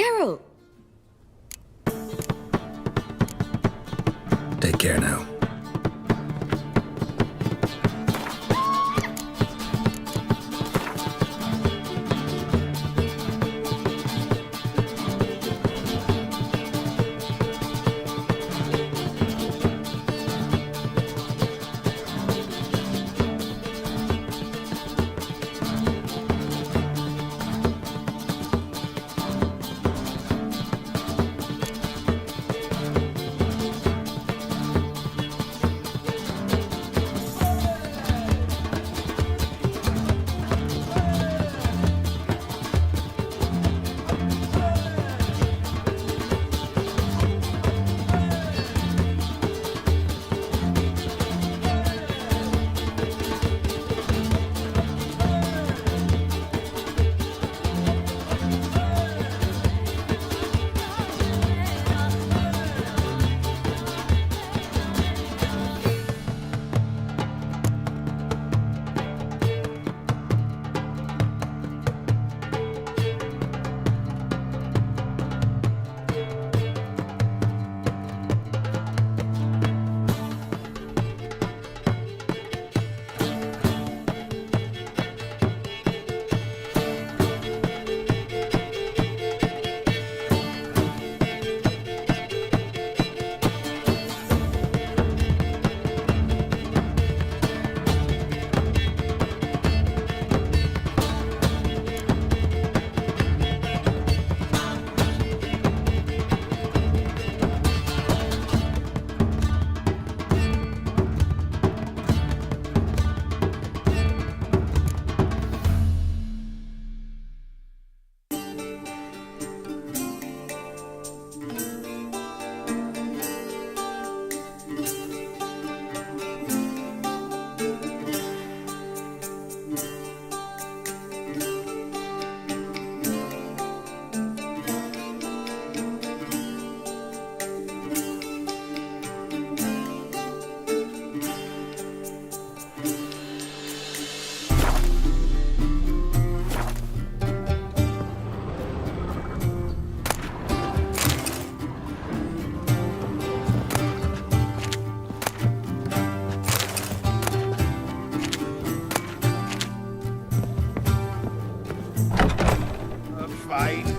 Geralt! Take care now.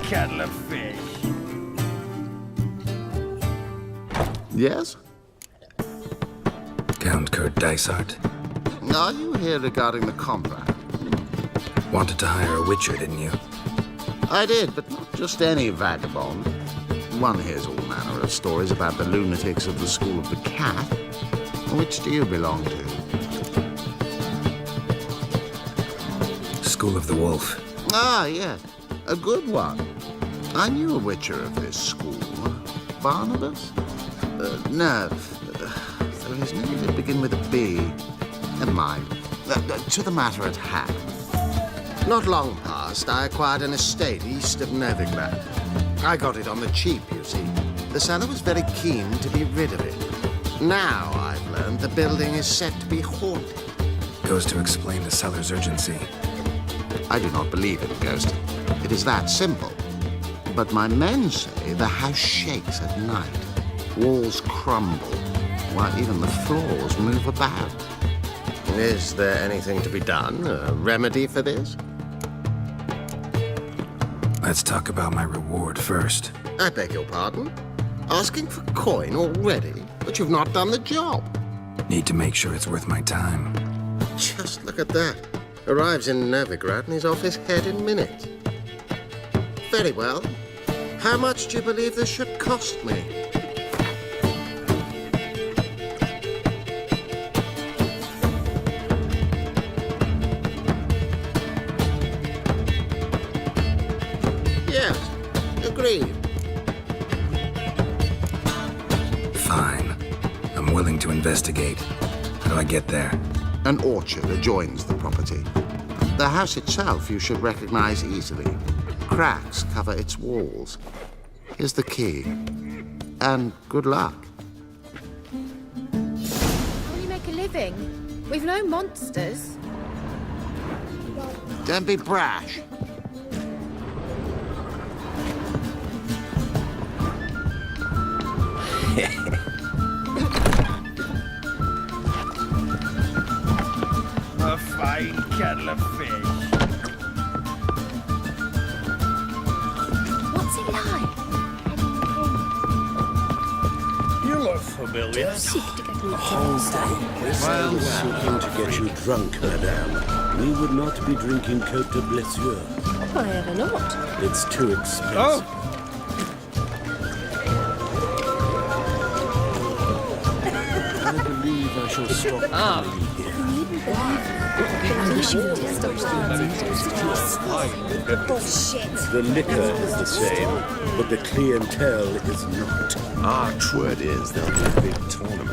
Kettle of fish. Yes? Count Kurt Dysart. Are you here regarding the contract? Wanted to hire a witcher, didn't you? I did, but not just any vagabond. One hears all manner of stories about the lunatics of the School of the Cat. Which do you belong to? School of the Wolf. Ah, yes. A good one. I knew a witcher of this school. Barnabas? No. So his name did begin with a B. Never mind. To the matter at hand. Not long past, I acquired an estate east of Nilfgaardian. I got it on the cheap, you see. The seller was very keen to be rid of it. Now I've learned the building is said to be haunted. Goes to explain the seller's urgency. I do not believe in ghosts. It is that simple. But my men say the house shakes at night. Walls crumble, while even the floors move about. Is there anything to be done? A remedy for this? Let's talk about my reward first. I beg your pardon? Asking for coin already? But you've not done the job. Need to make sure it's worth my time. Just look at that. Arrives in Nilfgaardian and he's off his head in minutes. Very well. How much do you believe this should cost me? Yes, agreed. Fine. I'm willing to investigate. How do I get there? An orchard adjoins the property. The house itself you should recognize easily. Cracks cover its walls. Here's the key. And good luck. How do you make a living? We've no monsters. Don't be brash. fine kettle of fish. What's it like? You look familiar. Sick to get me Well, seeking to get you drunk, madame. We would not be drinking Côte de Blessure. I ever not. It's too expensive. Oh, I believe I shall stop coming here. I wish you would stop. Bullshit. The liquor is the same, but the clientele is not. Our word is there'll be a big tournament.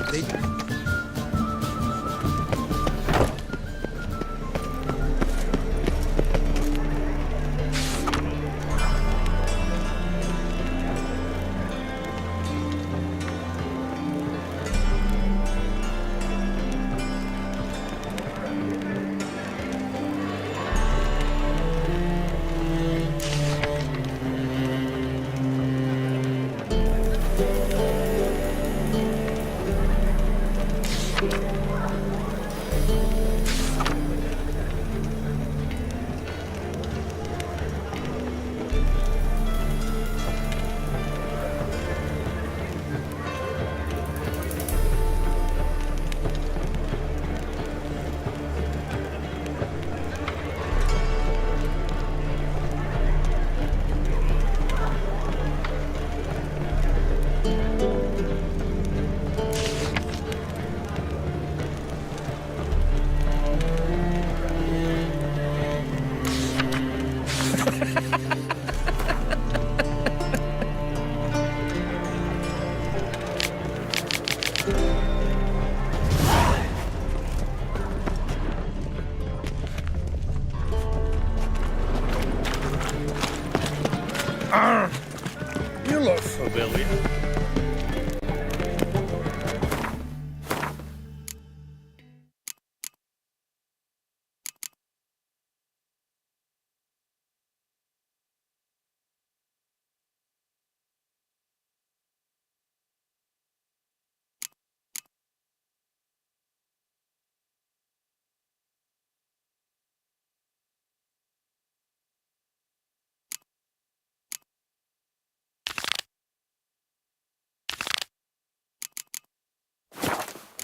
you look familiar.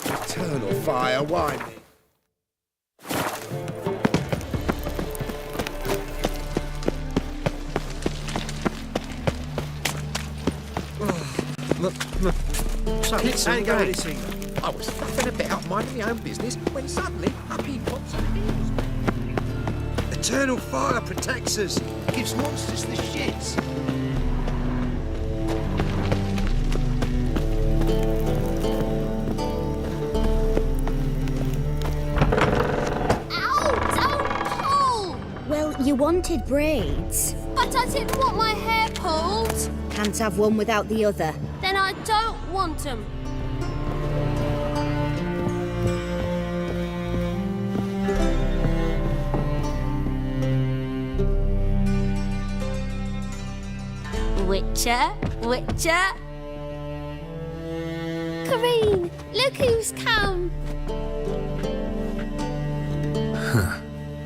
Eternal fire, why me? So It's ain't all going right. to see I was faffing about minding my own business when suddenly up he pops. Eternal fire protects us, gives monsters the shits. Ow! Don't pull! Well, you wanted braids. But I didn't want my hair pulled. Can't have one without the other. Then I don't want them. Witcher, Witcher. Kareen, look who's come.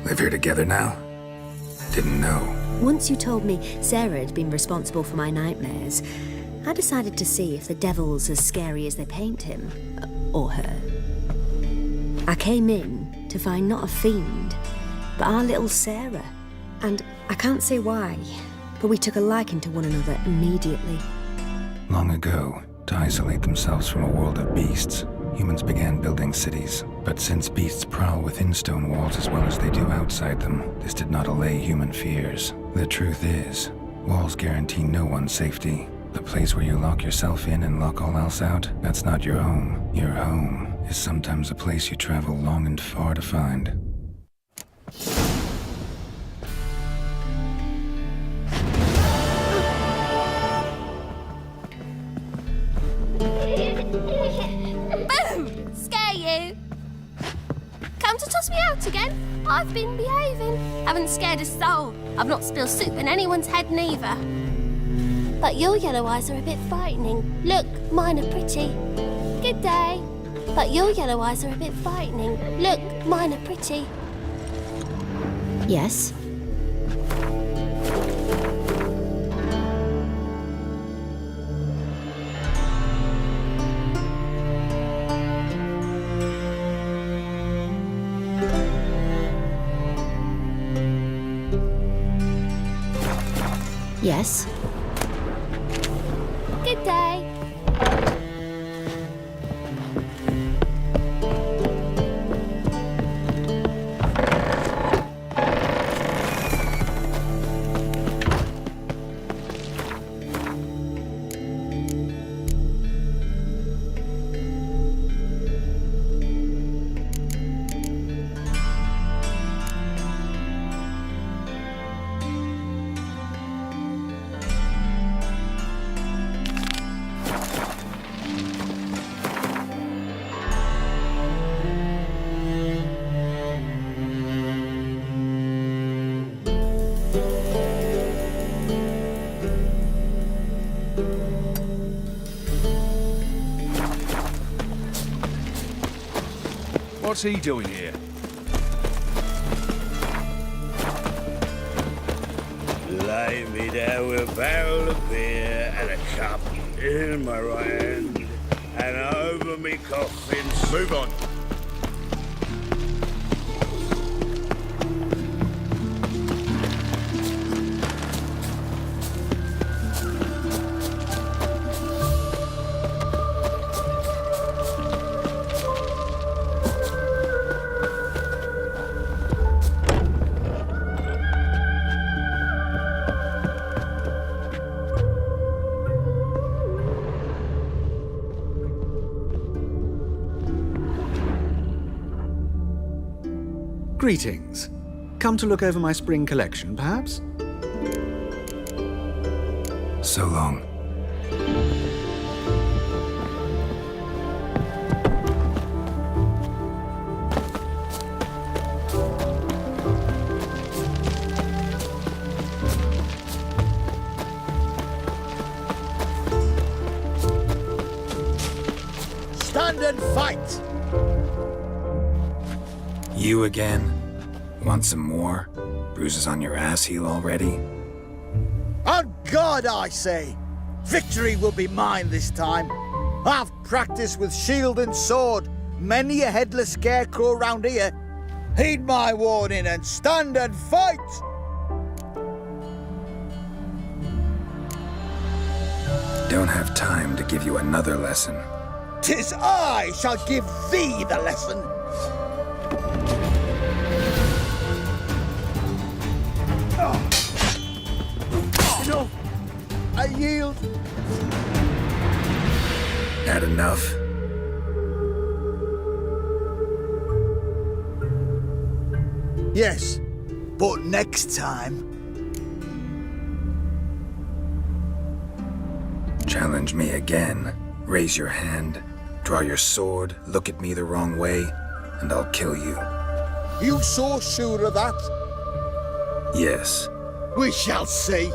Live here together now? Didn't know. Once you told me Sarah had been responsible for my nightmares, I decided to see if the devil's as scary as they paint him. Or her. I came in to find not a fiend, but our little Sarah. And I can't say why, but we took a liking to one another immediately. Long ago, to isolate themselves from a world of beasts, humans began building cities. But since beasts prowl within stone walls as well as they do outside them, this did not allay human fears. The truth is, walls guarantee no one's safety. The place where you lock yourself in and lock all else out, that's not your home. Your home is sometimes a place you travel long and far to find. Boom! Scare you. Come to toss me out again? I've been behaving. Haven't scared a soul. I've not spilled soup in anyone's head neither. But your yellow eyes are a bit frightening. Look, mine are pretty. Good day. But your yellow eyes are a bit frightening. Look, mine are pretty. Yes? Yes? Good day. What's he doing here? Lay me down with a barrel of beer and a cup in my right hand, and over me coffin. Move on. Greetings. Come to look over my spring collection, perhaps? So long. Stand and fight! You again? Want some more? Bruises on your ass heel already? On God, I say! Victory will be mine this time. I've practiced with shield and sword. Many a headless scarecrow round here. Heed my warning and stand and fight! Don't have time to give you another lesson. 'Tis I shall give thee the lesson. Enough! I yield. Had enough? Yes, but next time. Challenge me again. Raise your hand, draw your sword, look at me the wrong way, and I'll kill you. You so sure of that? Yes. We shall see.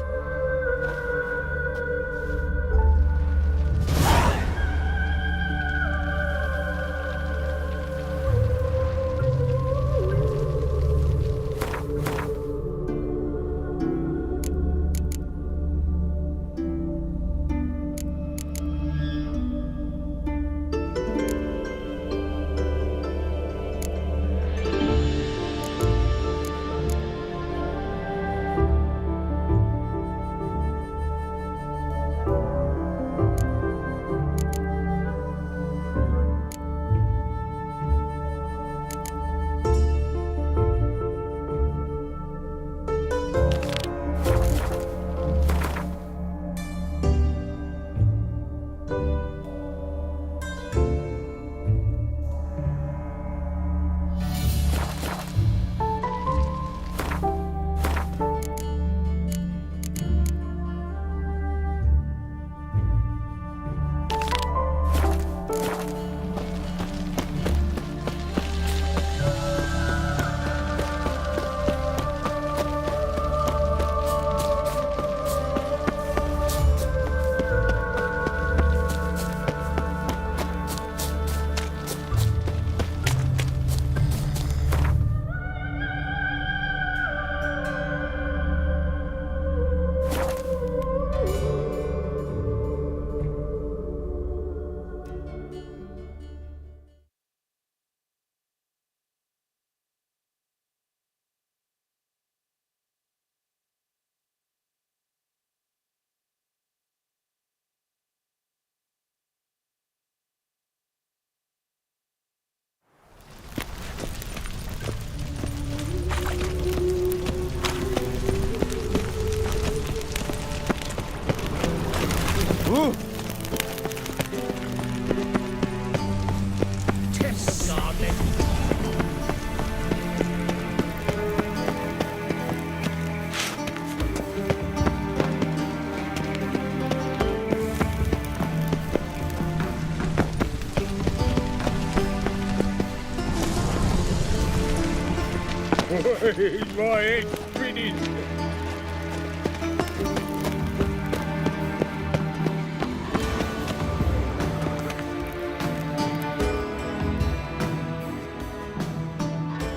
My head's spinning.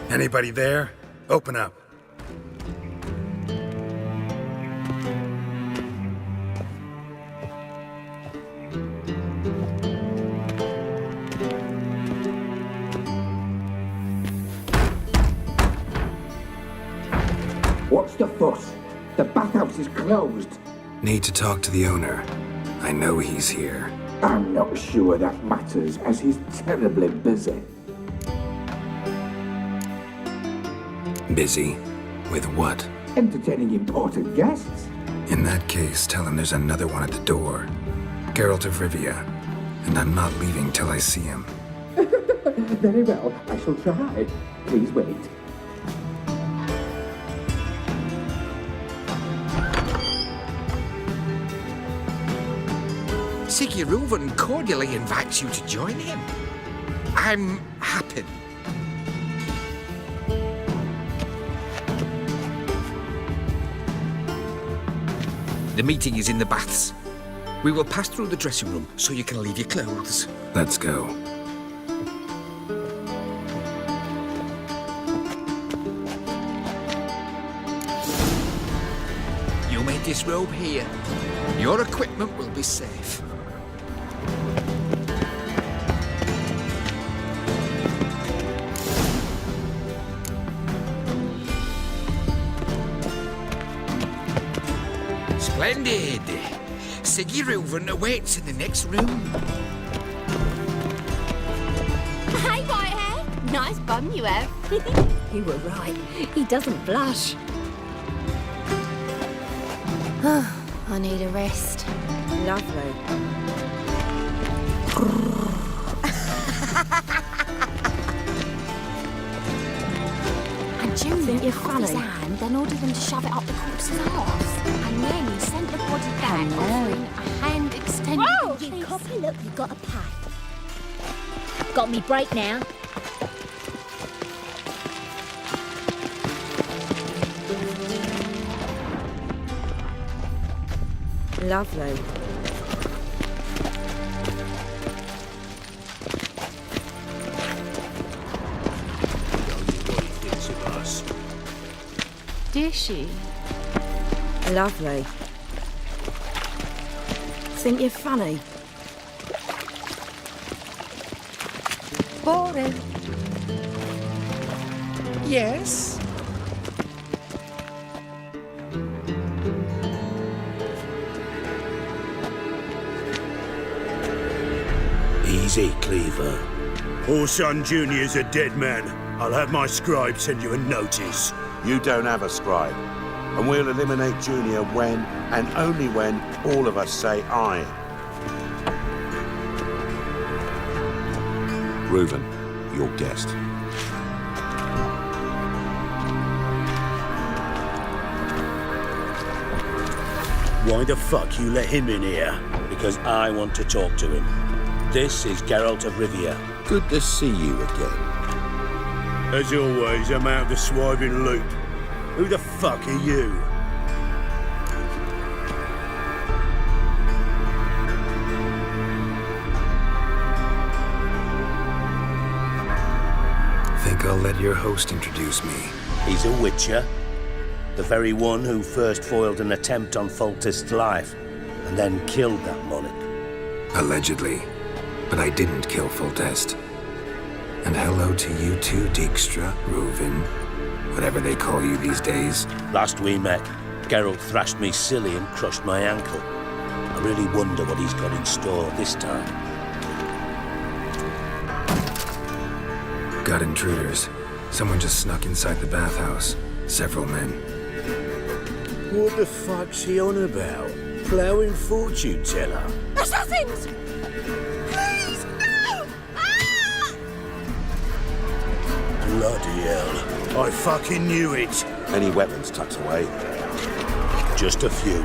Anybody there? Open up. What's the fuss? The bathhouse is closed. Need to talk to the owner. I know he's here. I'm not sure that matters, as he's terribly busy. Busy? With what? Entertaining important guests. In that case, tell him there's another one at the door. Geralt of Rivia. And I'm not leaving till I see him. Very well, I shall try. Please wait. Sigurd cordially invites you to join him. I'm happy. The meeting is in the baths. We will pass through the dressing room so you can leave your clothes. Let's go. You may disrobe here. Your equipment will be safe. Splendid! Sigurd awaits in the next room. Hey, white hair. Nice bum you have. You were right. He doesn't blush. I need a rest. Lovely. And Junior you're caught his funny. hand, then ordered them to shove it up the corpse's arse. And then he sent the body back, offering a hand extended. Whoa! to You kiss. copy, look, you got to pay. Got me break now. Lovely. Dear she. Lovely. Think you're funny? Boring. Yes? Easy, Cleaver. Toussaint Jr.'s a dead man. I'll have my scribe send you a notice. You don't have a scribe. And we'll eliminate Junior when, and only when, all of us say aye. Reuven, your guest. Why the fuck you let him in here? Because I want to talk to him. This is Geralt of Rivia. Good to see you again. As always, I'm out of the swiving loop. Who the fuck are you? Think I'll let your host introduce me. He's a witcher. The very one who first foiled an attempt on Foltest's life, and then killed that monarch. Allegedly. But I didn't kill Foltest. And hello to you too, Dijkstra, Reuven, whatever they call you these days. Last we met, Geralt thrashed me silly and crushed my ankle. I really wonder what he's got in store this time. Got intruders. Someone just snuck inside the bathhouse. Several men. What the fuck's he on about? Ploughing fortune teller? Assassins! Please, no! Ah! Bloody hell. I fucking knew it. Any weapons tucked away? Just a few.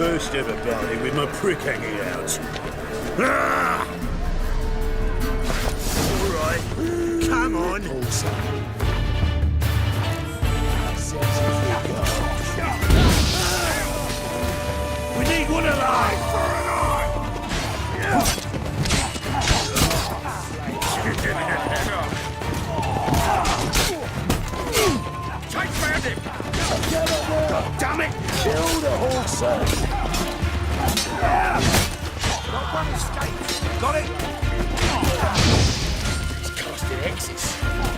first ever party with my prick hanging out. Ah! All right, come on. We need one alive. Take round him! God damn it! Kill the horse. Not one escaped. Got it? It's casting X's.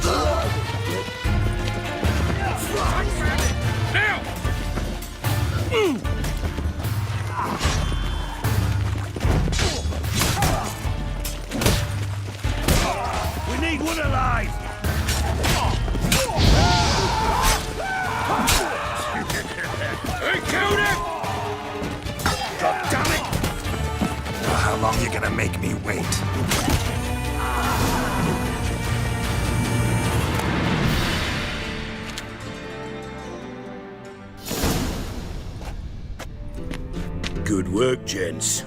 Take round him! Now! We need one alive. Who killed him? God damn it! How long you gonna make me wait? Good work, gents.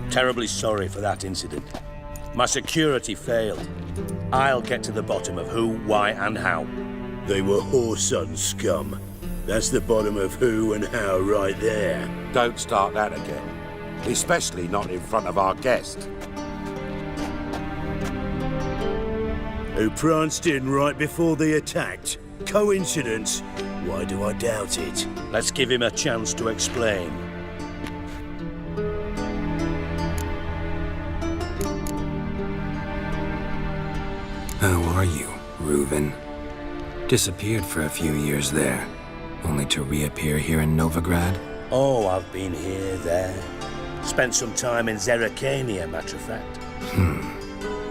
Terribly sorry for that incident. My security failed. I'll get to the bottom of who, why, and how. They were whoreson scum. That's the bottom of who and how right there. Don't start that again. Especially not in front of our guest. Who pranced in right before they attacked. Coincidence? Why do I doubt it? Let's give him a chance to explain. How are you, Reuven? Disappeared for a few years there, only to reappear here in Novigrad? Oh, I've been here, there. Spent some time in Zerrikania, matter of fact.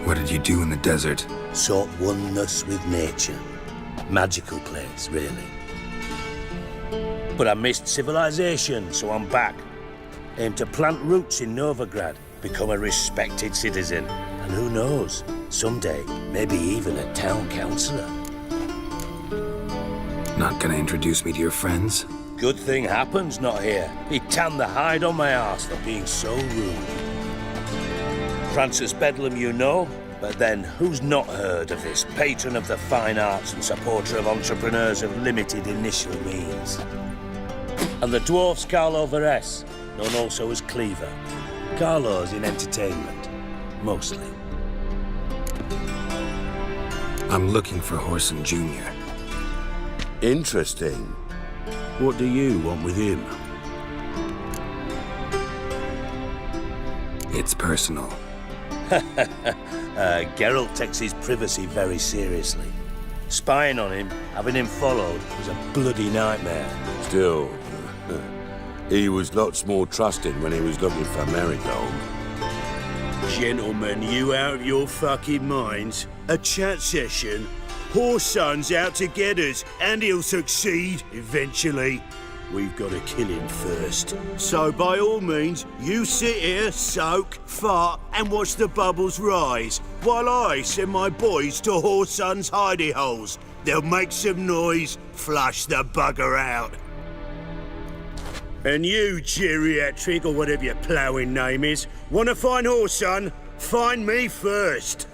What did you do in the desert? Sought oneness with nature. Magical place, really. But I missed civilization, so I'm back. Aim to plant roots in Novigrad, become a respected citizen. And who knows, someday, maybe even a town councillor. Not gonna introduce me to your friends? Good thing happens not here. He tanned the hide on my arse for being so rude. Francis Bedlam you know, but then who's not heard of this patron of the fine arts and supporter of entrepreneurs of limited initial means? And the dwarf's Carlo Veres, known also as Cleaver. Carlo's in entertainment, mostly. I'm looking for Whoreson Jr. Interesting. What do you want with him? It's personal. Geralt takes his privacy very seriously. Spying on him, having him followed, was a bloody nightmare. Still, he was lots more trusting when he was looking for Marigold. Gentlemen, you out of your fucking minds? A chat session? Whoreson's out to get us, and he'll succeed eventually. We've got to kill him first. So by all means, you sit here, soak, fart, and watch the bubbles rise, while I send my boys to Whoreson's hidey holes. They'll make some noise, flush the bugger out. And you, geriatric, or whatever your ploughing name is, want to find Whoreson? Find me first.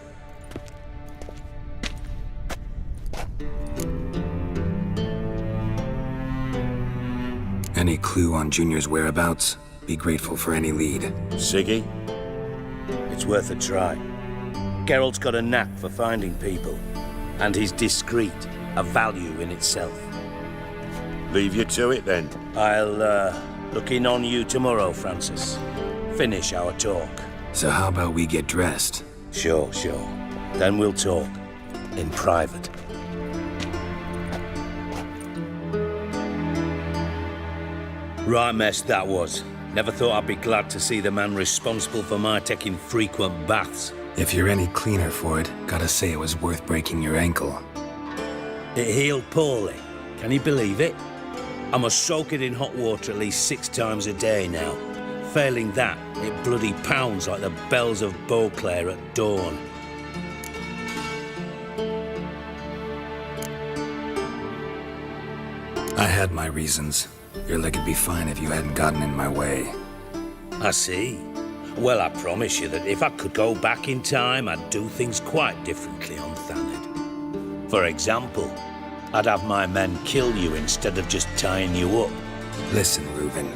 Any clue on Junior's whereabouts? Be grateful for any lead. Siggy? It's worth a try. Geralt's got a knack for finding people. And he's discreet, a value in itself. Leave you to it then. I'll, look in on you tomorrow, Francis. Finish our talk. So how about we get dressed? Sure. Then we'll talk. In private. Right mess that was. Never thought I'd be glad to see the man responsible for my taking frequent baths. If you're any cleaner for it, gotta say it was worth breaking your ankle. It healed poorly. Can you believe it? I must soak it in hot water at least 6 times a day now. Failing that, it bloody pounds like the bells of Beauclair at dawn. I had my reasons. Your leg would be fine if you hadn't gotten in my way. I see. Well, I promise you that if I could go back in time, I'd do things quite differently on Thanedd. For example, I'd have my men kill you instead of just tying you up. Listen, Reuven.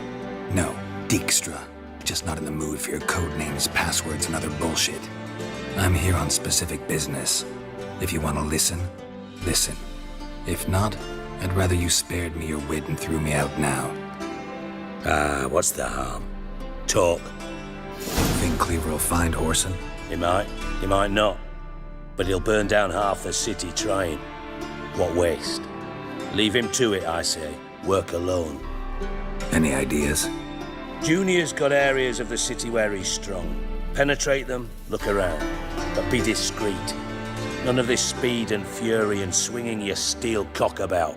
No, Dijkstra. Just not in the mood for your code names, passwords, and other bullshit. I'm here on specific business. If you want to listen, listen. If not, I'd rather you spared me your wit and threw me out now. What's the harm? Talk. Think Cleaver will find Whoreson? He might not. But he'll burn down half the city trying. What waste? Leave him to it, I say. Work alone. Any ideas? Junior's got areas of the city where he's strong. Penetrate them, look around. But be discreet. None of this speed and fury and swinging your steel cock about.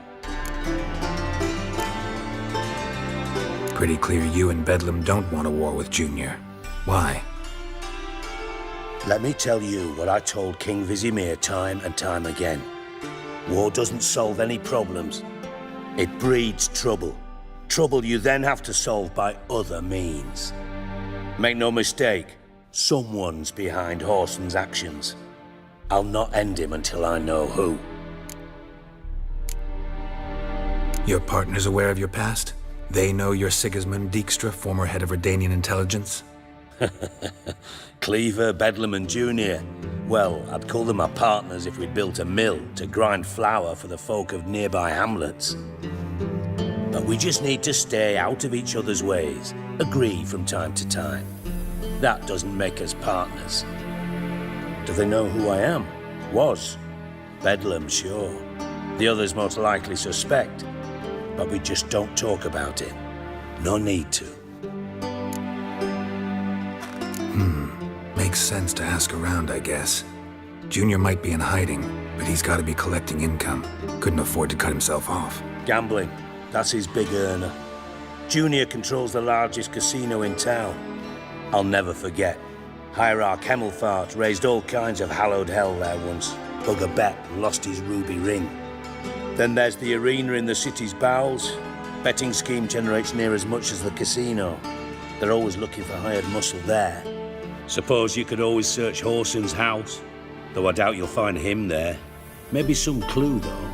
Pretty clear you and Bedlam don't want a war with Junior. Why? Let me tell you what I told King Vizimir time and time again. War doesn't solve any problems. It breeds trouble. Trouble you then have to solve by other means. Make no mistake, someone's behind Whoreson's actions. I'll not end him until I know who. Your partner's aware of your past? They know you're Sigismund Dijkstra, former head of Redanian intelligence? Cleaver, Bedlam and Junior. Well, I'd call them my partners if we'd built a mill to grind flour for the folk of nearby hamlets. But we just need to stay out of each other's ways, agree from time to time. That doesn't make us partners. Do they know who I am? Was. Bedlam, sure. The others most likely suspect. But we just don't talk about it. No need to. Makes sense to ask around, I guess. Junior might be in hiding, but he's got to be collecting income. Couldn't afford to cut himself off. Gambling. That's his big earner. Junior controls the largest casino in town. I'll never forget. Hierarch Hemmelfart raised all kinds of hallowed hell there once. Took a bet and lost his ruby ring. Then there's the arena in the city's bowels. Betting scheme generates near as much as the casino. They're always looking for hired muscle there. Suppose you could always search Whoreson's house, though I doubt you'll find him there. Maybe some clue, though.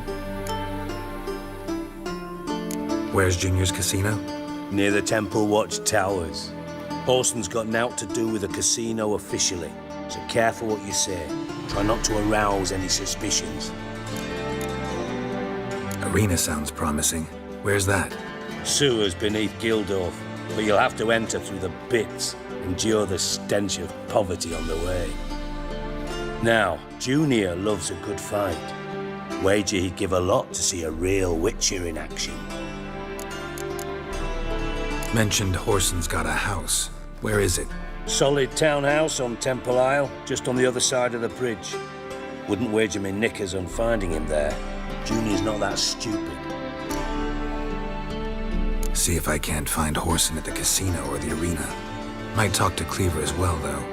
Where's Junior's casino? Near the Temple Watch Towers. Whoreson's got naught to do with the casino officially, so careful what you say. Try not to arouse any suspicions. Arena sounds promising. Where's that? Sewers beneath Gildorf, but you'll have to enter through the pits, endure the stench of poverty on the way. Now, Junior loves a good fight. Wager he'd give a lot to see a real Witcher in action. Mentioned Whoreson's got a house. Where is it? Solid townhouse on Temple Isle, just on the other side of the bridge. Wouldn't wager me knickers on finding him there. Junior's not that stupid. See if I can't find Whoreson at the casino or the arena. Might talk to Cleaver as well, though.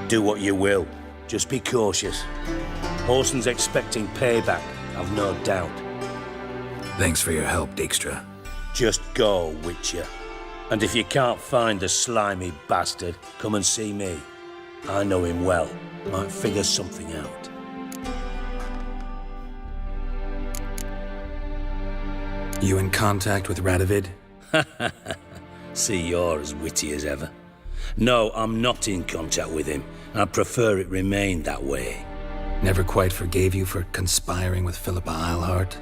Do what you will. Just be cautious. Whoreson's expecting payback, I've no doubt. Thanks for your help, Dijkstra. Just go, Witcher. And if you can't find the slimy bastard, come and see me. I know him well. Might figure something out. You in contact with Radovid? See, you're as witty as ever. No, I'm not in contact with him. I prefer it remained that way. Never quite forgave you for conspiring with Philippa Eilhart?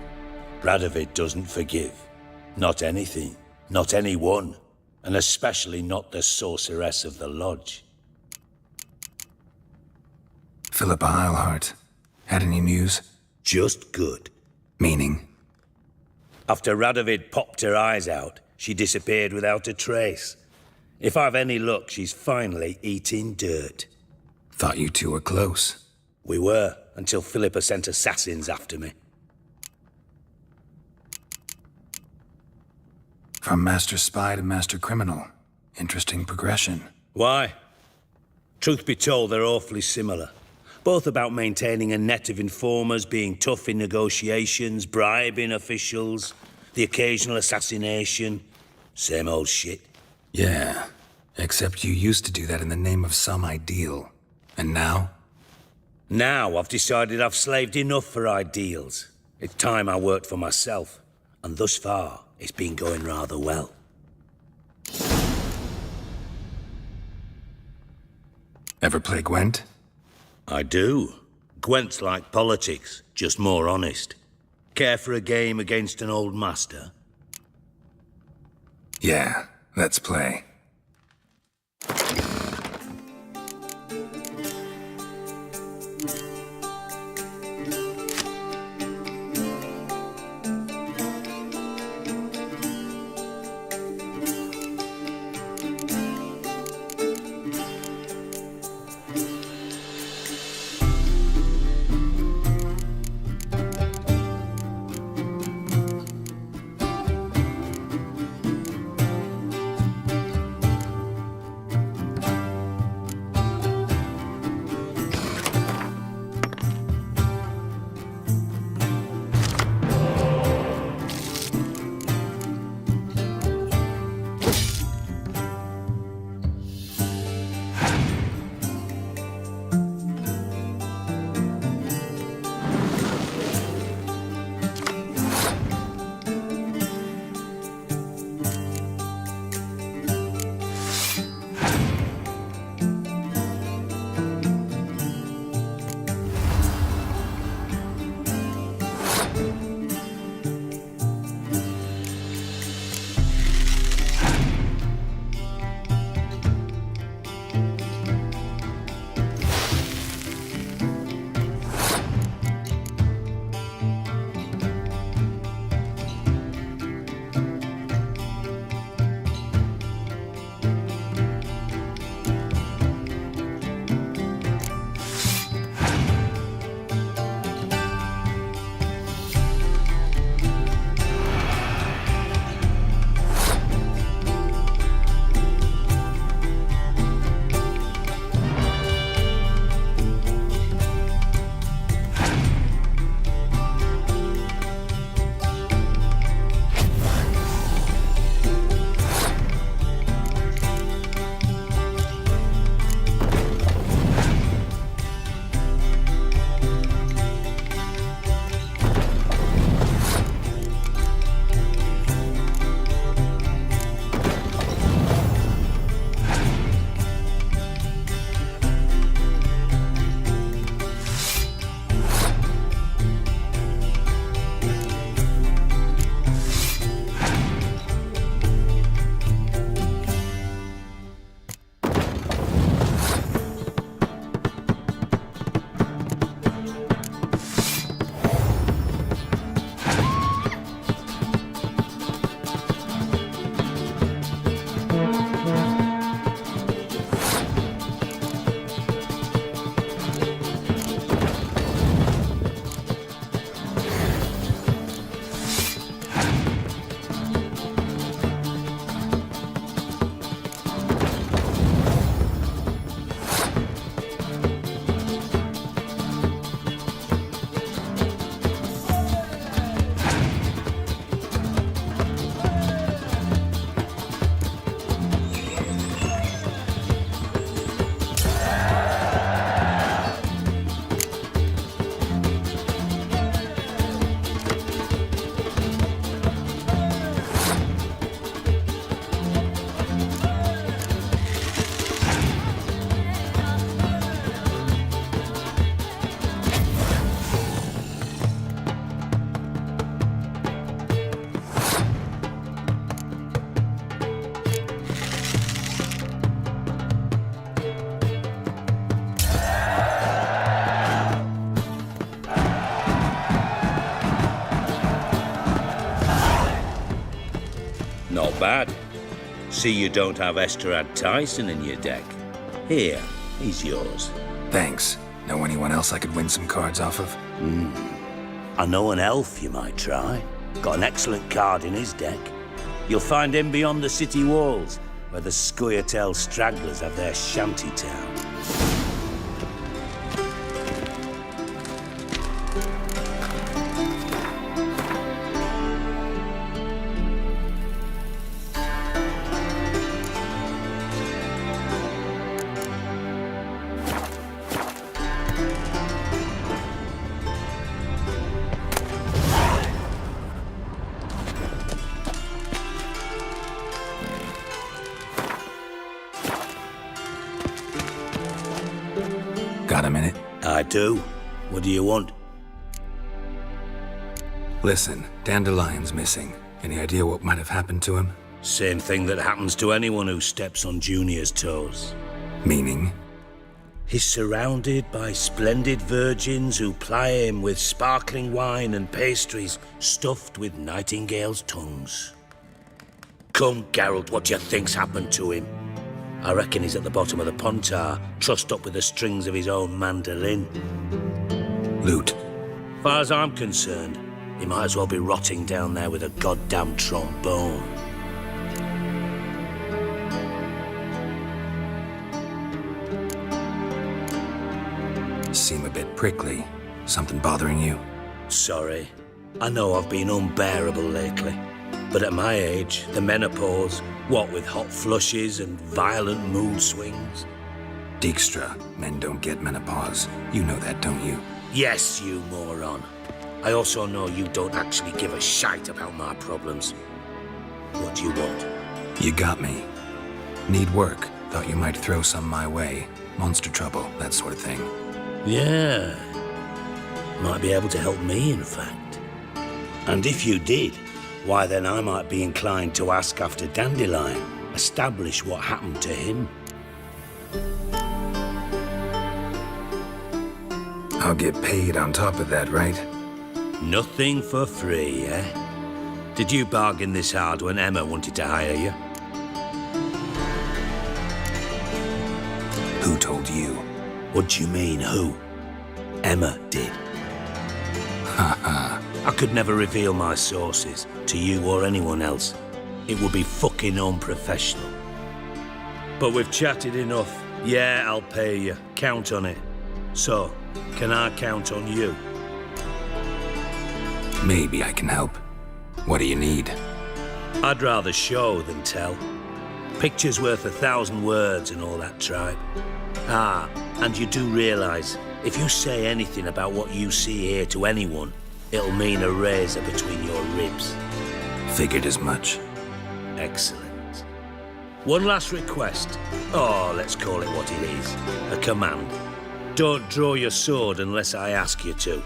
Radovid doesn't forgive. Not anything. Not anyone. And especially not the sorceress of the lodge. Philippa Eilhart. Had any news? Just good. Meaning? After Radovid popped her eyes out, she disappeared without a trace. If I've any luck, she's finally eating dirt. Thought you two were close. We were, until Philippa sent assassins after me. From master spy to master criminal. Interesting progression. Why? Truth be told, they're awfully similar. Both about maintaining a net of informers, being tough in negotiations, bribing officials. The occasional assassination. Same old shit. Yeah, except you used to do that in the name of some ideal. And now? Now I've decided I've slaved enough for ideals. It's time I worked for myself. And thus far, it's been going rather well. Ever play Gwent? I do. Gwent's like politics, just more honest. Care for a game against an old master? Yeah, let's play. Not bad. See you don't have Esterad Tyson in your deck. Here, he's yours. Thanks. Know anyone else I could win some cards off of? I know an elf you might try. Got an excellent card in his deck. You'll find him beyond the city walls, where the Scoia'tael stragglers have their shanty town. Got a minute? I do. What do you want? Listen, Dandelion's missing. Any idea what might have happened to him? Same thing that happens to anyone who steps on Junior's toes. Meaning? He's surrounded by splendid virgins who ply him with sparkling wine and pastries stuffed with nightingales' tongues. Come, Geralt, what do you think's happened to him? I reckon he's at the bottom of the Pontar, trussed up with the strings of his own mandolin. Loot. As far as I'm concerned, he might as well be rotting down there with a goddamn trombone. Seem a bit prickly. Something bothering you? Sorry. I know I've been unbearable lately. But at my age, the menopause, what with hot flushes and violent mood swings. Dijkstra, men don't get menopause. You know that, don't you? Yes, you moron. I also know you don't actually give a shite about my problems. What do you want? You got me. Need work. Thought you might throw some my way. Monster trouble, that sort of thing. Yeah. Might be able to help me, in fact. And if you did, why then I might be inclined to ask after Dandelion, establish what happened to him. I'll get paid on top of that, right? Nothing for free, eh? Did you bargain this hard when Emma wanted to hire you? Who told you? What do you mean, who? Emma did. Haha. I could never reveal my sources to you or anyone else. It would be fucking unprofessional. But we've chatted enough. Yeah, I'll pay you. Count on it. So, can I count on you? Maybe I can help. What do you need? I'd rather show than tell. Picture's worth 1,000 words and all that tripe. Ah, and you do realise, if you say anything about what you see here to anyone, it'll mean a razor between your ribs. Figured as much. Excellent. One last request. Oh, let's call it what it is. A command. Don't draw your sword unless I ask you to.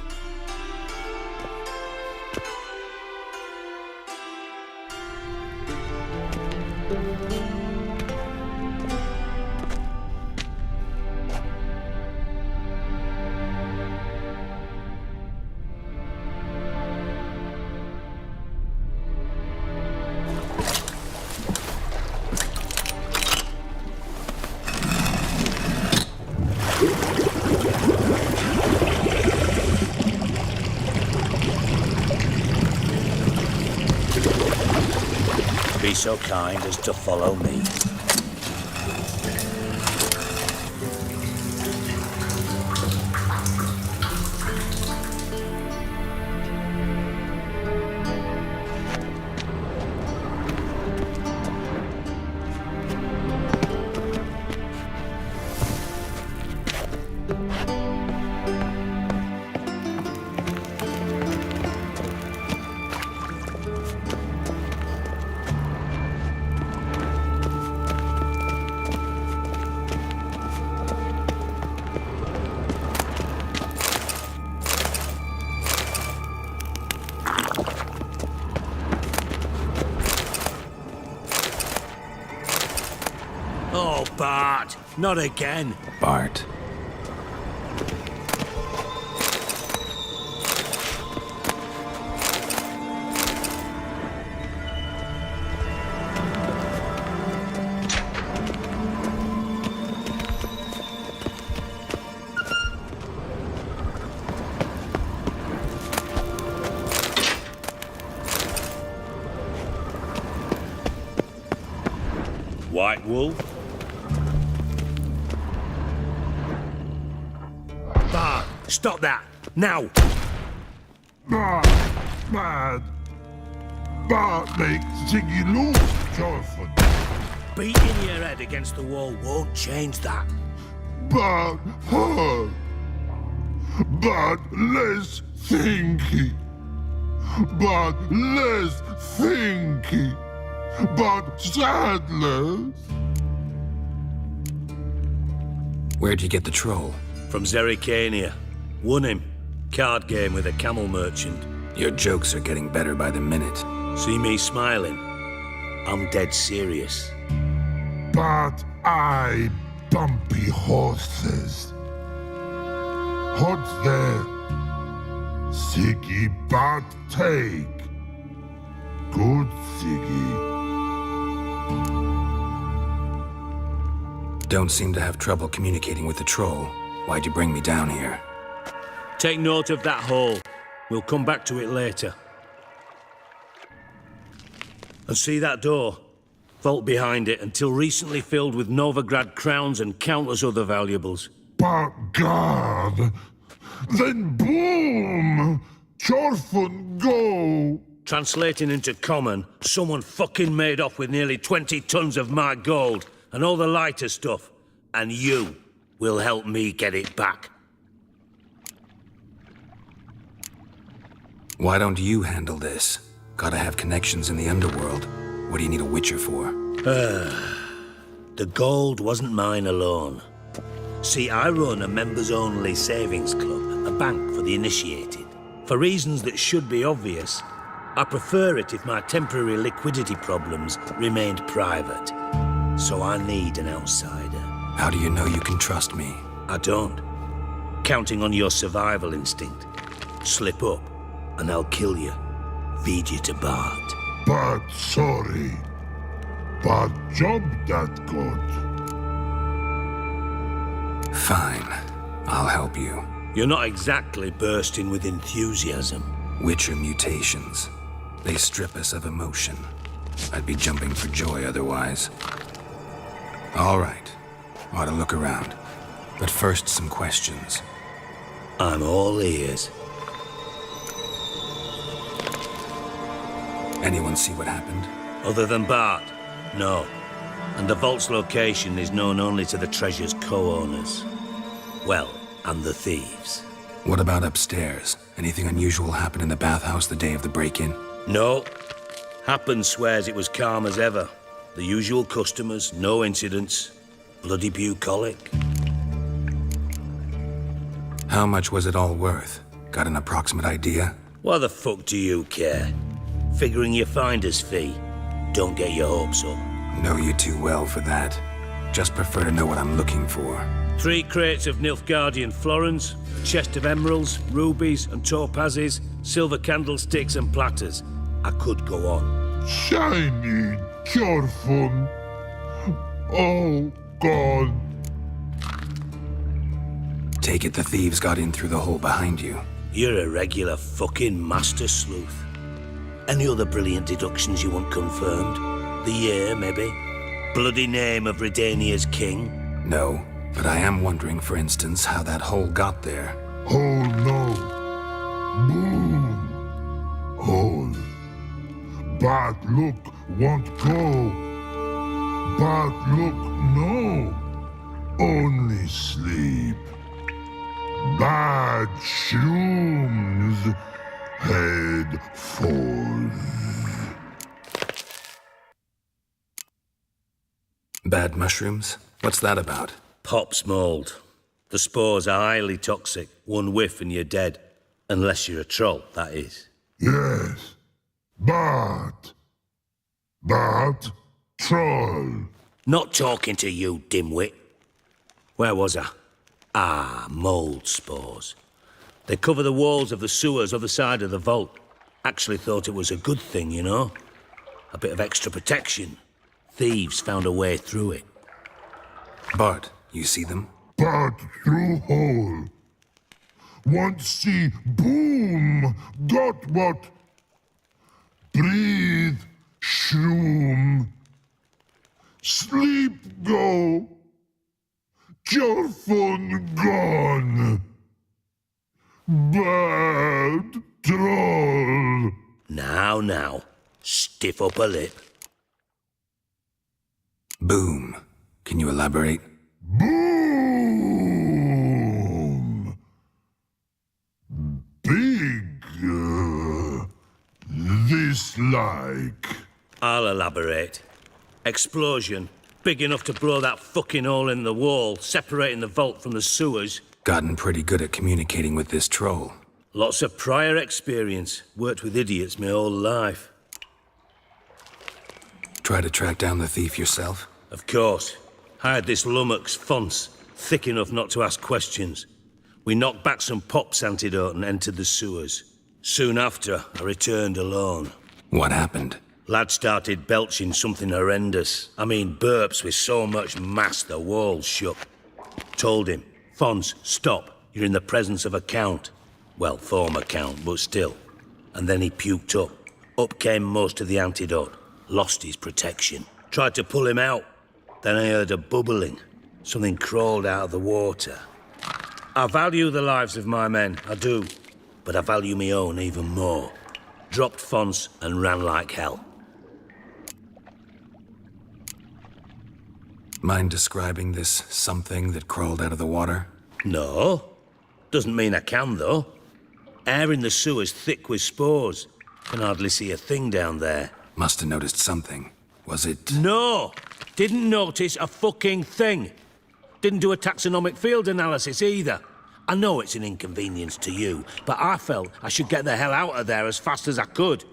Be so kind as to follow me. Oh, Bart, not again. Bart. White Wolf? Bart, stop that! Now! Bart makes Ziggy lose, Jonathan. Beating your head against the wall won't change that. Bart hurt. Bart less thinky. Bart less thinky. But sadness. Where'd you get the troll? From Zerrikania. Won him. Card game with a camel merchant. Your jokes are getting better by the minute. See me smiling? I'm dead serious. But I bumpy horses. Hot there. Siggy but take. Good Siggy. Don't seem to have trouble communicating with the troll. Why'd you bring me down here? Take note of that hole. We'll come back to it later. And see that door? Vault behind it, until recently filled with Novigrad crowns and countless other valuables. But God! Then boom! Chorfun go! Translating into common, someone fucking made off with nearly 20 tons of my gold, and all the lighter stuff. And you will help me get it back. Why don't you handle this? Gotta have connections in the underworld. What do you need a witcher for? The gold wasn't mine alone. See, I run a members-only savings club, a bank for the initiated. For reasons that should be obvious, I prefer it if my temporary liquidity problems remained private. So I need an outsider. How do you know you can trust me? I don't. Counting on your survival instinct. Slip up, and I'll kill you. Feed you to Bart. But sorry. But job that good. Fine. I'll help you. You're not exactly bursting with enthusiasm. Witcher mutations. They strip us of emotion. I'd be jumping for joy otherwise. All right. Ought to look around. But first, some questions. I'm all ears. Anyone see what happened? Other than Bart? No. And the vault's location is known only to the treasure's co-owners. Well, and the thieves. What about upstairs? Anything unusual happen in the bathhouse the day of the break-in? No. Happen swears it was calm as ever. The usual customers, no incidents. Bloody bucolic. How much was it all worth? Got an approximate idea? Why the fuck do you care? Figuring your finder's fee. Don't get your hopes up. Know you too well for that. Just prefer to know what I'm looking for. 3 crates of Nilfgaardian florins, a chest of emeralds, rubies and topazes, silver candlesticks and platters. I could go on. Shiny, Chorfun. Oh, God. Take it the thieves got in through the hole behind you. You're a regular fucking master sleuth. Any other brilliant deductions you want confirmed? The year, maybe? Bloody name of Redania's king? No, but I am wondering, for instance, how that hole got there. Oh, no. Boom. Hole. But look, won't go. But look, no. Only sleep. Bad shrooms. Head falls. Bad mushrooms? What's that about? Pop's mold. The spores are highly toxic. One whiff and you're dead. Unless you're a troll, that is. Yes. But troll. Not talking to you, dimwit. Where was I? Ah, mold spores. They cover the walls of the sewers other side of the vault. Actually thought it was a good thing, you know? A bit of extra protection. Thieves found a way through it. Bart, you see them? But through hole. Want see boom. Got what? Breathe. Shroom. Sleep go. Your phone gone. Bad troll. Now. Stiff up a lip. Boom. Can you elaborate? Boom. Big. This like. I'll elaborate. Explosion. Big enough to blow that fucking hole in the wall, separating the vault from the sewers. Gotten pretty good at communicating with this troll. Lots of prior experience. Worked with idiots my whole life. Try to track down the thief yourself? Of course. Hired this lummox, Fonce, thick enough not to ask questions. We knocked back some pop's antidote and entered the sewers. Soon after, I returned alone. What happened? Lad started belching something horrendous. I mean, burps with so much mass the walls shook. Told him, Fonce, stop. You're in the presence of a count. Well, former count, but still. And then he puked up. Up came most of the antidote. Lost his protection. Tried to pull him out. Then I heard a bubbling. Something crawled out of the water. I value the lives of my men, I do. But I value my own even more. Dropped Fonce and ran like hell. Mind describing this something that crawled out of the water? No. Doesn't mean I can, though. Air in the sewer's thick with spores. Can hardly see a thing down there. Must have noticed something. Was it... No! Didn't notice a fucking thing. Didn't do a taxonomic field analysis either. I know it's an inconvenience to you, but I felt I should get the hell out of there as fast as I could.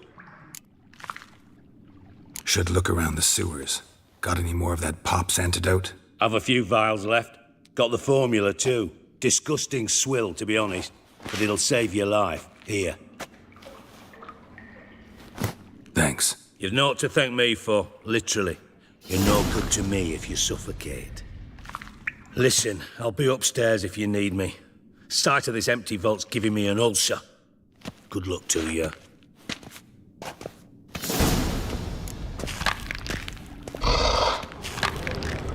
Should look around the sewers. Got any more of that pop's antidote? I've a few vials left. Got the formula too. Disgusting swill, to be honest. But it'll save your life. Here. Thanks. You've naught to thank me for, literally. You're no good to me if you suffocate. Listen, I'll be upstairs if you need me. Sight of this empty vault's giving me an ulcer. Good luck to you.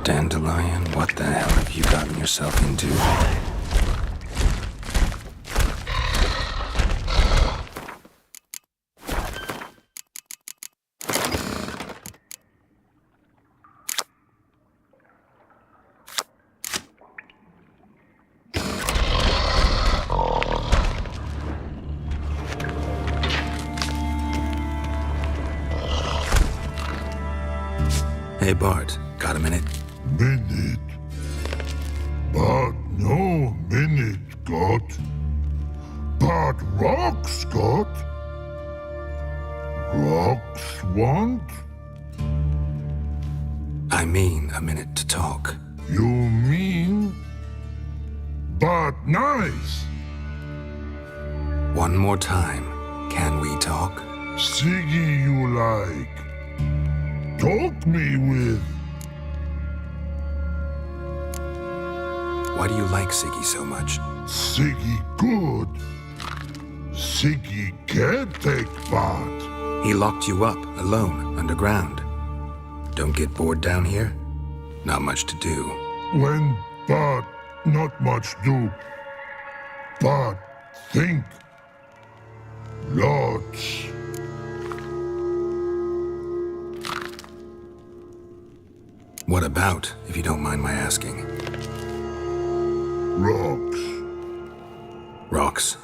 Dandelion, what the hell have you gotten yourself into? Hey Bart, got a minute? Minute. But no minute got. But rocks got. Rocks want? I mean a minute to talk. You mean? But nice. One more time, can we talk? Siggy you like. Talk me with. Why do you like Siggy so much? Siggy good. Siggy can't take part. He locked you up, alone, underground. Don't get bored down here? Not much to do. When but not much do. But think. Lots. What about, if you don't mind my asking? Rocks. Rocks?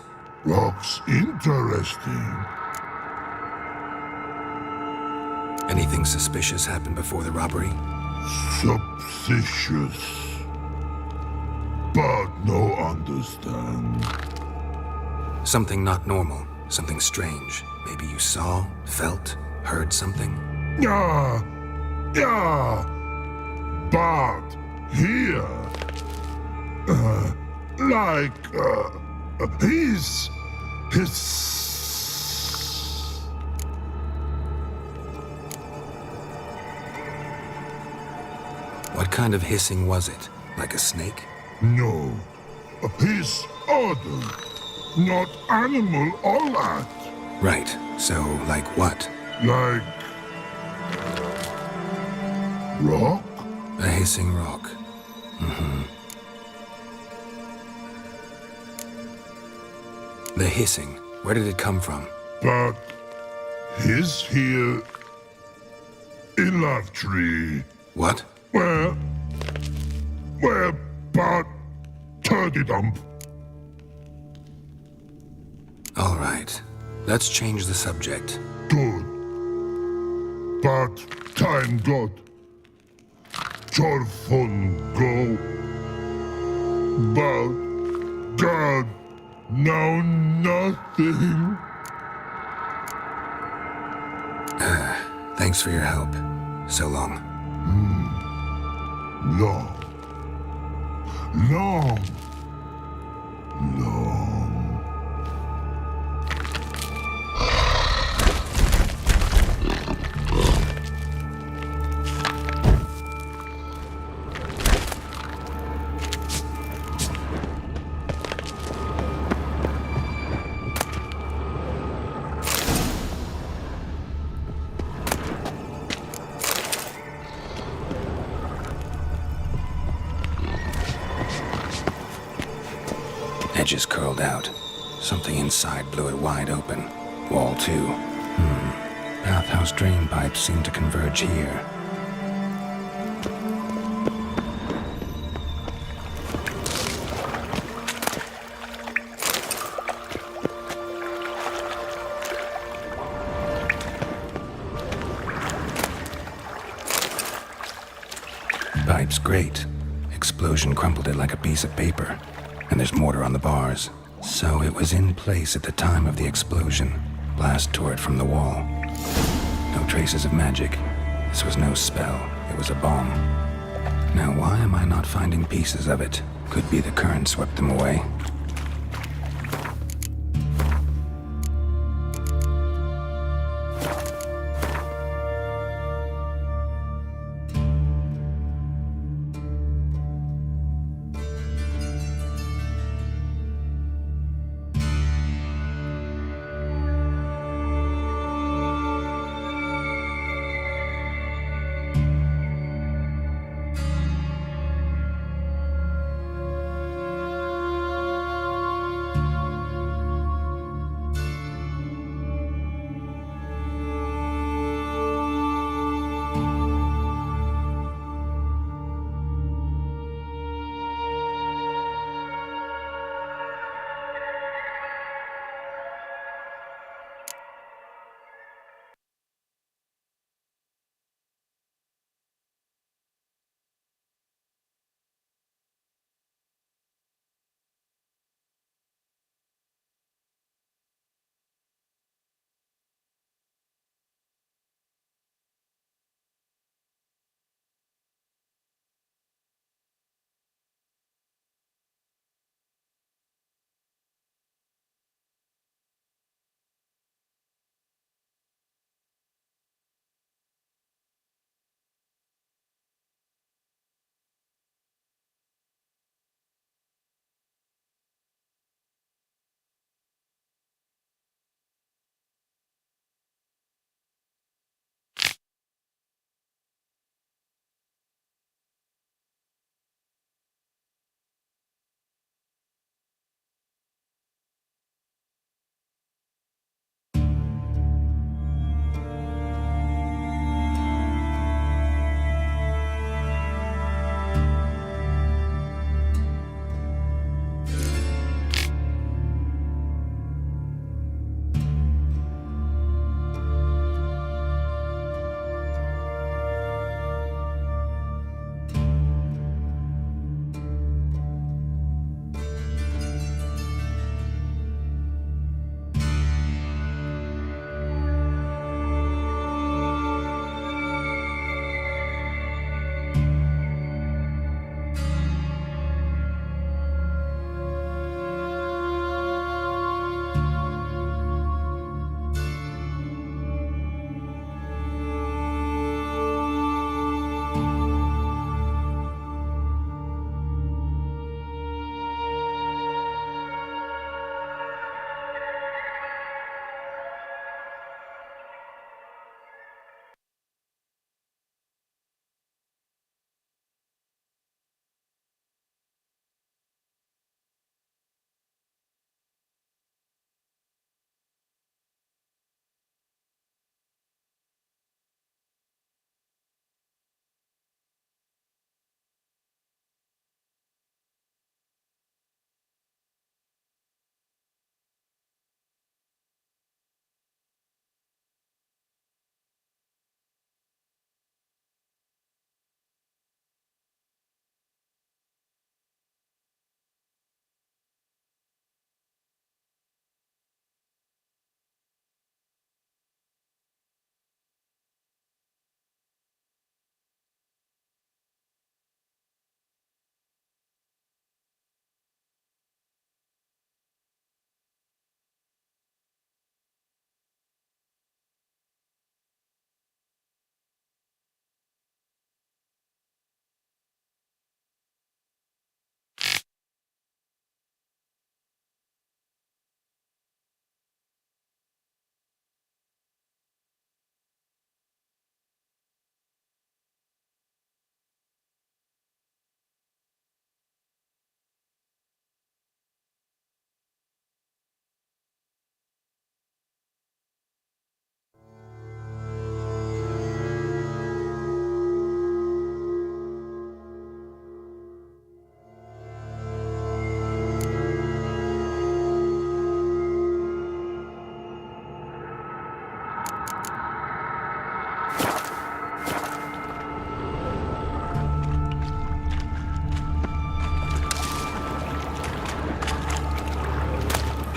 Rocks interesting. Anything suspicious happened before the robbery? Suspicious. But no understand. Something not normal, something strange. Maybe you saw, felt, heard something? Yeah. But here, his. What kind of hissing was it? Like a snake? No, his other, not animal all that. Right, so like what? Like rock? A hissing rock. The hissing, where did it come from? But his here in Love Tree. What? Where, but turdy dump. All right, let's change the subject. Good. But time got. Your fun go. But Dad, now nothing. Thanks for your help. So long. Long. Long. Long. Edges curled out. Something inside blew it wide open. Wall 2. Bathhouse drain pipes seem to converge here. Pipes grate. Explosion crumpled it like a piece of paper. And there's mortar on the bars. So it was in place at the time of the explosion. Blast tore it from the wall. No traces of magic. This was no spell. It was a bomb. Now why am I not finding pieces of it? Could be the current swept them away.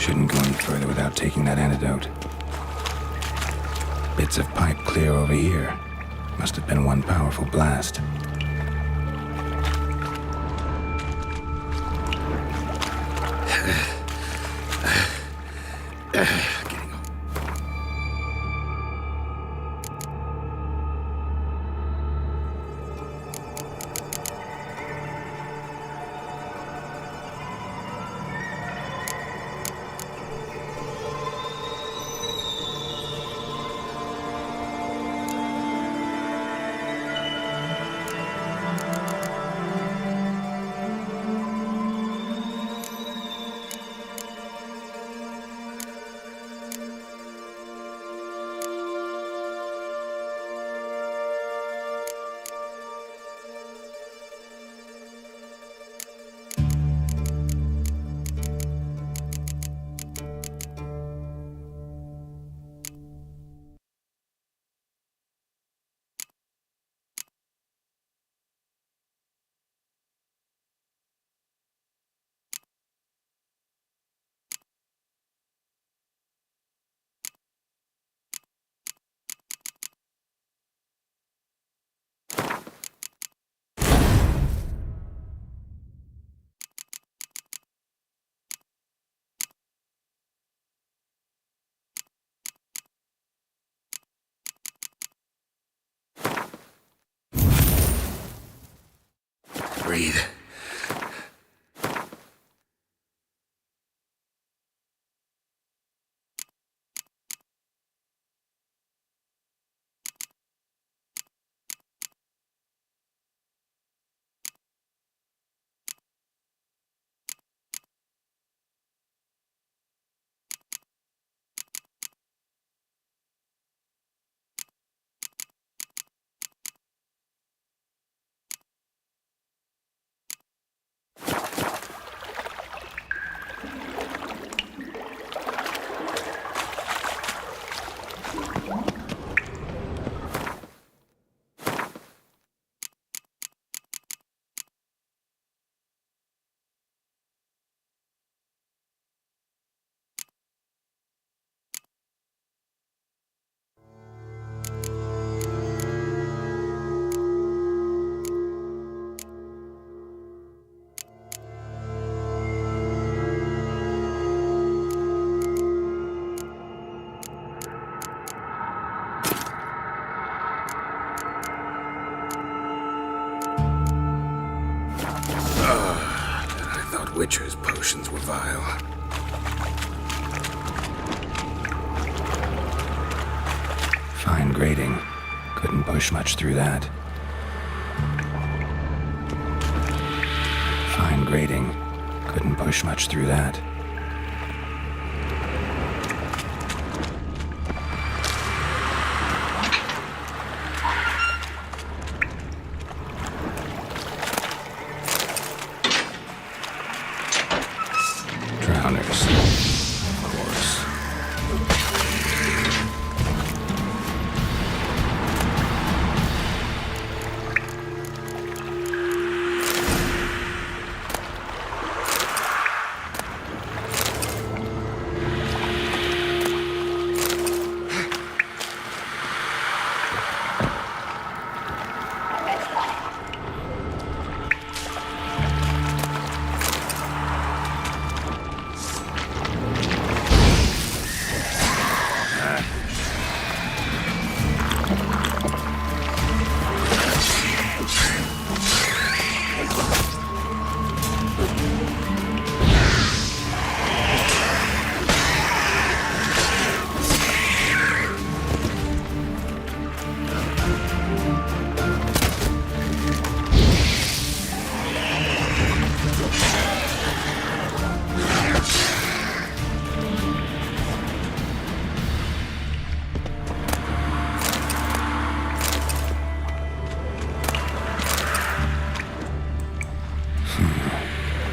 Shouldn't go any further without taking that antidote. Bits of pipe clear over here. Must have been one powerful blast. Breathe. Witcher's potions were vile. Fine grading. Couldn't push much through that. Fine grading. Couldn't push much through that.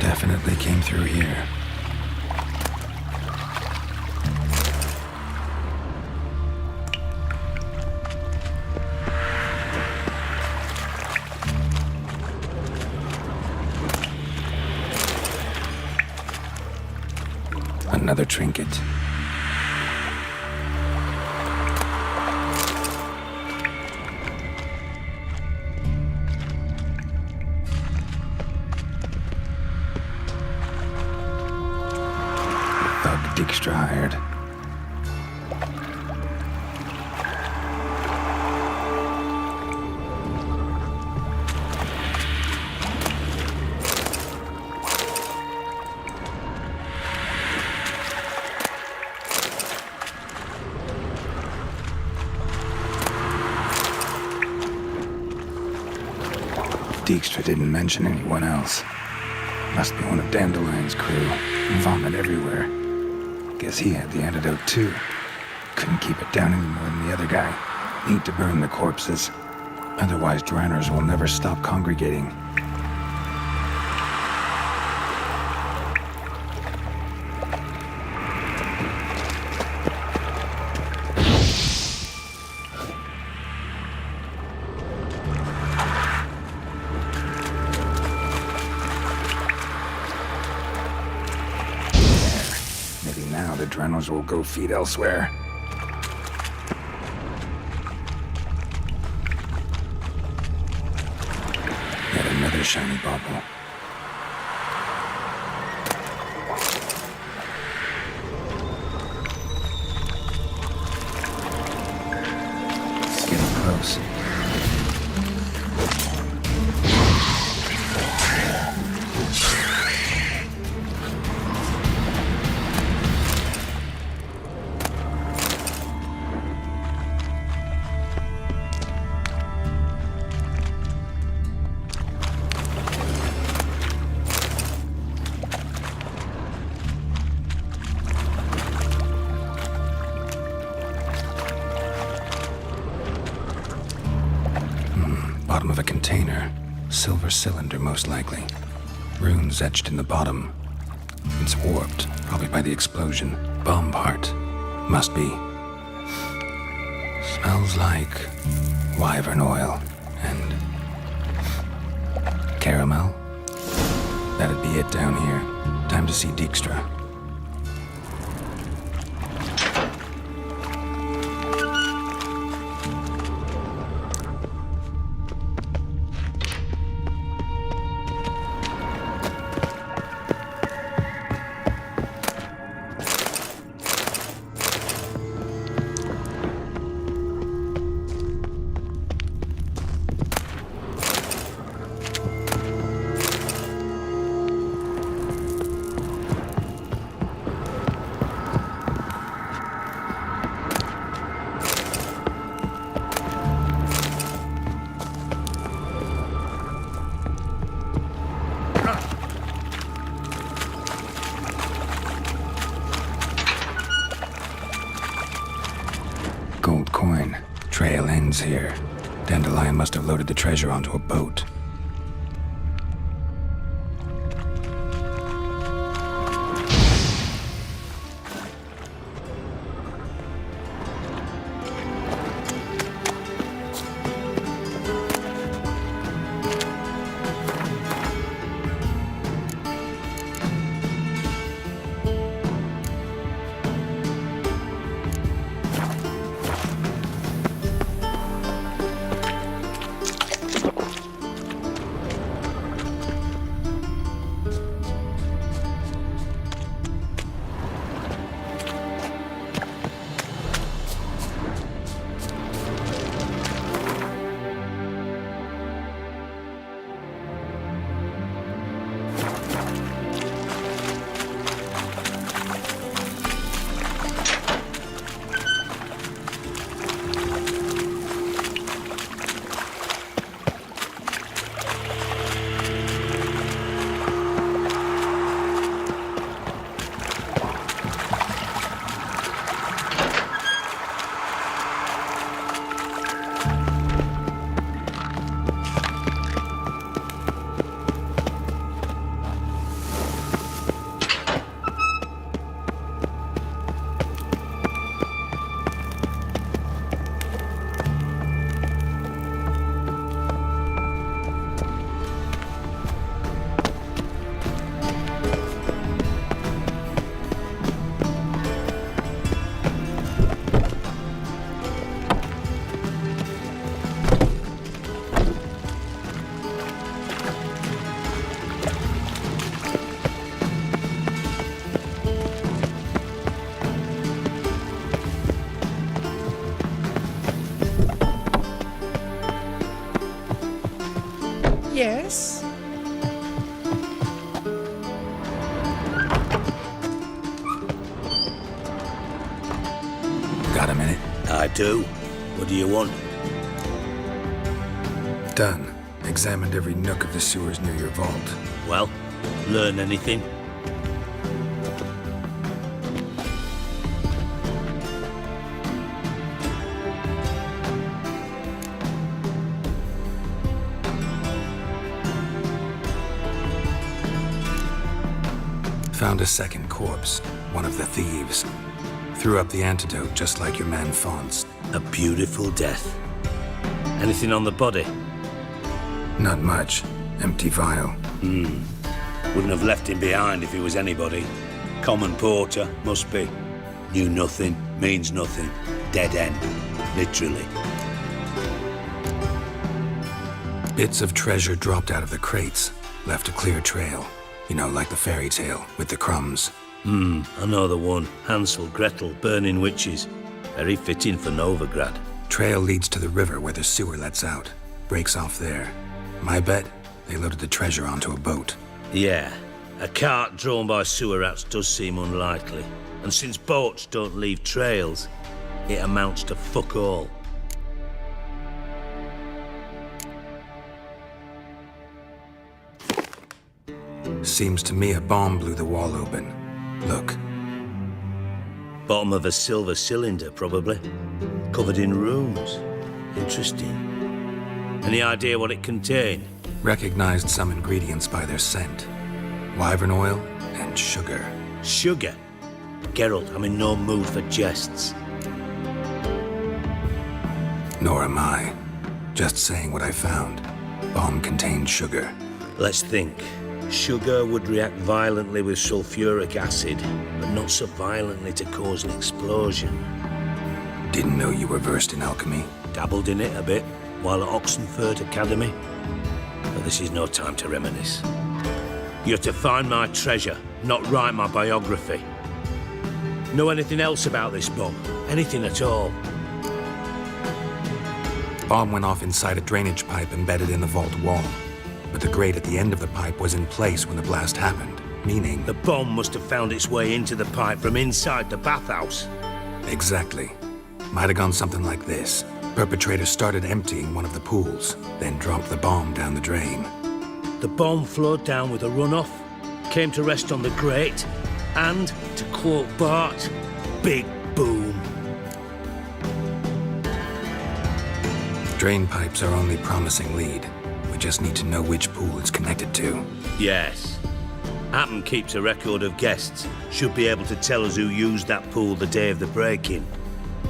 Definitely came through here. Another trinket. Thug Dijkstra hired. Dijkstra didn't mention anyone else. Must be one of Dandelion's crew. Vomit everywhere. Guess he had the antidote too. Couldn't keep it down any more than the other guy. Need to burn the corpses. Otherwise, Dranners will never stop congregating. Dranners will go feed elsewhere. Yet another shiny bauble. It's getting close. Bottom of a container. Silver cylinder, most likely. Runes etched in the bottom. It's warped, probably by the explosion. Bomb part. Must be. Smells like wyvern oil and caramel. That'd be it down here. Time to see Dijkstra. Gold coin. Trail ends here. Dandelion must have loaded the treasure onto a boat. Yes? Got a minute? I do. What do you want? Done. Examined every nook of the sewers near your vault. Well, learn anything? Found a second corpse, one of the thieves. Threw up the antidote just like your man Faunt's. A beautiful death. Anything on the body? Not much. Empty vial. Wouldn't have left him behind if he was anybody. Common porter, must be. Knew nothing, means nothing. Dead end. Literally. Bits of treasure dropped out of the crates. Left a clear trail. You know, like the fairy tale, with the crumbs. I know the one. Hansel, Gretel, burning witches. Very fitting for Novigrad. Trail leads to the river where the sewer lets out. Breaks off there. My bet, they loaded the treasure onto a boat. Yeah. A cart drawn by sewer rats does seem unlikely. And since boats don't leave trails, it amounts to fuck all. Seems to me a bomb blew the wall open. Look. Bottom of a silver cylinder, probably. Covered in runes. Interesting. Any idea what it contained? Recognized some ingredients by their scent. Wyvern oil and sugar. Sugar? Geralt, I'm in no mood for jests. Nor am I. Just saying what I found. Bomb contained sugar. Let's think. Sugar would react violently with sulfuric acid, but not so violently to cause an explosion. Didn't know you were versed in alchemy. Dabbled in it a bit while at Oxenford Academy. But this is no time to reminisce. You're to find my treasure, not write my biography. Know anything else about this bomb? Anything at all? Bomb went off inside a drainage pipe embedded in the vault wall. But the grate at the end of the pipe was in place when the blast happened, meaning... The bomb must have found its way into the pipe from inside the bathhouse. Exactly. Might have gone something like this. Perpetrator started emptying one of the pools, then dropped the bomb down the drain. The bomb flowed down with a runoff, came to rest on the grate, and, to quote Bart, big boom. Drain pipes are only promising lead. We just need to know which pool it's connected to. Yes. Appen keeps a record of guests. Should be able to tell us who used that pool the day of the break-in.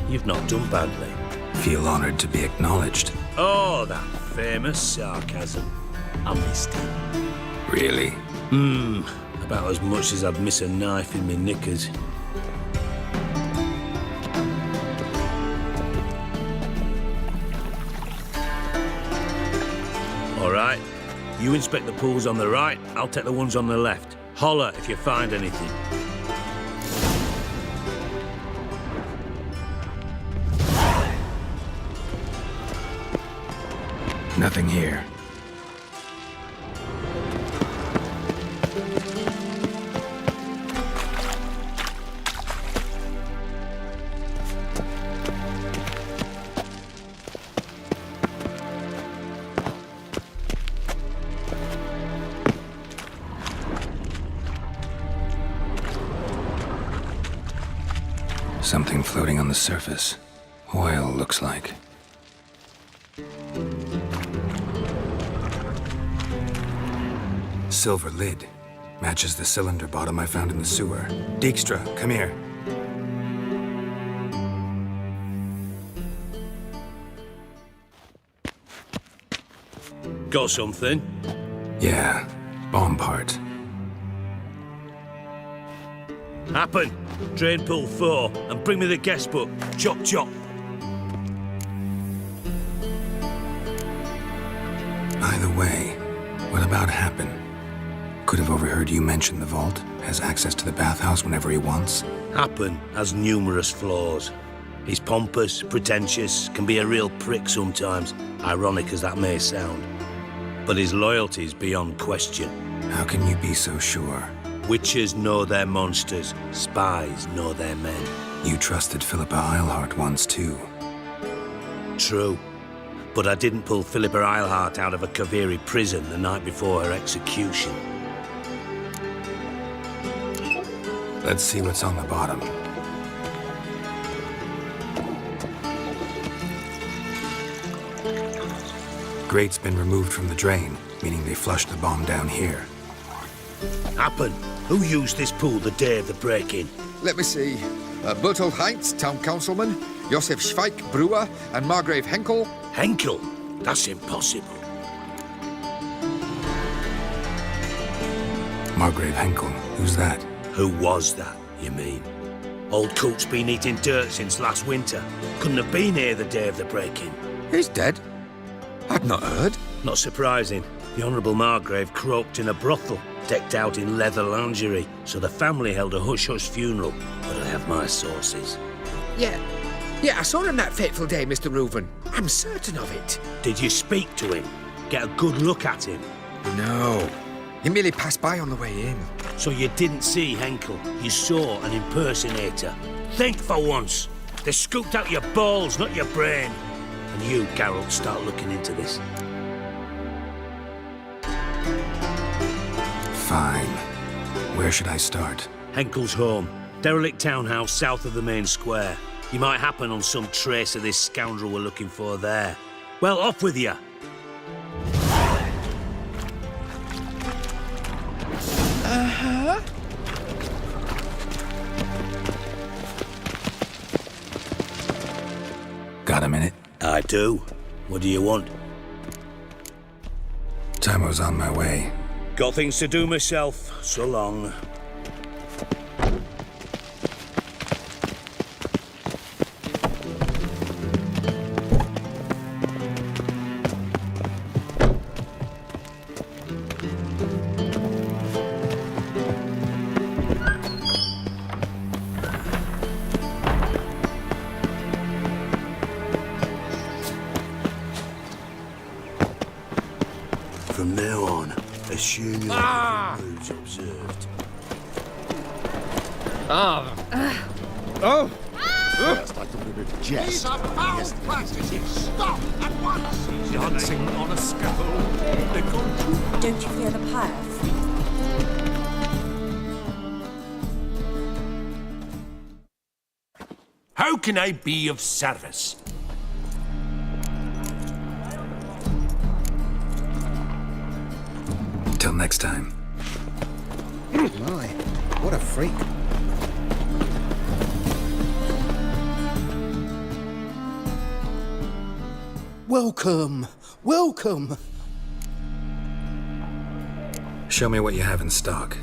You've not done badly. Feel honored to be acknowledged. Oh, that famous sarcasm. I missed it. Really? About as much as I'd miss a knife in my knickers. All right. You inspect the pools on the right, I'll take the ones on the left. Holler if you find anything. Nothing here. Something floating on the surface. Oil, looks like. Silver lid. Matches the cylinder bottom I found in the sewer. Dijkstra, come here. Got something? Yeah, bomb part. Happen. Drain pool 4, and bring me the guest book. Chop, chop. By the way, what about Happen? Could have overheard you mention the vault. Has access to the bathhouse whenever he wants. Happen has numerous flaws. He's pompous, pretentious, can be a real prick sometimes, ironic as that may sound. but his loyalty's beyond question. How can you be so sure? Witches know their monsters, spies know their men. You trusted Philippa Eilhart once too. True, but I didn't pull Philippa Eilhart out of a Kaviri prison the night before her execution. Let's see what's on the bottom. Grate's been removed from the drain, meaning they flushed the bomb down here. Happen. Who used this pool the day of the break-in? Let me see. Bertolt Heinz, town councilman, Josef Schweik, brewer, and Margrave Henkel. Henkel? That's impossible. Margrave Henkel, who's that? Who was that, you mean? Old Coot's been eating dirt since last winter. Couldn't have been here the day of the break-in. He's dead? I'd not heard. Not surprising. The Honourable Margrave croaked in a brothel, decked out in leather lingerie, so the family held a hush-hush funeral, but I have my sources. Yeah, I saw him that fateful day, Mr. Reuven. I'm certain of it. Did you speak to him? Get a good look at him? No. He merely passed by on the way in. So you didn't see Henkel? You saw an impersonator? Think for once. They scooped out your balls, not your brain. And you, Geralt, start looking into this. Fine. Where should I start? Henkel's home. Derelict townhouse south of the main square. You might happen on some trace of this scoundrel we're looking for there. Well, off with you. Uh-huh. Got a minute? I do. What do you want? Tamo's on my way. Got things to do myself. So long. From now on, assume your moves observed. First, I thought it was jest. These are foul practices. Stop at once. Dancing on a scaffold. Don't you fear the pyre? How can I be of service? Till next time. My, what a freak. Welcome, welcome. Show me what you have in stock.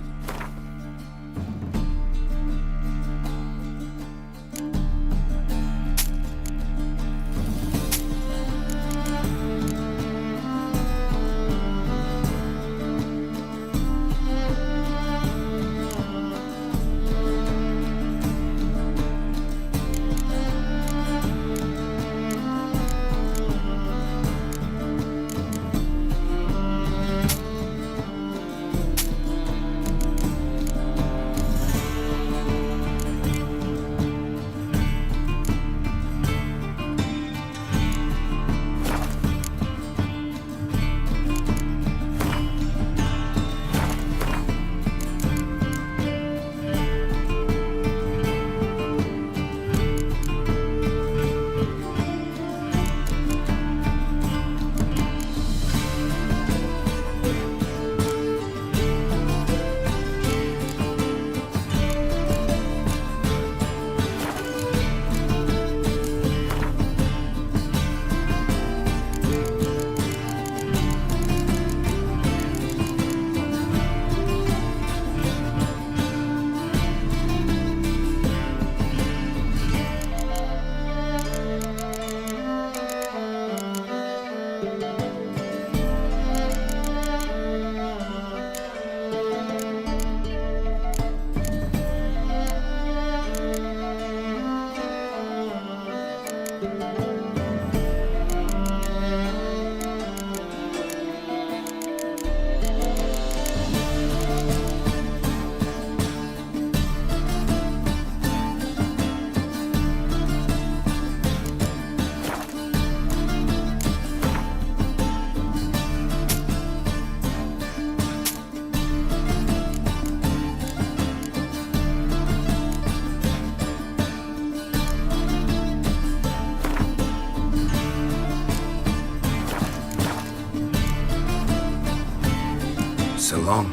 So long.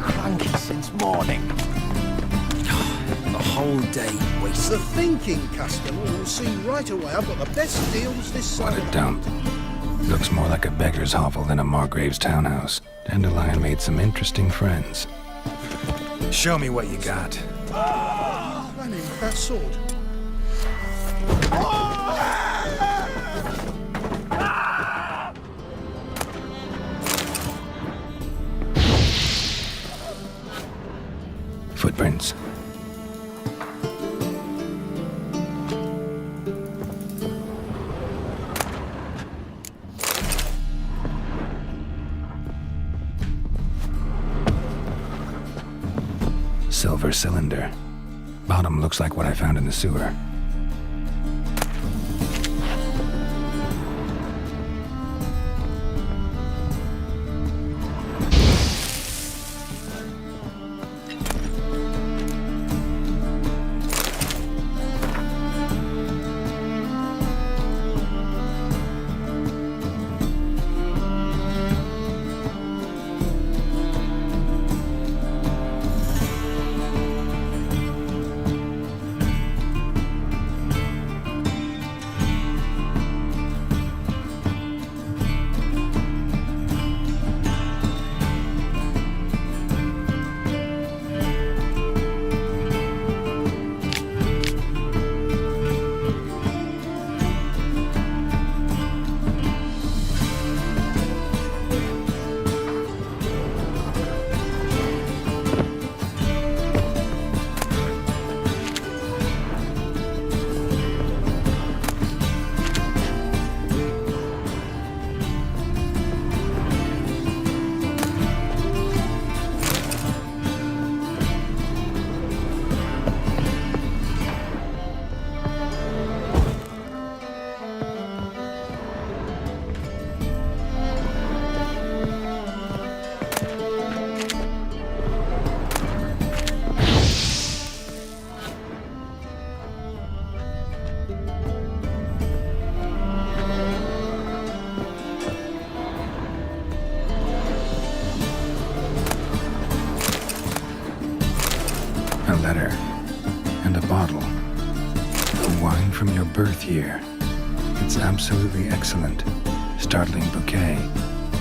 Cranky since morning. The whole day wasted. The thinking customer will see right away I've got the best deals this side. What a dump. Looks more like a beggar's hovel than a Margrave's townhouse. Dandelion made some interesting friends. Show me what you got. Running with that sword. Footprints. Silver cylinder. Bottom looks like what I found in the sewer. A letter. And a bottle. A wine from your birth year. It's absolutely excellent. Startling bouquet.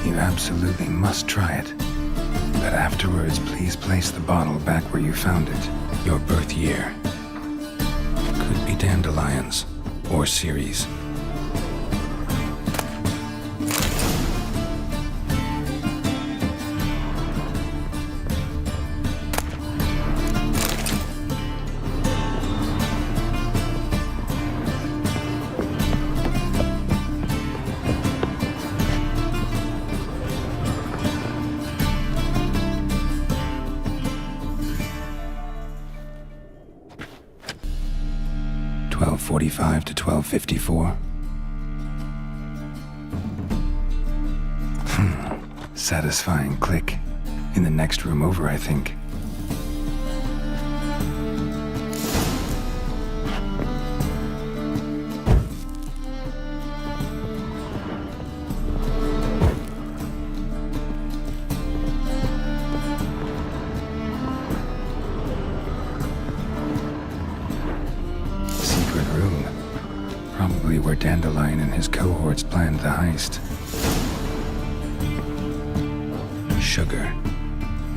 You absolutely must try it. But afterwards, please place the bottle back where you found it. Your birth year. Could be dandelions. Or Ceres. .45 to 12:54. Satisfying click. In the next room over, I think. Probably where Dandelion and his cohorts planned the heist. Sugar.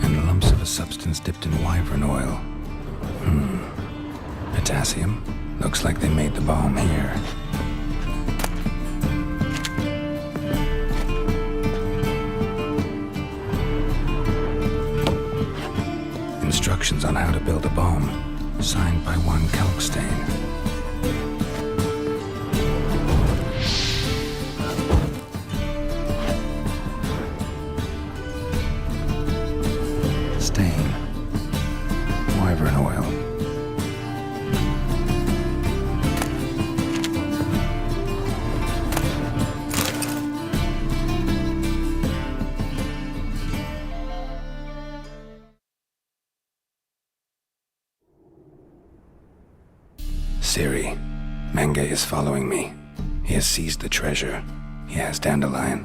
And lumps of a substance dipped in wyvern oil. Potassium. Looks like they made the bomb here. Instructions on how to build a bomb. Signed by one Kalkstain. Stain. Wyvern oil. Siri. Menge is following me. He has seized the treasure. He has Dandelion.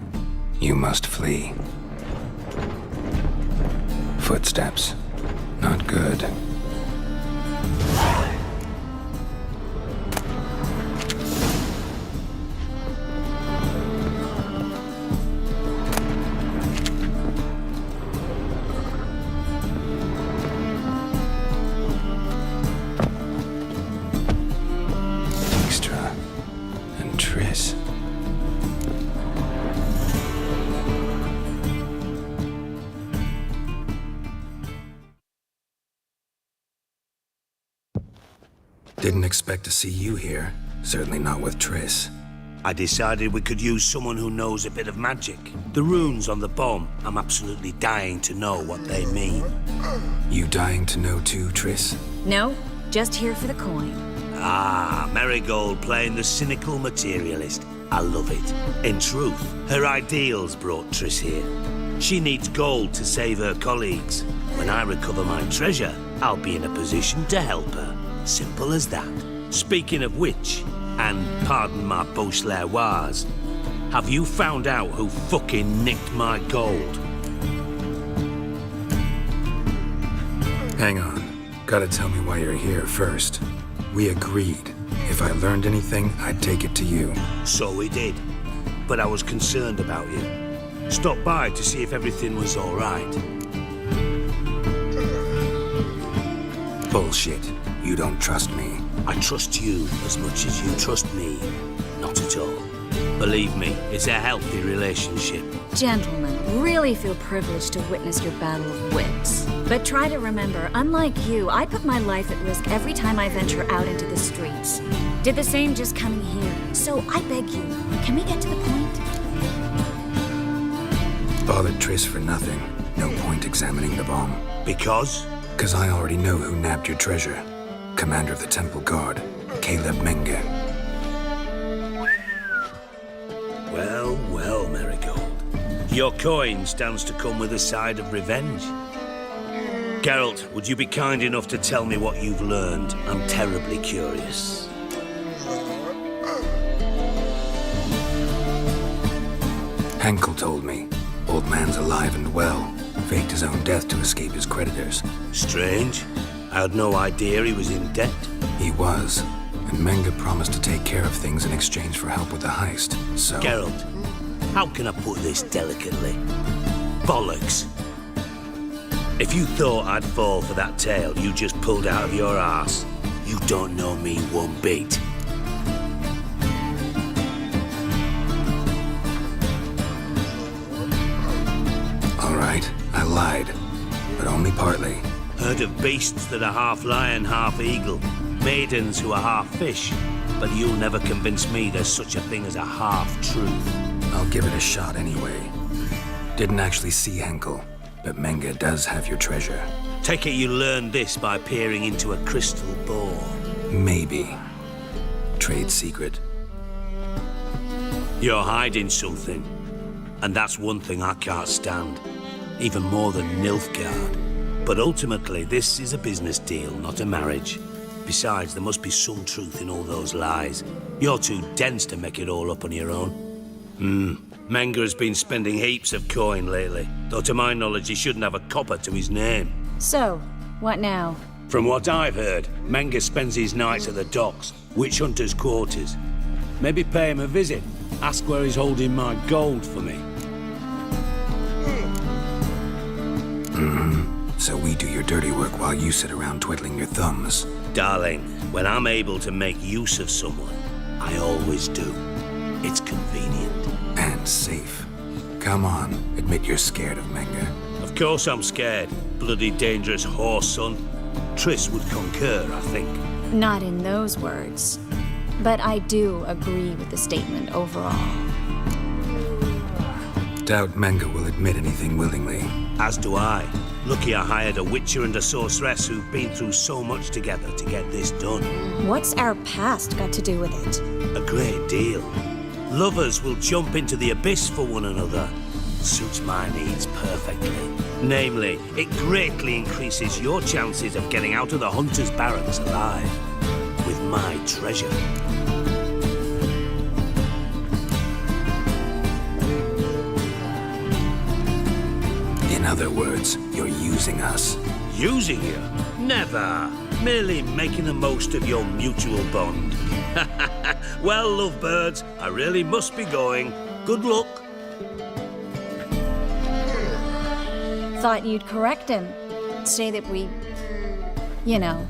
You must flee. Footsteps. Not good. Dijkstra and Triss. Didn't expect to see you here. Certainly not with Triss. I decided we could use someone who knows a bit of magic. The runes on the bomb, I'm absolutely dying to know what they mean. You dying to know too, Triss? No, just here for the coin. Ah, Marigold playing the cynical materialist. I love it. In truth, her ideals brought Triss here. She needs gold to save her colleagues. When I recover my treasure, I'll be in a position to help her. Simple as that. Speaking of which, and pardon my Beauclervoise, have you found out who fucking nicked my gold? Hang on. Gotta tell me why you're here first. We agreed. If I learned anything, I'd take it to you. So we did. But I was concerned about you. Stopped by to see if everything was all right. Bullshit. You don't trust me. I trust you as much as you trust me. Not at all. Believe me, it's a healthy relationship. Gentlemen, really feel privileged to witness your battle of wits. But try to remember, unlike you, I put my life at risk every time I venture out into the streets. Did the same just coming here. So I beg you, can we get to the point? Bothered Triss for nothing. No point examining the bomb. Because? Because I already know who nabbed your treasure. Commander of the Temple Guard, Caleb Menge. Well, well, Marigold. Your coin stands to come with a side of revenge. Geralt, would you be kind enough to tell me what you've learned? I'm terribly curious. Henkel told me. Old man's alive and well. Faked his own death to escape his creditors. Strange. I had no idea he was in debt. He was. And Menge promised to take care of things in exchange for help with the heist, so... Geralt, how can I put this delicately? Bollocks. If you thought I'd fall for that tale you just pulled out of your arse, you don't know me one bit. All right, I lied. But only partly. Heard of beasts that are half lion, half eagle. Maidens who are half fish. But you'll never convince me there's such a thing as a half-truth. I'll give it a shot anyway. Didn't actually see Henkel, but Menge does have your treasure. Take it you learned this by peering into a crystal ball. Maybe. Trade secret. You're hiding something. And that's one thing I can't stand. Even more than Nilfgaard. But ultimately, this is a business deal, not a marriage. Besides, there must be some truth in all those lies. You're too dense to make it all up on your own. Menge has been spending heaps of coin lately, though to my knowledge he shouldn't have a copper to his name. So, what now? From what I've heard, Menge spends his nights at the docks, witch hunters' quarters. Maybe pay him a visit. Ask where he's holding my gold for me. So we do your dirty work while you sit around twiddling your thumbs. Darling, when I'm able to make use of someone, I always do. It's convenient. And safe. Come on, admit you're scared of Menge. Of course I'm scared. Bloody dangerous horse, son. Triss would concur, I think. Not in those words. But I do agree with the statement overall. Doubt Menge will admit anything willingly. As do I. Lucky I hired a witcher and a sorceress who've been through so much together to get this done. What's our past got to do with it? A great deal. Lovers will jump into the abyss for one another. Suits my needs perfectly. Namely, it greatly increases your chances of getting out of the hunter's barracks alive. With my treasure. other words, you're using us. Using you? Never. Merely making the most of your mutual bond. Well, lovebirds, I really must be going. Good luck. Thought you'd correct him. Say that we... you know.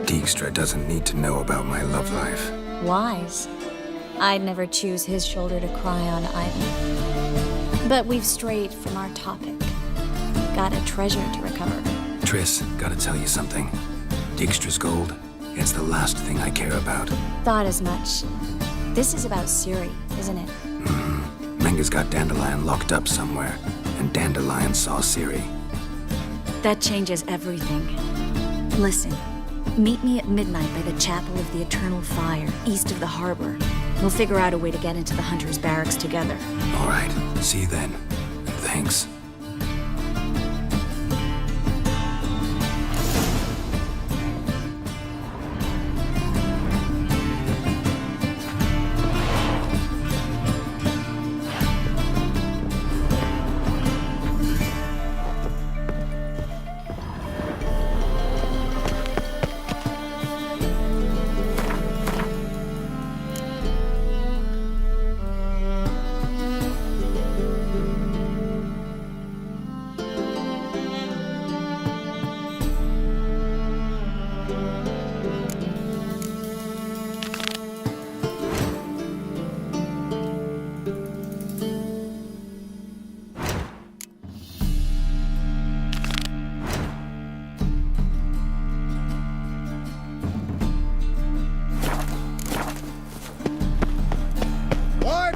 Dijkstra doesn't need to know about my love life. Wise. I'd never choose his shoulder to cry on either. But we've strayed from our topic. Got a treasure to recover. Triss, gotta tell you something. Dijkstra's gold, it's the last thing I care about. Thought as much. This is about Ciri, isn't it? Menga's got Dandelion locked up somewhere, and Dandelion saw Ciri. That changes everything. Listen, meet me at midnight by the Chapel of the Eternal Fire, east of the harbor. We'll figure out a way to get into the Hunter's Barracks together. All right, see you then. Thanks.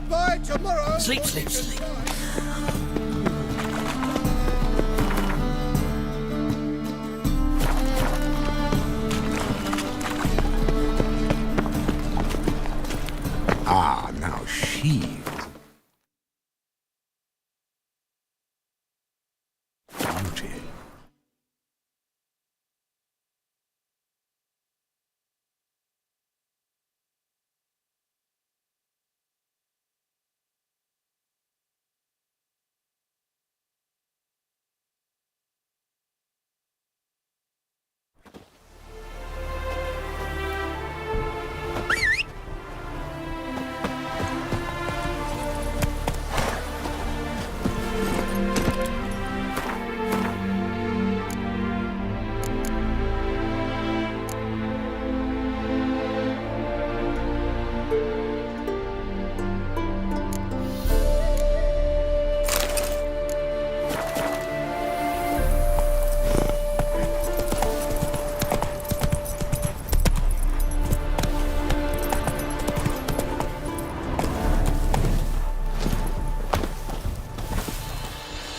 Bye tomorrow. Sleep, sleep, sleep. Ah, now she... Beauty.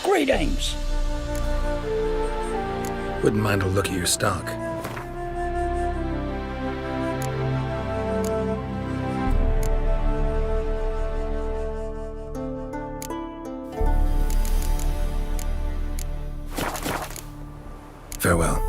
Greetings. Wouldn't mind a look at your stock. Farewell.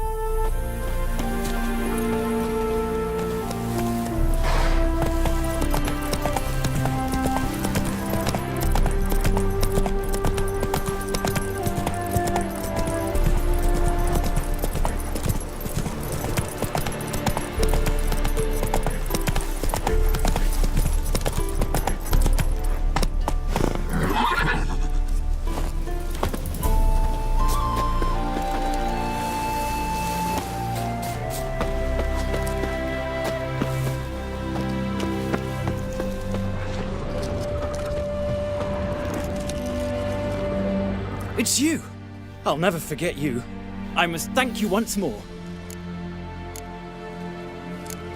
It's you! I'll never forget you. I must thank you once more.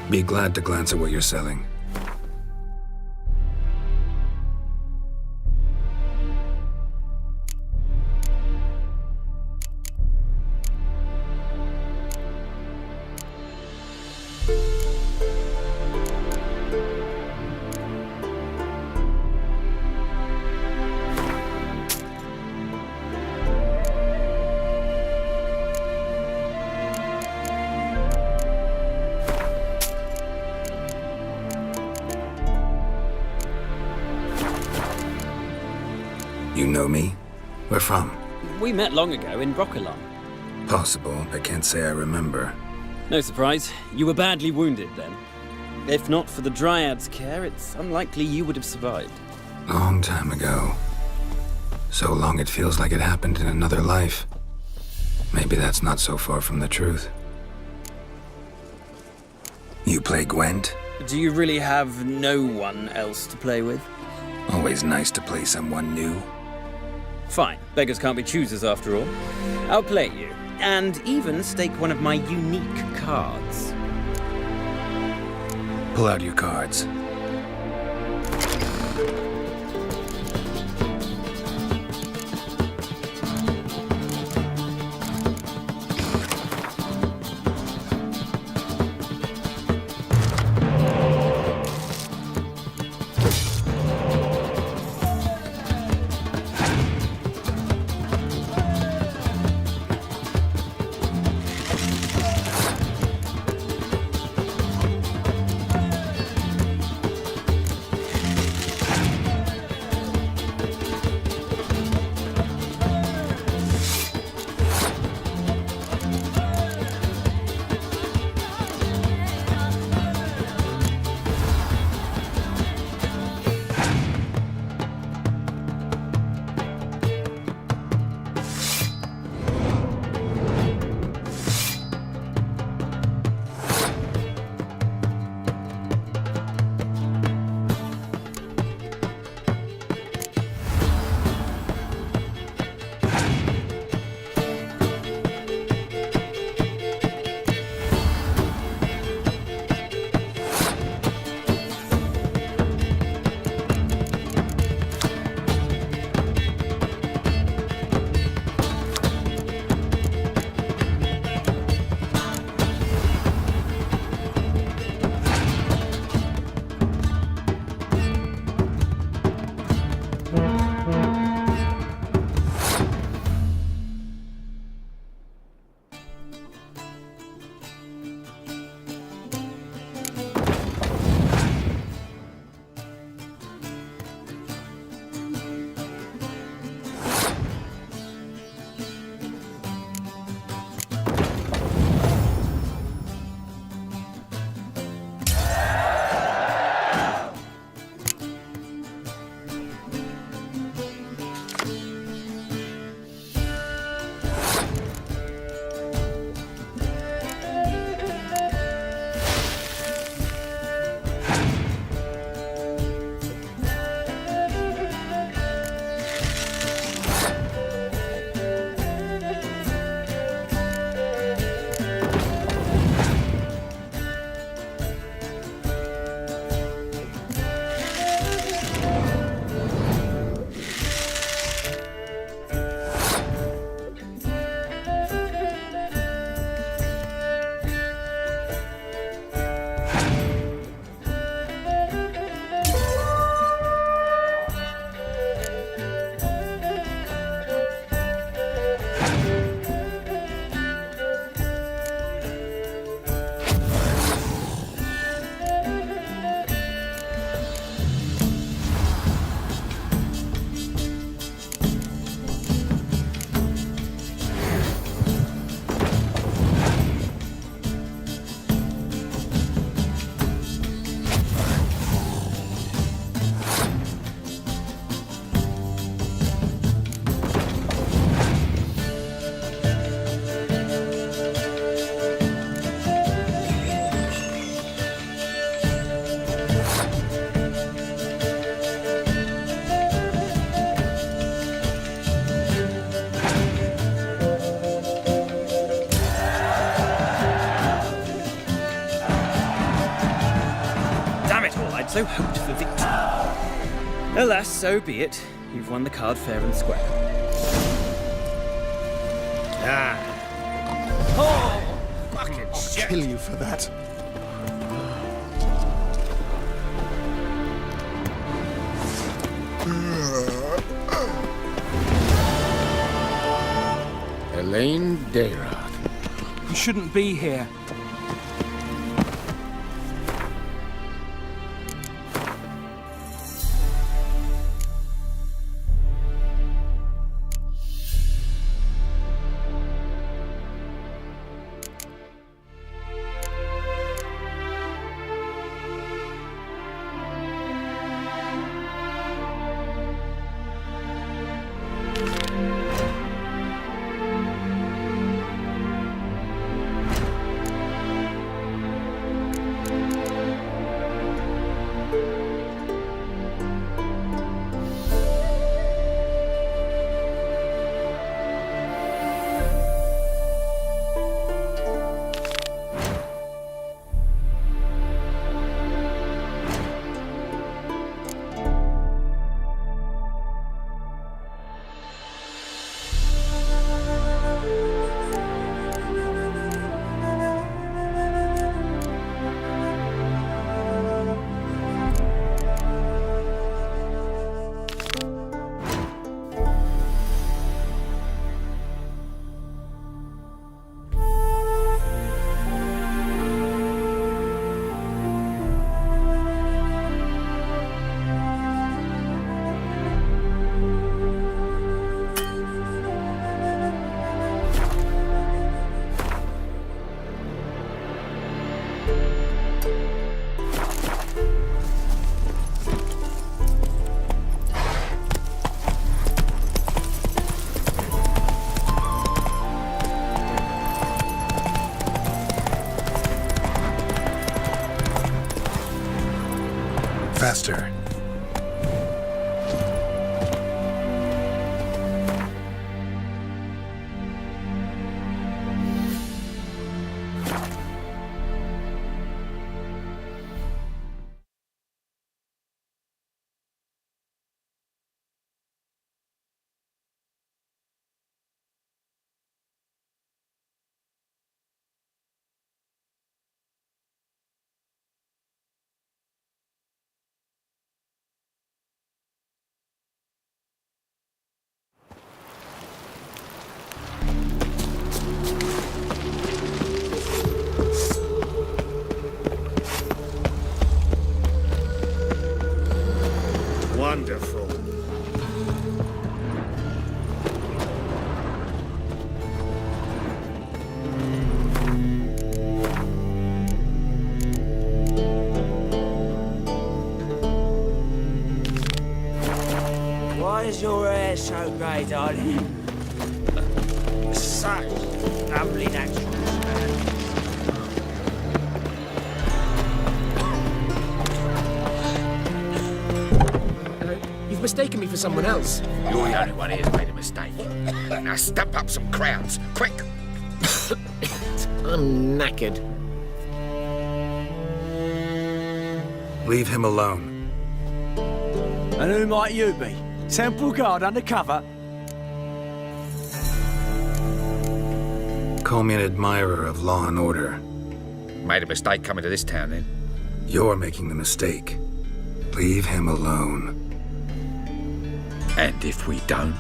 Be glad to glance at what you're selling. You know me? Where from? We met long ago in Broccolon. Possible. I can't say I remember. No surprise. You were badly wounded then. If not for the Dryad's care, it's unlikely you would have survived. Long time ago. So long it feels like it happened in another life. Maybe that's not so far from the truth. You play Gwent? Do you really have no one else to play with? Always nice to play someone new. Fine. Beggars can't be choosers after all. I'll play you. And even stake one of my unique cards. Pull out your cards. so hoped for victory. Alas, so be it. You've won the card fair and square. Ah. Oh! Fucking shit! I'll kill you for that. Elaine Dayrath. You shouldn't be here. Faster. Wonderful. Why is your hair so grey, darling? Such lovely natural hair. You've mistaken me for someone else. You're the only one here who's made a mistake. Now stamp up some crowns, quick! I'm knackered. Leave him alone. And who might you be? Temple Guard undercover? Call me an admirer of law and order. Made a mistake coming to this town, then. You're making the mistake. Leave him alone. And if we don't?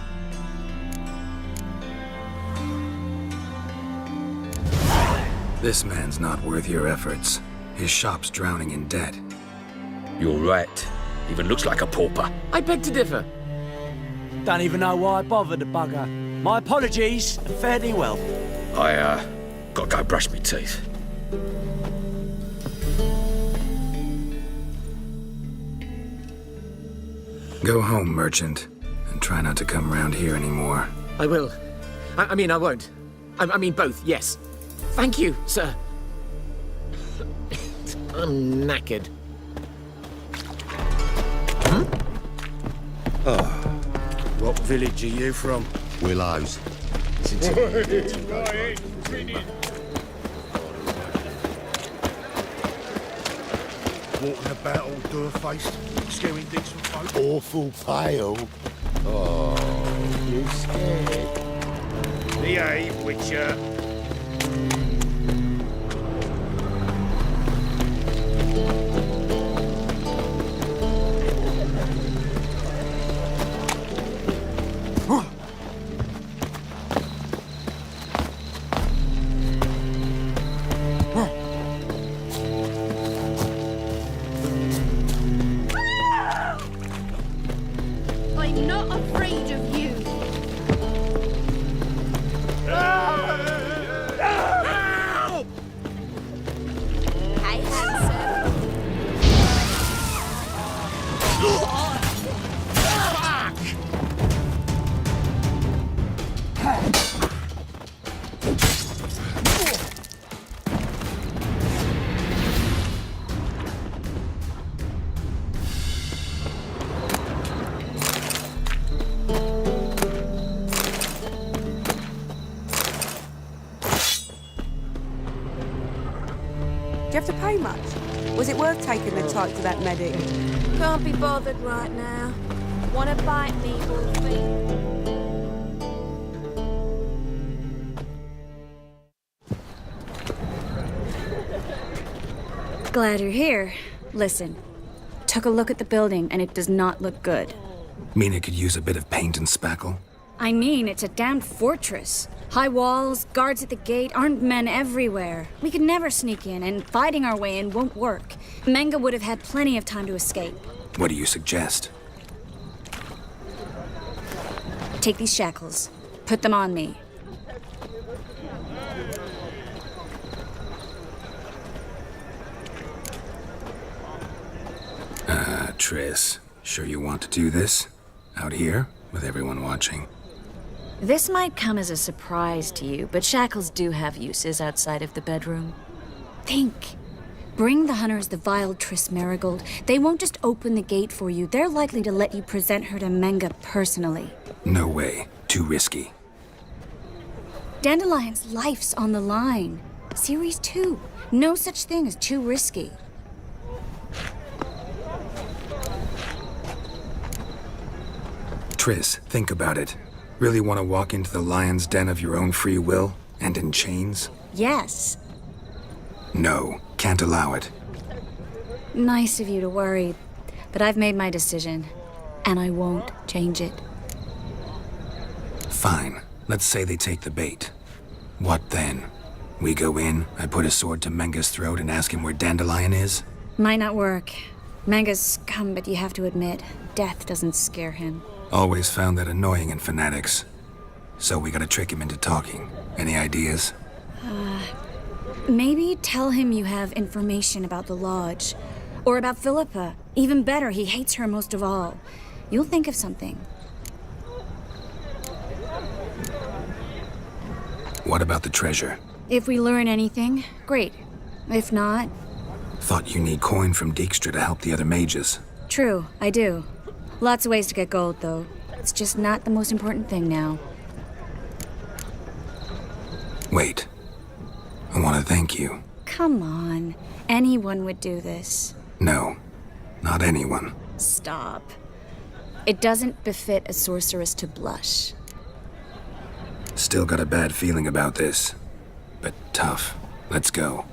This man's not worth your efforts. His shop's drowning in debt. You're right. Even looks like a pauper. I beg to differ. Don't even know why I bothered the bugger. My apologies, and fare thee well. I, gotta go brush my teeth. Go home, merchant, and try not to come round here anymore. I will. I mean, I won't. I mean, both, yes. Thank you, sir. I'm knackered. Oh. What village are you from? Willows. Walking about all door-faced, scaring decent folk. Awful pale. Oh, you scared? Behave, Witcher. I'm not afraid of you. Hey, handsome. Do you have to pay much? Was it worth taking the type to that medic? Can't be bothered right now. Wanna bite me, Wolfie? Glad you're here. Listen, took a look at the building and it does not look good. Mean it could use a bit of paint and spackle? I mean, it's a damned fortress. High walls, guards at the gate, armed men everywhere. We could never sneak in, and fighting our way in won't work. Menga would have had plenty of time to escape. What do you suggest? Take these shackles. Put them on me. Triss, sure you want to do this? Out here, with everyone watching? This might come as a surprise to you, but shackles do have uses outside of the bedroom. Think. Bring the hunters the vile Triss Marigold. They won't just open the gate for you. They're likely to let you present her to Menga personally. No way. Too risky. Dandelion's life's on the line. Series 2. No such thing as too risky. Triss, think about it. Really want to walk into the lion's den of your own free will? And in chains? Yes. No, can't allow it. Nice of you to worry, but I've made my decision, and I won't change it. Fine. Let's say they take the bait. What then? We go in, I put a sword to Menga's throat and ask him where Dandelion is? Might not work. Menga's scum, but you have to admit, death doesn't scare him. Always found that annoying in fanatics. So we gotta trick him into talking. Any ideas? Maybe tell him you have information about the Lodge. Or about Philippa. Even better, he hates her most of all. You'll think of something. What about the treasure? If we learn anything, great. If not... Thought you need coin from Dijkstra to help the other mages. True, I do. Lots of ways to get gold, though. It's just not the most important thing now. Wait. I want to thank you. Come on. Anyone would do this. No. Not anyone. Stop. It doesn't befit a sorceress to blush. Still got a bad feeling about this. But tough. Let's go.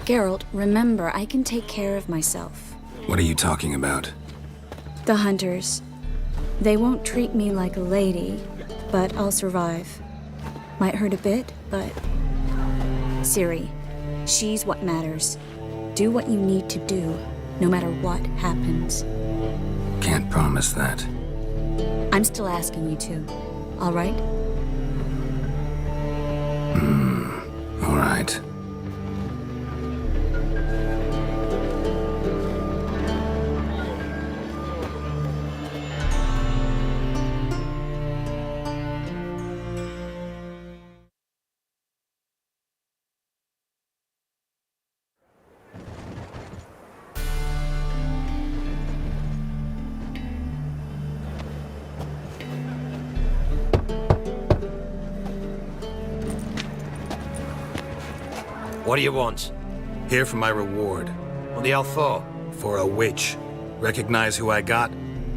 Geralt, remember, I can take care of myself. What are you talking about? The hunters. They won't treat me like a lady, but I'll survive. Might hurt a bit, but... Ciri, she's what matters. Do what you need to do, no matter what happens. Can't promise that. I'm still asking you to, all right? All right. What do you want? Here for my reward. What the hell for? For a witch. Recognize who I got?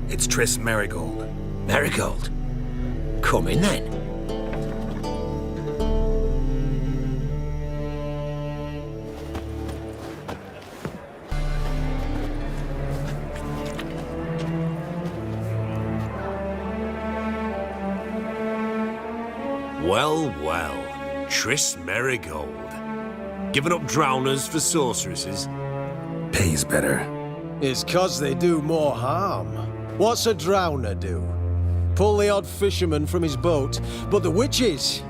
It's Triss Marigold. Marigold? Come in then. Well, well. Triss Marigold. Giving up drowners for sorceresses? Pays better. It's 'cause they do more harm. What's a drowner do? Pull the odd fisherman from his boat, but the witches,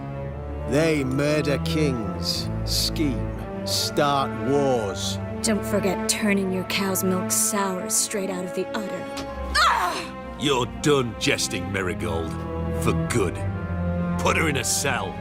they murder kings, scheme, start wars. Don't forget turning your cow's milk sour straight out of the udder. You're done jesting, Marigold. For good. Put her in a cell.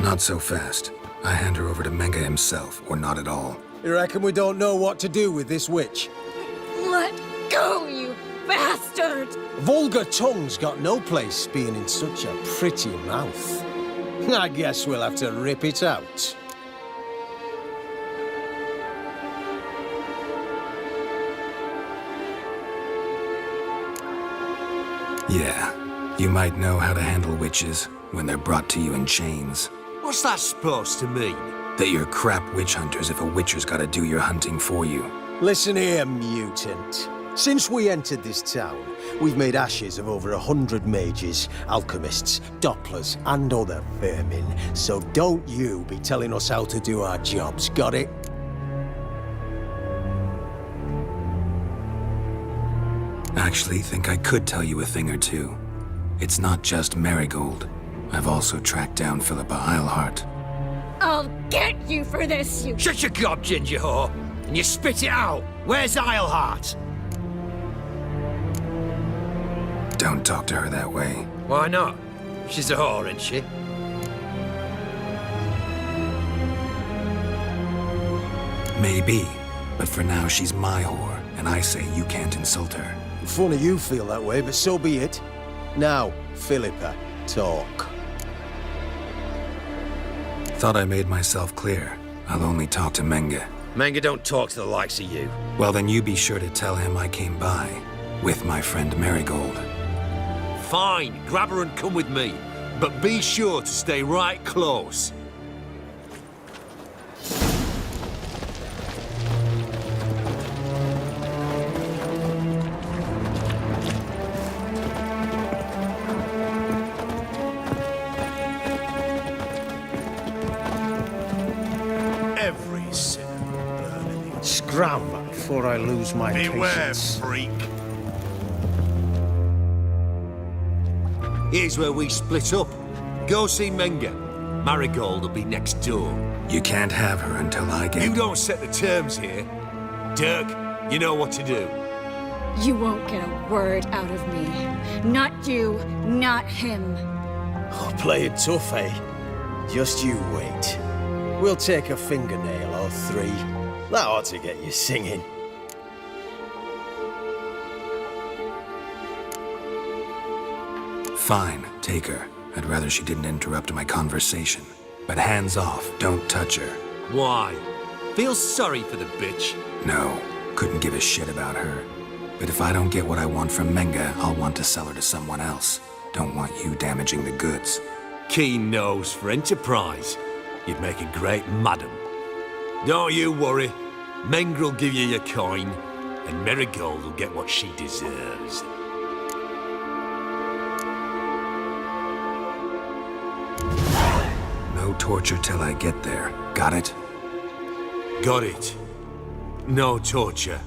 Not so fast. I hand her over to Menga himself, or not at all. You reckon we don't know what to do with this witch? Let go, you bastard! Vulgar tongue's got no place being in such a pretty mouth. I guess we'll have to rip it out. Yeah, you might know how to handle witches when they're brought to you in chains. What's that supposed to mean? That you're crap witch hunters if a witcher's gotta do your hunting for you. Listen here, mutant. Since we entered this town, we've made ashes of over 100 mages, alchemists, dopplers, and other vermin. So don't you be telling us how to do our jobs, got it? Actually, think I could tell you a thing or two. It's not just Marigold. I've also tracked down Philippa Eilhart. I'll get you for this, you... Shut your gob, ginger whore, and you spit it out. Where's Eilhart? Don't talk to her that way. Why not? She's a whore, isn't she? Maybe, but for now she's my whore, and I say you can't insult her. Funny you feel that way, but so be it. Now, Philippa, talk. Thought I made myself clear. I'll only talk to Menge. Menge don't talk to the likes of you. Well, then you be sure to tell him I came by, with my friend Marigold. Fine, grab her and come with me. But be sure to stay right close. Every sin burning. Scram back before I lose my patience. freak. Here's where we split up. Go see Menge. Marigold will be next door. You can't have her until I get... You don't set the terms here. Dirk, you know what to do. You won't get a word out of me. Not you, not him. Oh, play it tough, eh? Just you wait. We'll take a fingernail or three. That ought to get you singing. Fine, take her. I'd rather she didn't interrupt my conversation. But hands off, don't touch her. Why? Feel sorry for the bitch? No, couldn't give a shit about her. But if I don't get what I want from Menge, I'll want to sell her to someone else. Don't want you damaging the goods. Keen nose for enterprise. You'd make a great madam. Don't you worry. Menge will give you your coin, and Marigold will get what she deserves. No torture till I get there. Got it? Got it. No torture.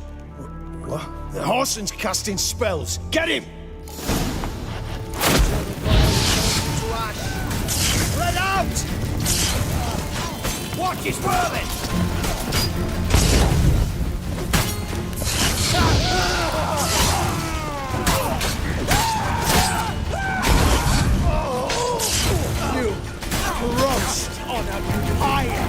What? The Horson's casting spells. Get him! Let out! Watch his whirling! You crushed on a pyre!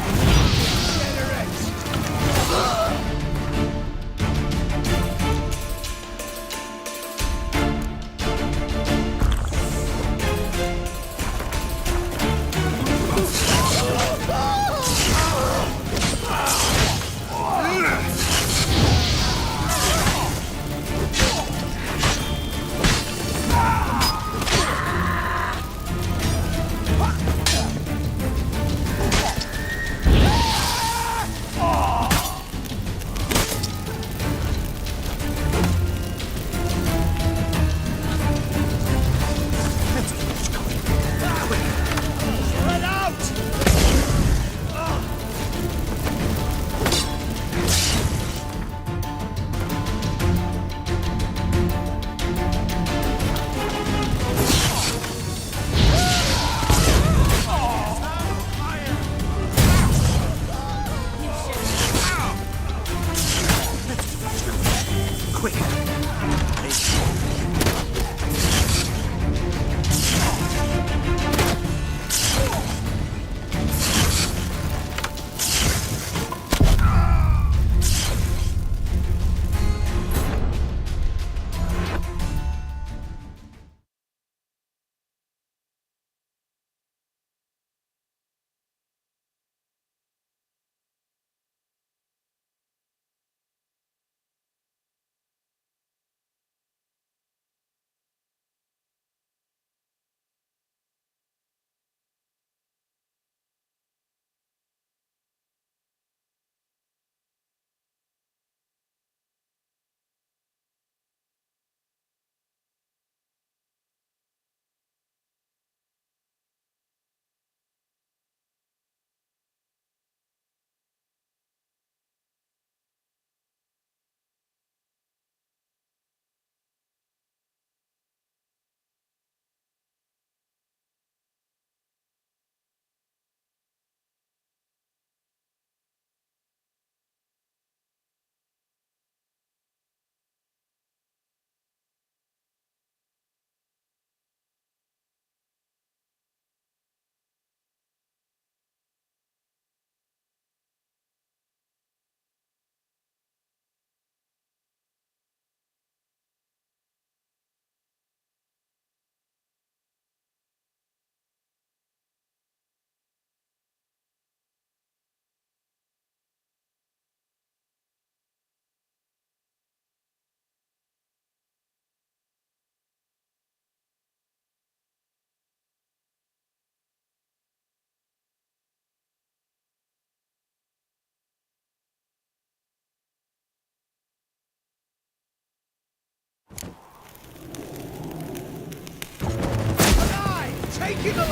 taking the line!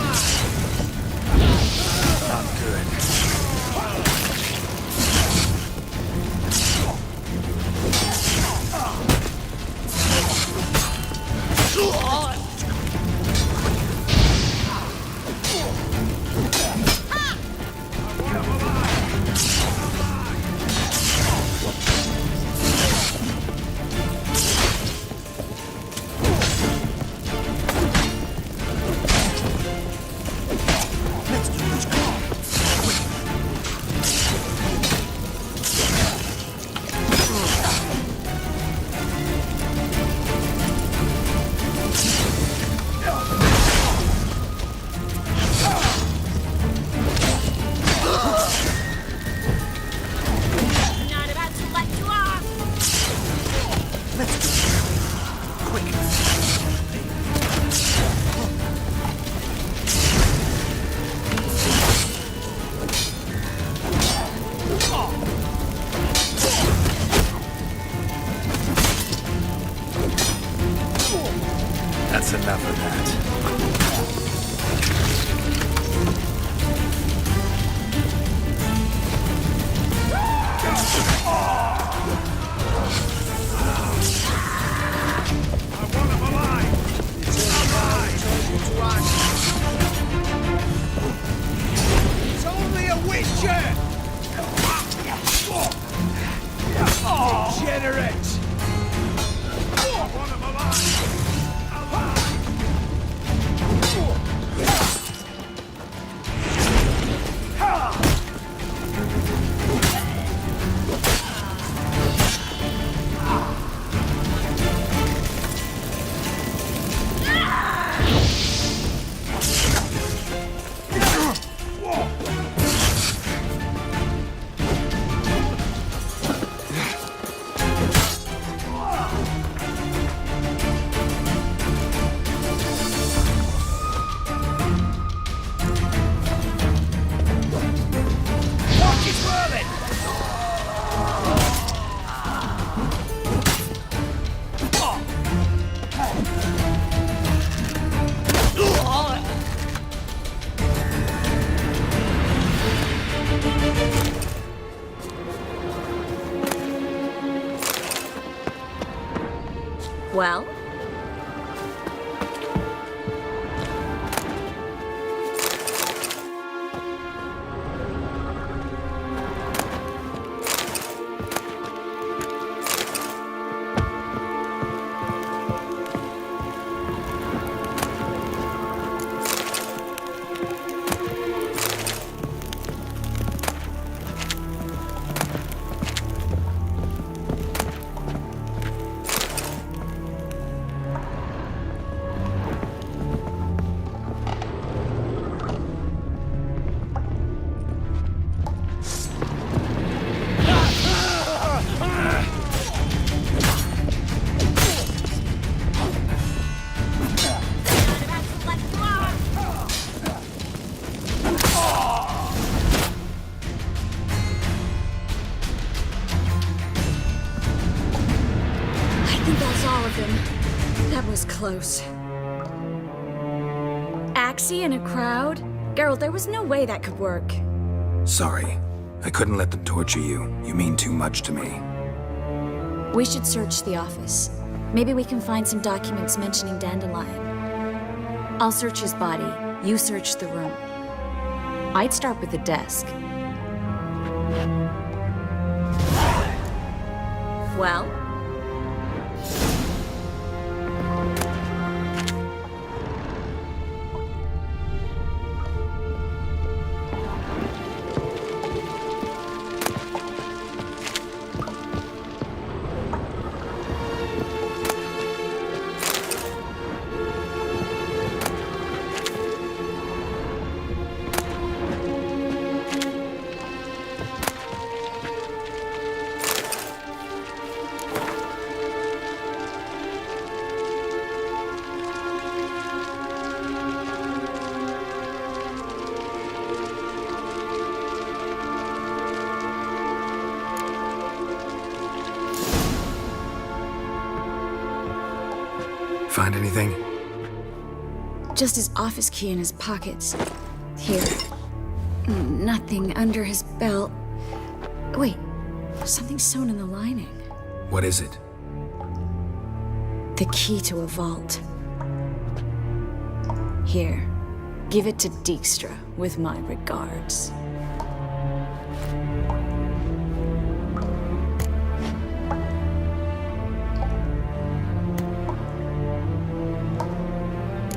Not good. That's enough of that. It's only a witcher! Degenerate! Well? That was close. Axie in a crowd? Geralt, there was no way that could work. Sorry. I couldn't let them torture you. You mean too much to me. We should search the office. Maybe we can find some documents mentioning Dandelion. I'll search his body. You search the room. I'd start with the desk. Well? Find anything? Just his office key in his pockets. Here. Nothing under his belt. Wait, something sewn in the lining. What is it? The key to a vault. Here, give it to Dijkstra with my regards.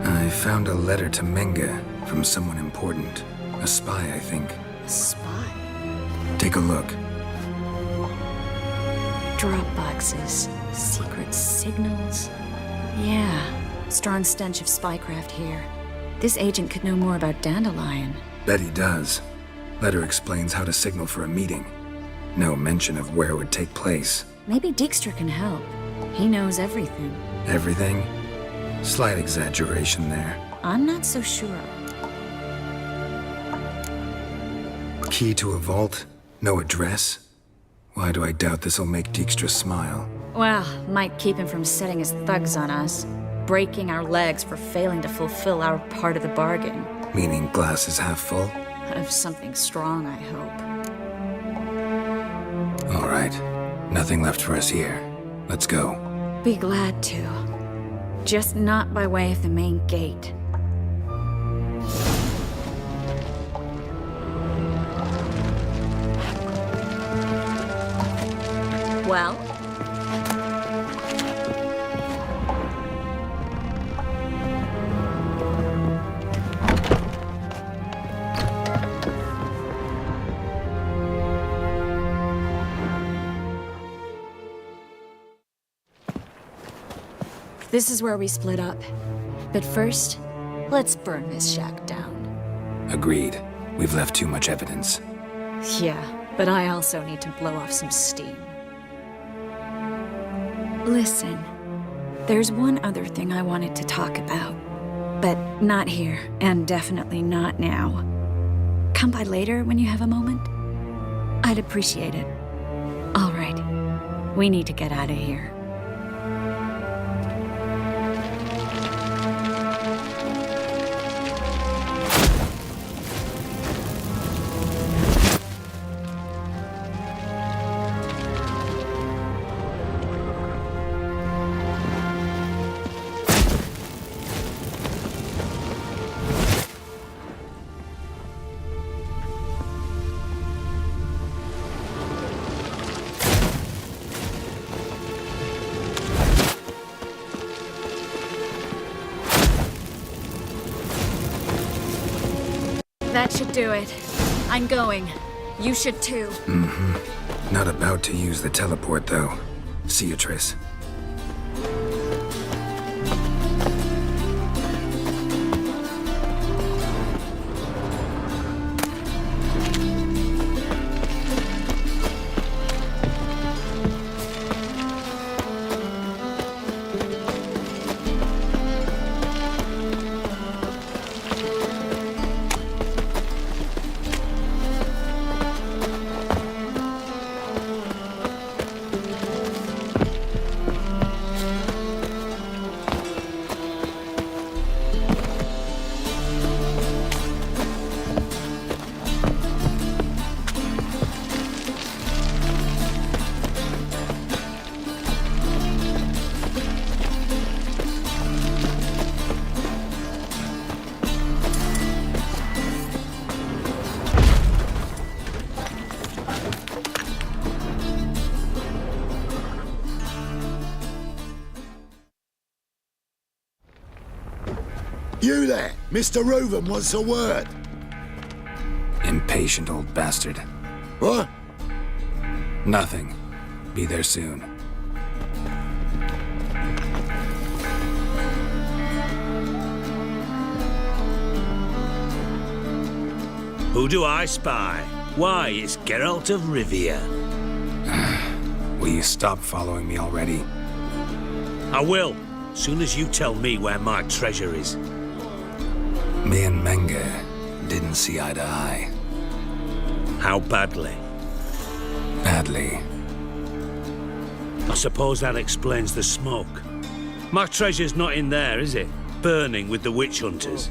I found a letter to Menge from someone important. A spy, I think. A spy? Take a look. Drop boxes, secret signals. Yeah, strong stench of spycraft here. This agent could know more about Dandelion. Bet he does. Letter explains how to signal for a meeting. No mention of where it would take place. Maybe Dijkstra can help. He knows everything. Everything? Slight exaggeration there. I'm not so sure. Key to a vault? No address? Why do I doubt this'll make Dijkstra smile? Well, might keep him from setting his thugs on us. Breaking our legs for failing to fulfill our part of the bargain. Meaning glass is half full? Of something strong, I hope. All right. Nothing left for us here. Let's go. Be glad to. Just not by way of the main gate. Well? This is where we split up. But first, let's burn this shack down. Agreed. We've left too much evidence. Yeah, but I also need to blow off some steam. Listen, there's one other thing I wanted to talk about. But not here, and definitely not now. Come by later when you have a moment? I'd appreciate it. All right, we need to get out of here. That should do it. I'm going. You should too. Mm-hmm. Not about to use the teleport, though. See you, Triss. You there, Mr. Reuven wants a word. Impatient old bastard. What? Nothing. Be there soon. Who do I spy? Why, it's Geralt of Rivia. Will you stop following me already? I will, soon as you tell me where my treasure is. Me and Menge didn't see eye to eye. How badly? Badly. I suppose that explains the smoke. My treasure's not in there, is it? burning with the witch hunters?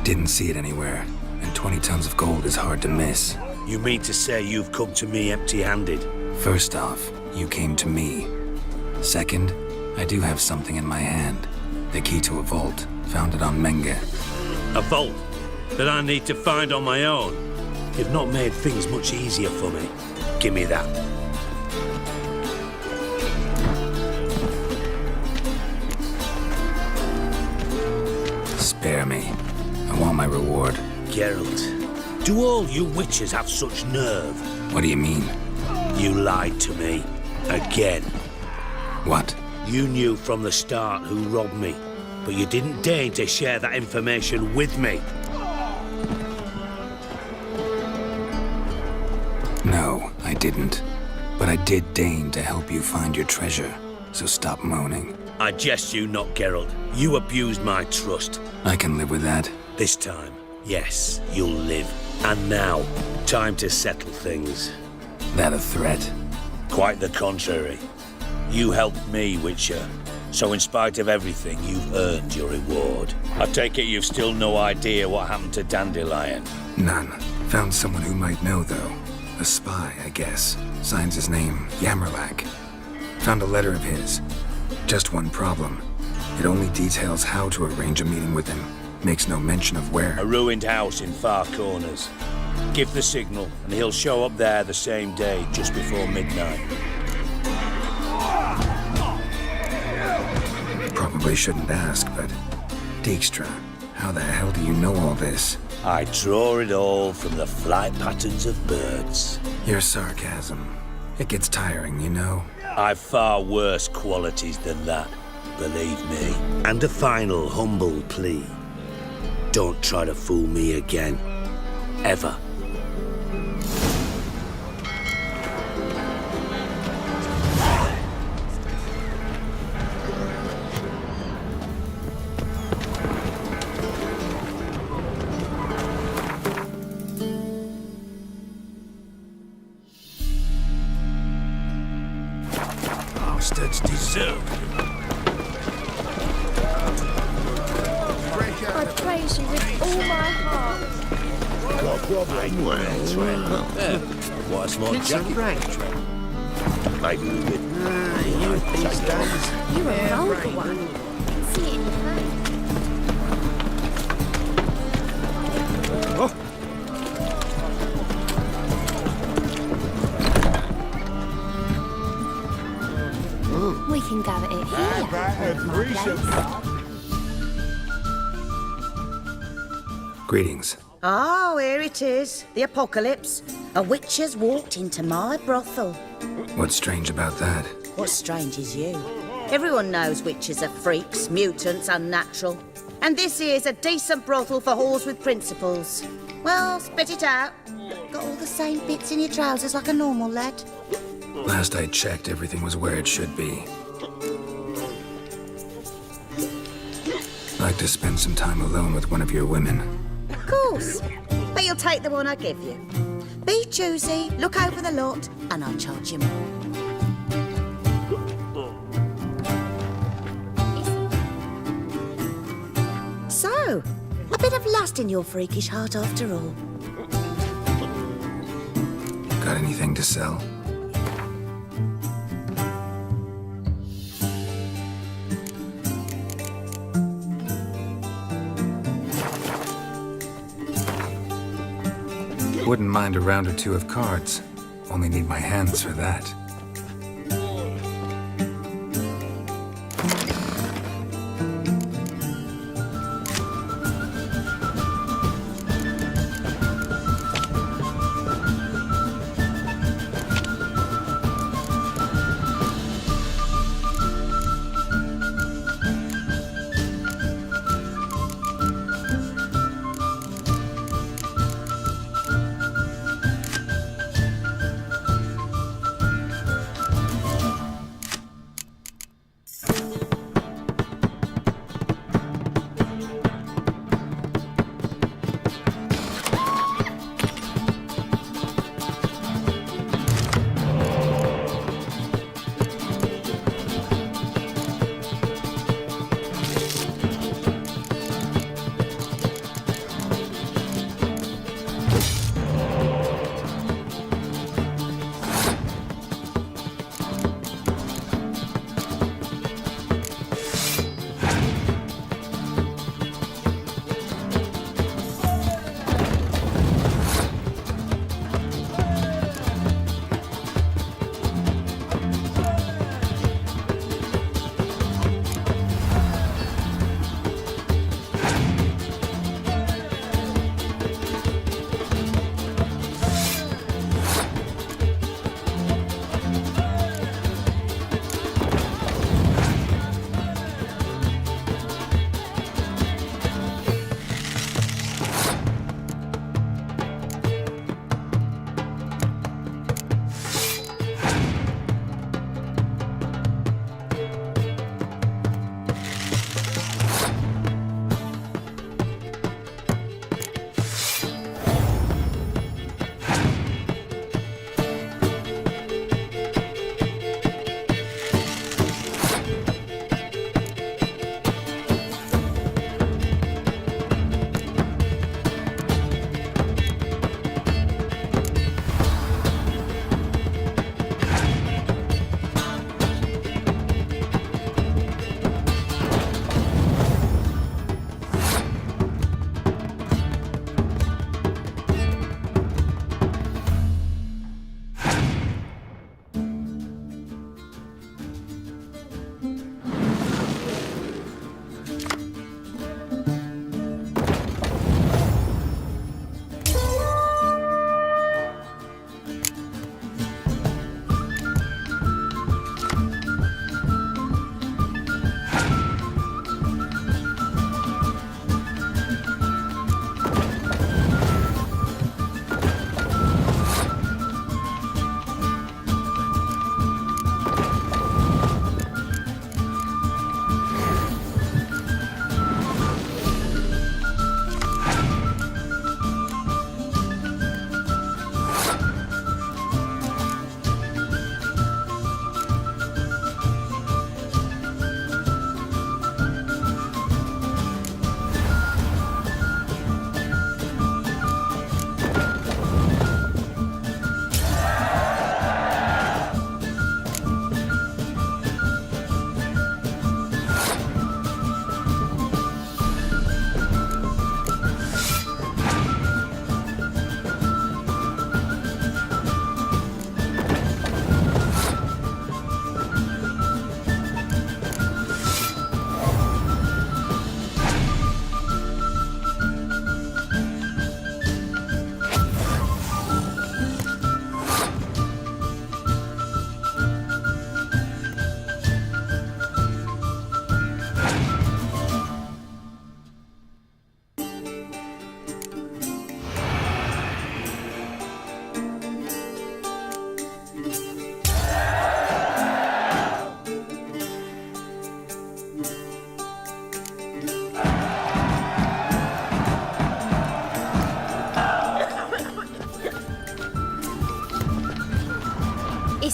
Didn't see it anywhere, and 20 tons of gold is hard to miss. You mean to say you've come to me empty-handed? First off, you came to me. Second, I do have something in my hand. The key to a vault, founded on Menge. A vault that I need to find on my own? You've not made things much easier for me. Give me that. Spare me. I want my reward. Geralt, do all you witches have such nerve? What do you mean? You lied to me. Again. What? You knew from the start who robbed me, but you didn't deign to share that information with me. No, I didn't. But I did deign to help you find your treasure, so stop moaning. I jest you not, Geralt. You abused my trust. I can live with that. This time, yes, you'll live. And now, time to settle things. That a threat? Quite the contrary. You helped me, Witcher. So in spite of everything, you've earned your reward. I take it you've still no idea what happened to Dandelion? None. Found someone who might know, though. A spy, I guess. Signs his name, Yamerlak. Found a letter of his. Just one problem. It only details how to arrange a meeting with him. Makes no mention of where. A ruined house in Far Corners. Give the signal, and he'll show up there the same day, just before midnight. Probably shouldn't ask, but... Dijkstra, how the hell do you know all this? I draw it all from the flight patterns of birds. Your sarcasm. It gets tiring, you know? I've far worse qualities than that, believe me. And a final humble plea. Don't try to fool me again. Ever. Bastards deserve you. I praise you with all my heart. What problem? Well. What's more jacket? Maybe we did. These days. You're a vulgar one. I can see it in your face. We can go at it here. Greetings. Oh, here it is. The apocalypse. A witch has walked into my brothel. What's strange about that? What's strange is you. Everyone knows witches are freaks, mutants, unnatural. And this here's a decent brothel for whores with principles. Well, spit it out. Got all the same bits in your trousers like a normal lad. Last I checked, everything was where it should be. Like to spend some time alone with one of your women. Of course. But you'll take the one I give you. Be choosy, look over the lot, and I'll charge you more. So, a bit of lust in your freakish heart after all. Got anything to sell? Wouldn't mind a round or two of cards. Only need my hands for that.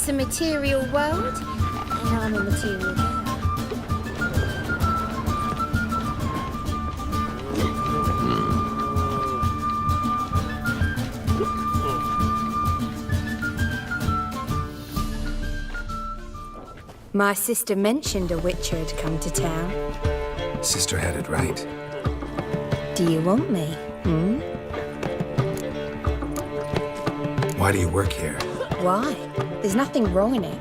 It's a material world, and I'm a material girl. My sister mentioned a witcher had come to town. Sister had it right. Do you want me? Hmm? Why do you work here? Why? There's nothing wrong in it.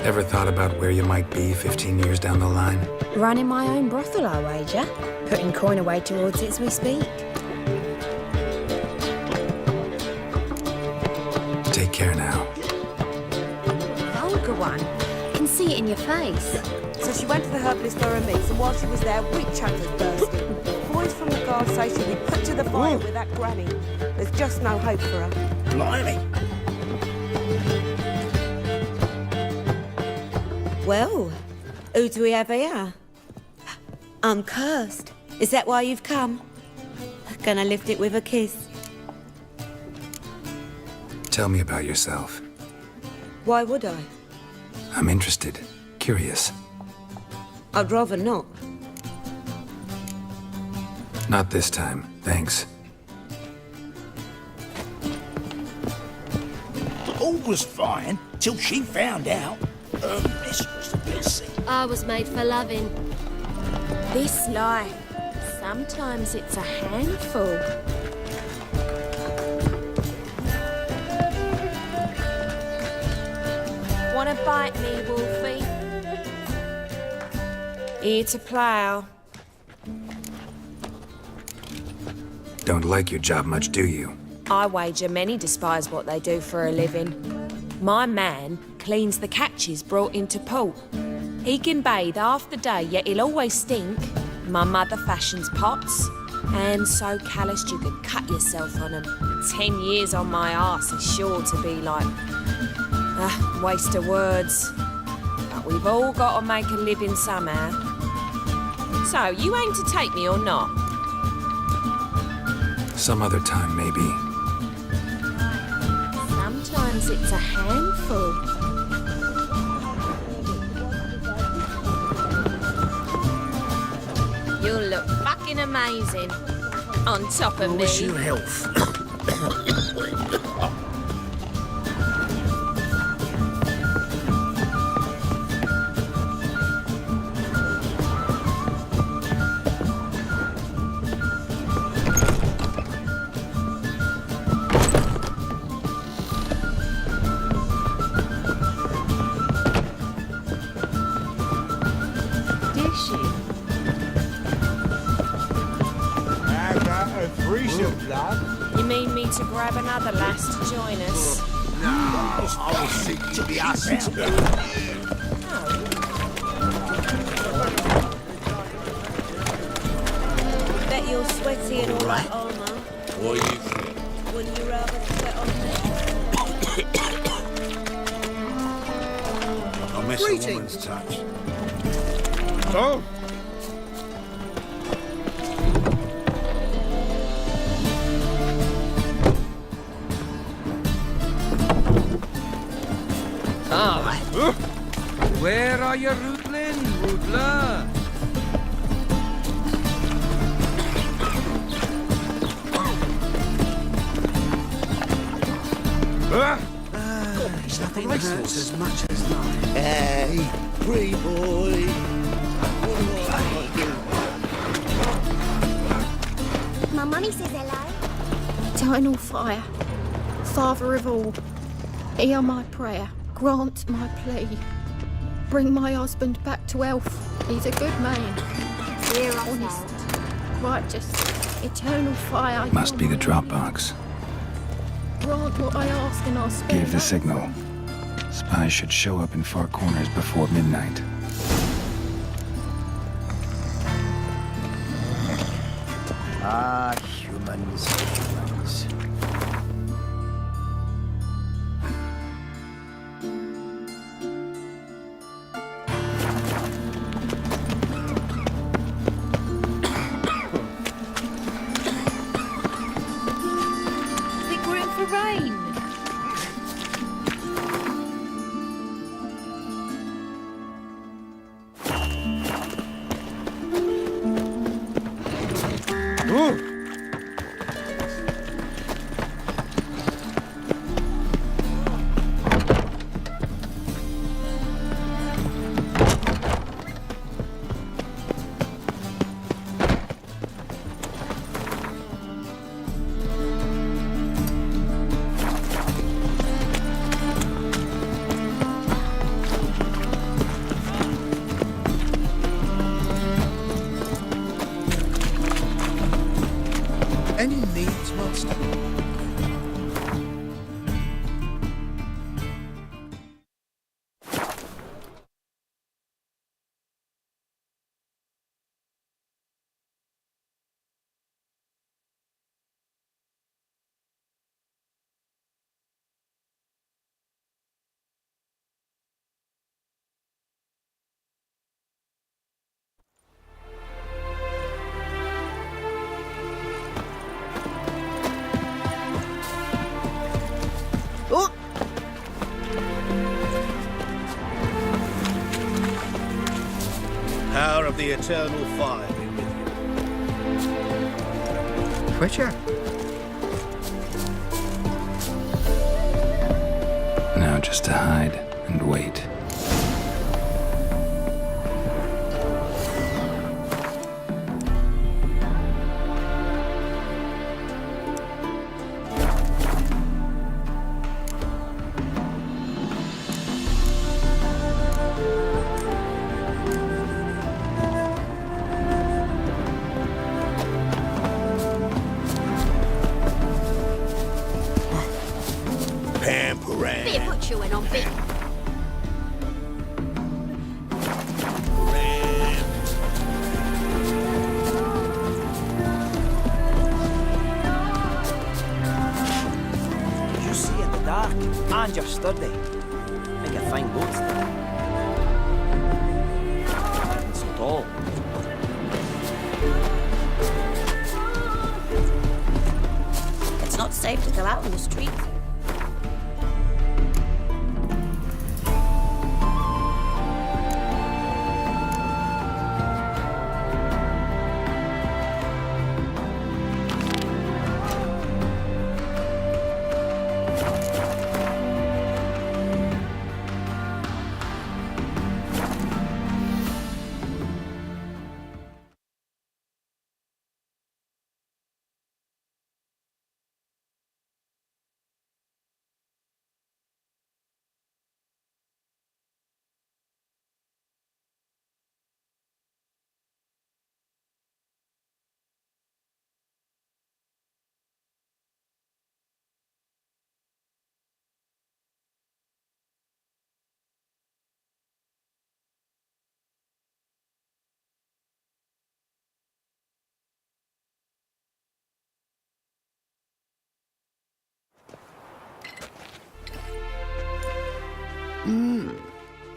Ever thought about where you might be 15 years down the line? Running my own brothel, I wager. Putting coin away towards it as we speak. Take care now. Vulgar one. I can see it in your face. So she went to the herbalist for her meats, and while she was there, witch hunters burst in. Boys from the guard say she'll be put to the fire with that granny. There's just no hope for her. Blimey. Well, who do we have here? I'm cursed. Is that why you've come? Gonna lift it with a kiss? Tell me about yourself. Why would I? I'm interested. Curious. I'd rather not. Not this time, thanks. All was fine till she found out her mistress had been sick. I was made for loving. This life, sometimes it's a handful. Wanna bite me, Wolfie? Here to plough. Don't like your job much, do you? I wager many despise what they do for a living. My man cleans the catches brought into port. He can bathe half the day, yet he'll always stink. My mother fashions pots, and so calloused you could cut yourself on them. 10 years on my arse is sure to be like... waste of words. But we've all got to make a living somehow. So, you aim to take me or not? Some other time, maybe. Sometimes it's a handful. You'll look fucking amazing on top of me. Wish you health. You mean me to grab another lass to join us? No, I will seek to be asked. Bet you're sweaty and all that armour. What do you think? Wouldn't you rather sweat on me? I miss a woman's touch. Oh! Where are you, Rootlin? Rootler? Nothing hurts as much as life. Hey, free boy. My mummy says hello. Eternal fire, Father of all, hear my prayer, grant my plea. Bring my husband back to health. He's a good man. Dear honest, righteous, eternal fire. Must be the Dropbox. Grant what I ask and I'll spare. Gave the signal. Spies should show up in far corners before midnight. Ah, humans. needs must. Power of the eternal fire be with you. Witcher. Now just to hide and wait. Pampering. Bit of butchering on bit. You see in the dark, and you're sturdy. Make a fine boat. And so tall. It's not safe to go out on the street.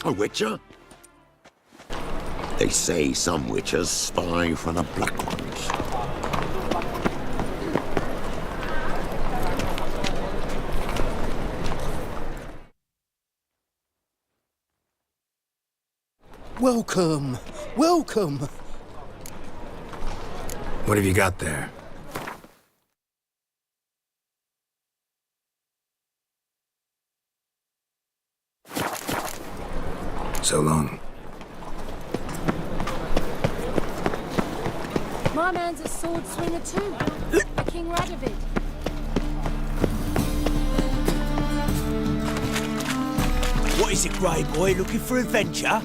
A witcher? They say some witchers spy for the black ones. Welcome, welcome. What have you got there? So long. My man's a sword swinger too. King Radovid. What is it, Grey Boy? Looking for adventure?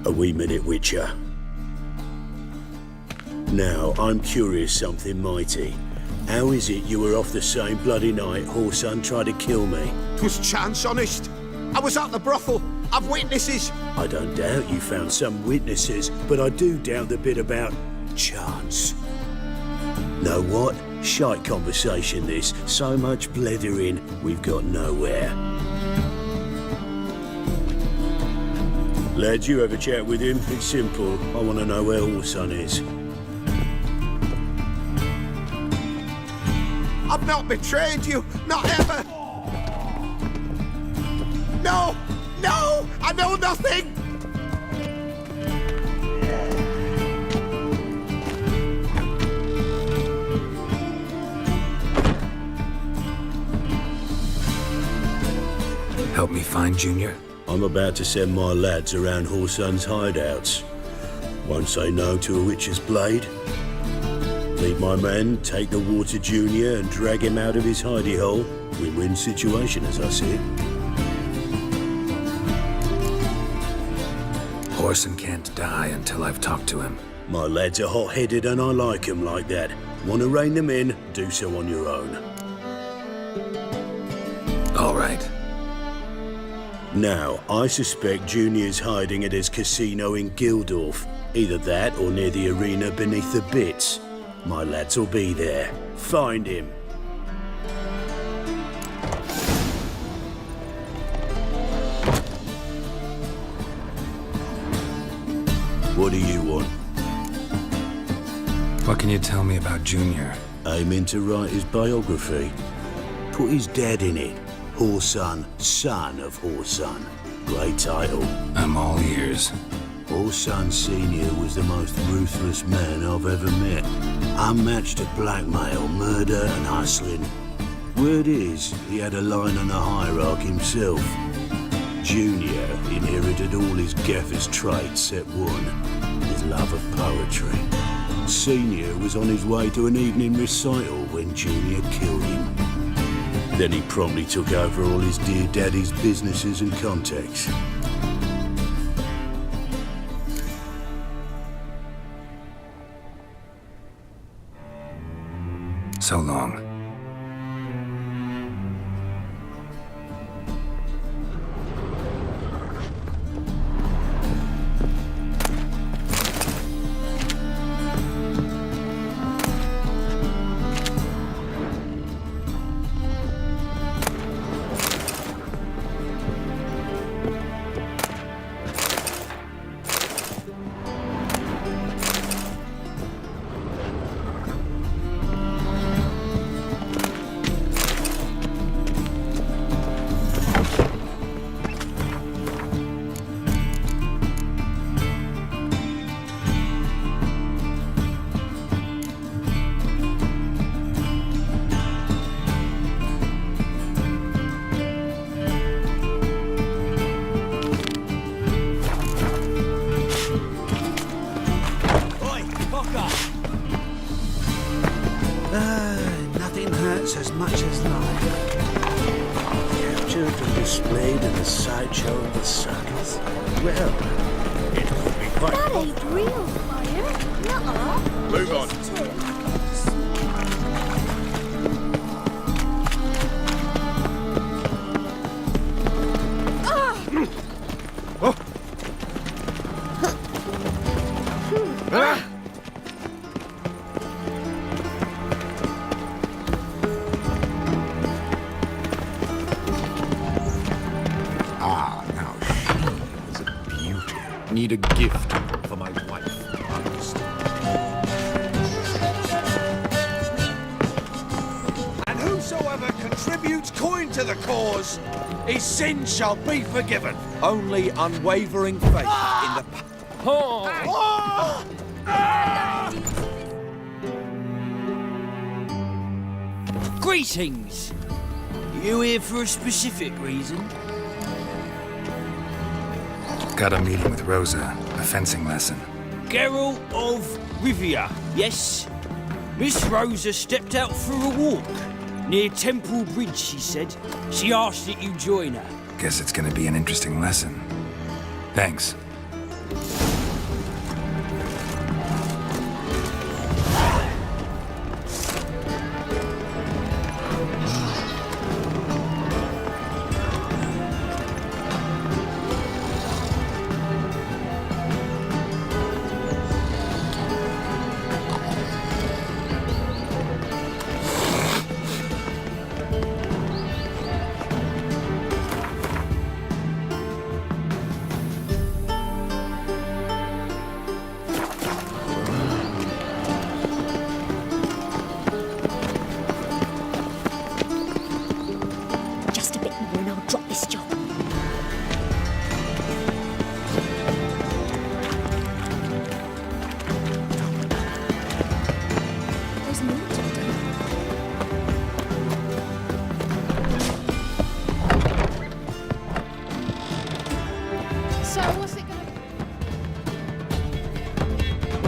A wee minute, Witcher. Now, I'm curious something mighty. How is it you were off the same bloody night Whoreson tried to kill me? 'Twas chance, honest. I was at the brothel. I've witnesses. I don't doubt you found some witnesses, but I do doubt the bit about chance. Know what? Shite conversation this. So much blethering, we've got nowhere. Lad, you have a chat with him. It's simple. I want to know where Whoreson is. I've not betrayed you. Not ever. No! No! I know nothing! Help me find Junior? I'm about to send my lads around Whoreson's hideouts. Won't say no to a witch's blade. Lead my man, take the water Junior and drag him out of his hidey hole. Win-win situation, as I see it. Orson can't die until I've talked to him. My lads are hot-headed and I like 'em like that. Want to rein them in? Do so on your own. All right. Now, I suspect Junior's hiding at his casino in Gildorf. Either that or near the arena beneath the bits. My lads will be there. Find him. What do you want? What can you tell me about Junior? Aiming to write his biography. Put his dad in it. Whoreson, son of Whoreson. Great title. I'm all ears. Whoreson Sr. was the most ruthless man I've ever met. Unmatched at blackmail, murder and hustling. Word is, he had a line on the hierarch himself. Junior inherited all his gaffer's traits except one, his love of poetry. Senior was on his way to an evening recital when Junior killed him. Then he promptly took over all his dear daddy's businesses and contacts. So long. Nothing hurts as much as life. Captured and displayed in the sideshow of the circus. Well, it could be quite... That ain't real fire. Nuh-uh. Move on. Need a gift for my wife. And whosoever contributes coin to the cause, his sins shall be forgiven. Only unwavering faith in the... Greetings! You here for a specific reason? Got a meeting with Rosa, a fencing lesson. Geralt of Rivia, yes? Miss Rosa stepped out for a walk. Near Temple Bridge, she said. She asked that you join her. Guess it's gonna be an interesting lesson. Thanks.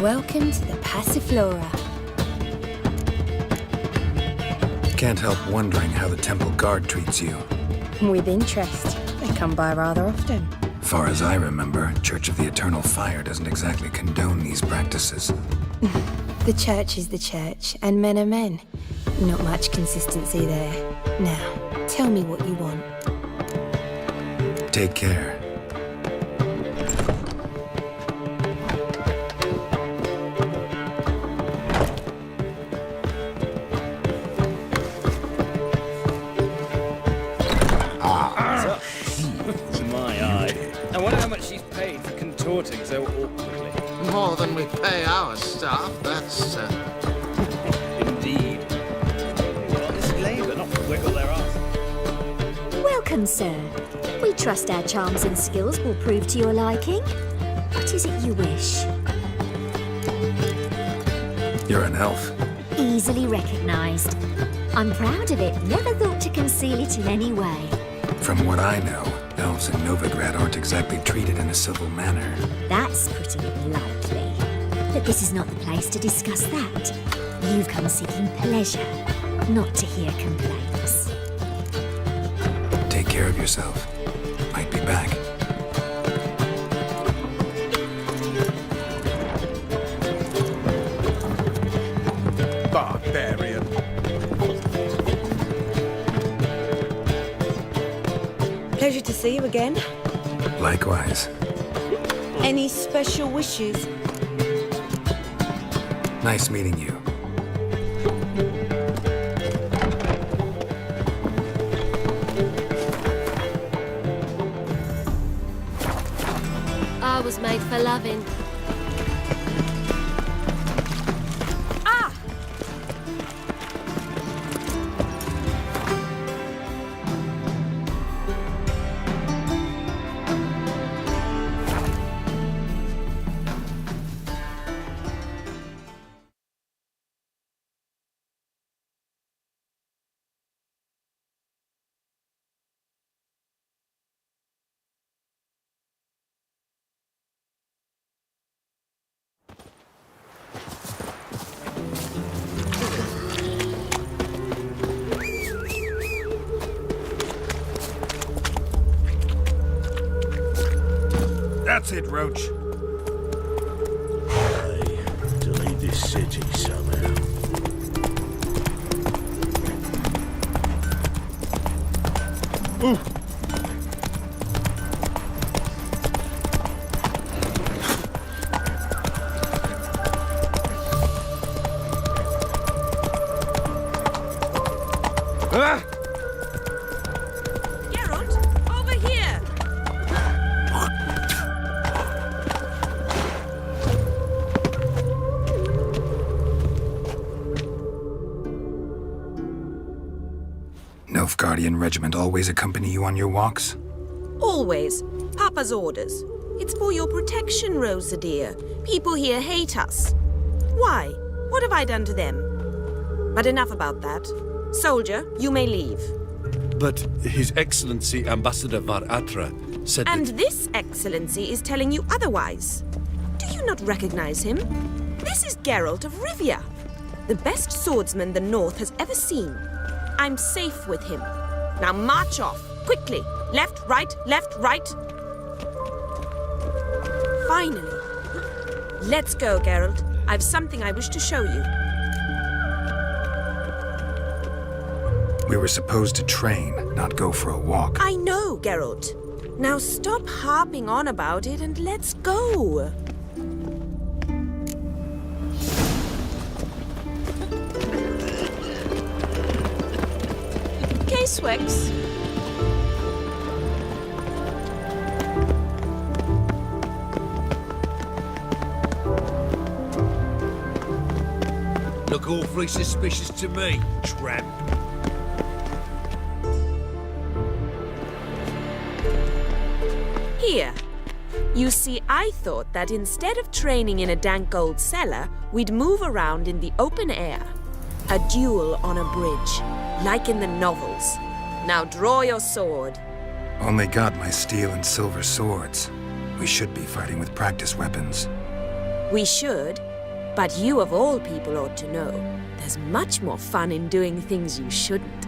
Welcome to the Passiflora. Can't help wondering how the temple guard treats you. With interest. They come by rather often. Far as I remember, Church of the Eternal Fire doesn't exactly condone these practices. The church is the church, and men are men. Not much consistency there. Now, tell me what you want. Take care. My eye. I wonder how much she's paid for contorting so awkwardly. More than we pay our staff, that's... Indeed. Honest labour, not wiggle their arse. Welcome, sir. We trust our charms and skills will prove to your liking. What is it you wish? You're an elf. Easily recognized. I'm proud of it. Never thought to conceal it in any way. From what I know, elves in Novigrad aren't exactly treated in a civil manner. That's putting it lightly. But this is not the place to discuss that. You've come seeking pleasure, not to hear complaints. Take care of yourself. Might be back. Barbarian. Pleasure to see you again. Likewise. Any special wishes? Nice meeting you. I was made for loving. Ah! That's it, Roach. To leave this city somehow. Ooh. Ah! Geralt, over here! Nilfgaardian regiment always accompany you on your walks? Always. Papa's orders. It's for your protection, Rosa dear. People here hate us. Why? What have I done to them? But enough about that. Soldier, you may leave. But His Excellency Ambassador Var Atra said And that... this excellency is telling you otherwise. Do you not recognize him? This is Geralt of Rivia, the best swordsman the North has ever seen. I'm safe with him. Now march off, quickly. Left, right, Finally. Let's go, Geralt. I've something I wish to show you. We were supposed to train, not go for a walk. I know, Geralt. Now stop harping on about it and let's go. Casewax. Look awfully suspicious to me, tramp. Here. You see, I thought that instead of training in a dank old cellar, we'd move around in the open air. A duel on a bridge, like in the novels. Now draw your sword. Only got my steel and silver swords. We should be fighting with practice weapons. We should, But you of all people ought to know, there's much more fun in doing things you shouldn't.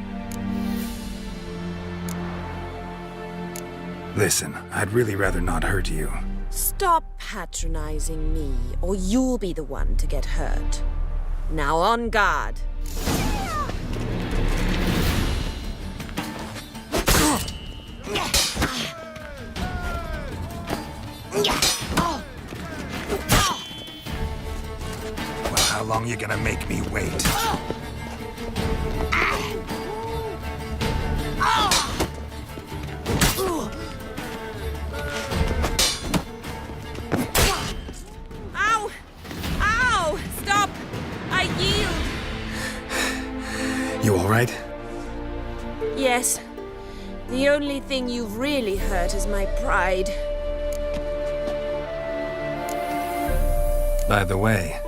Listen, I'd really rather not hurt you. Stop patronizing me, or you'll be the one to get hurt. Now on guard. Well, how long you gonna make me wait? Ow! Ow! Stop! I yield! You alright? Yes. The only thing you've really hurt is my pride. By the way,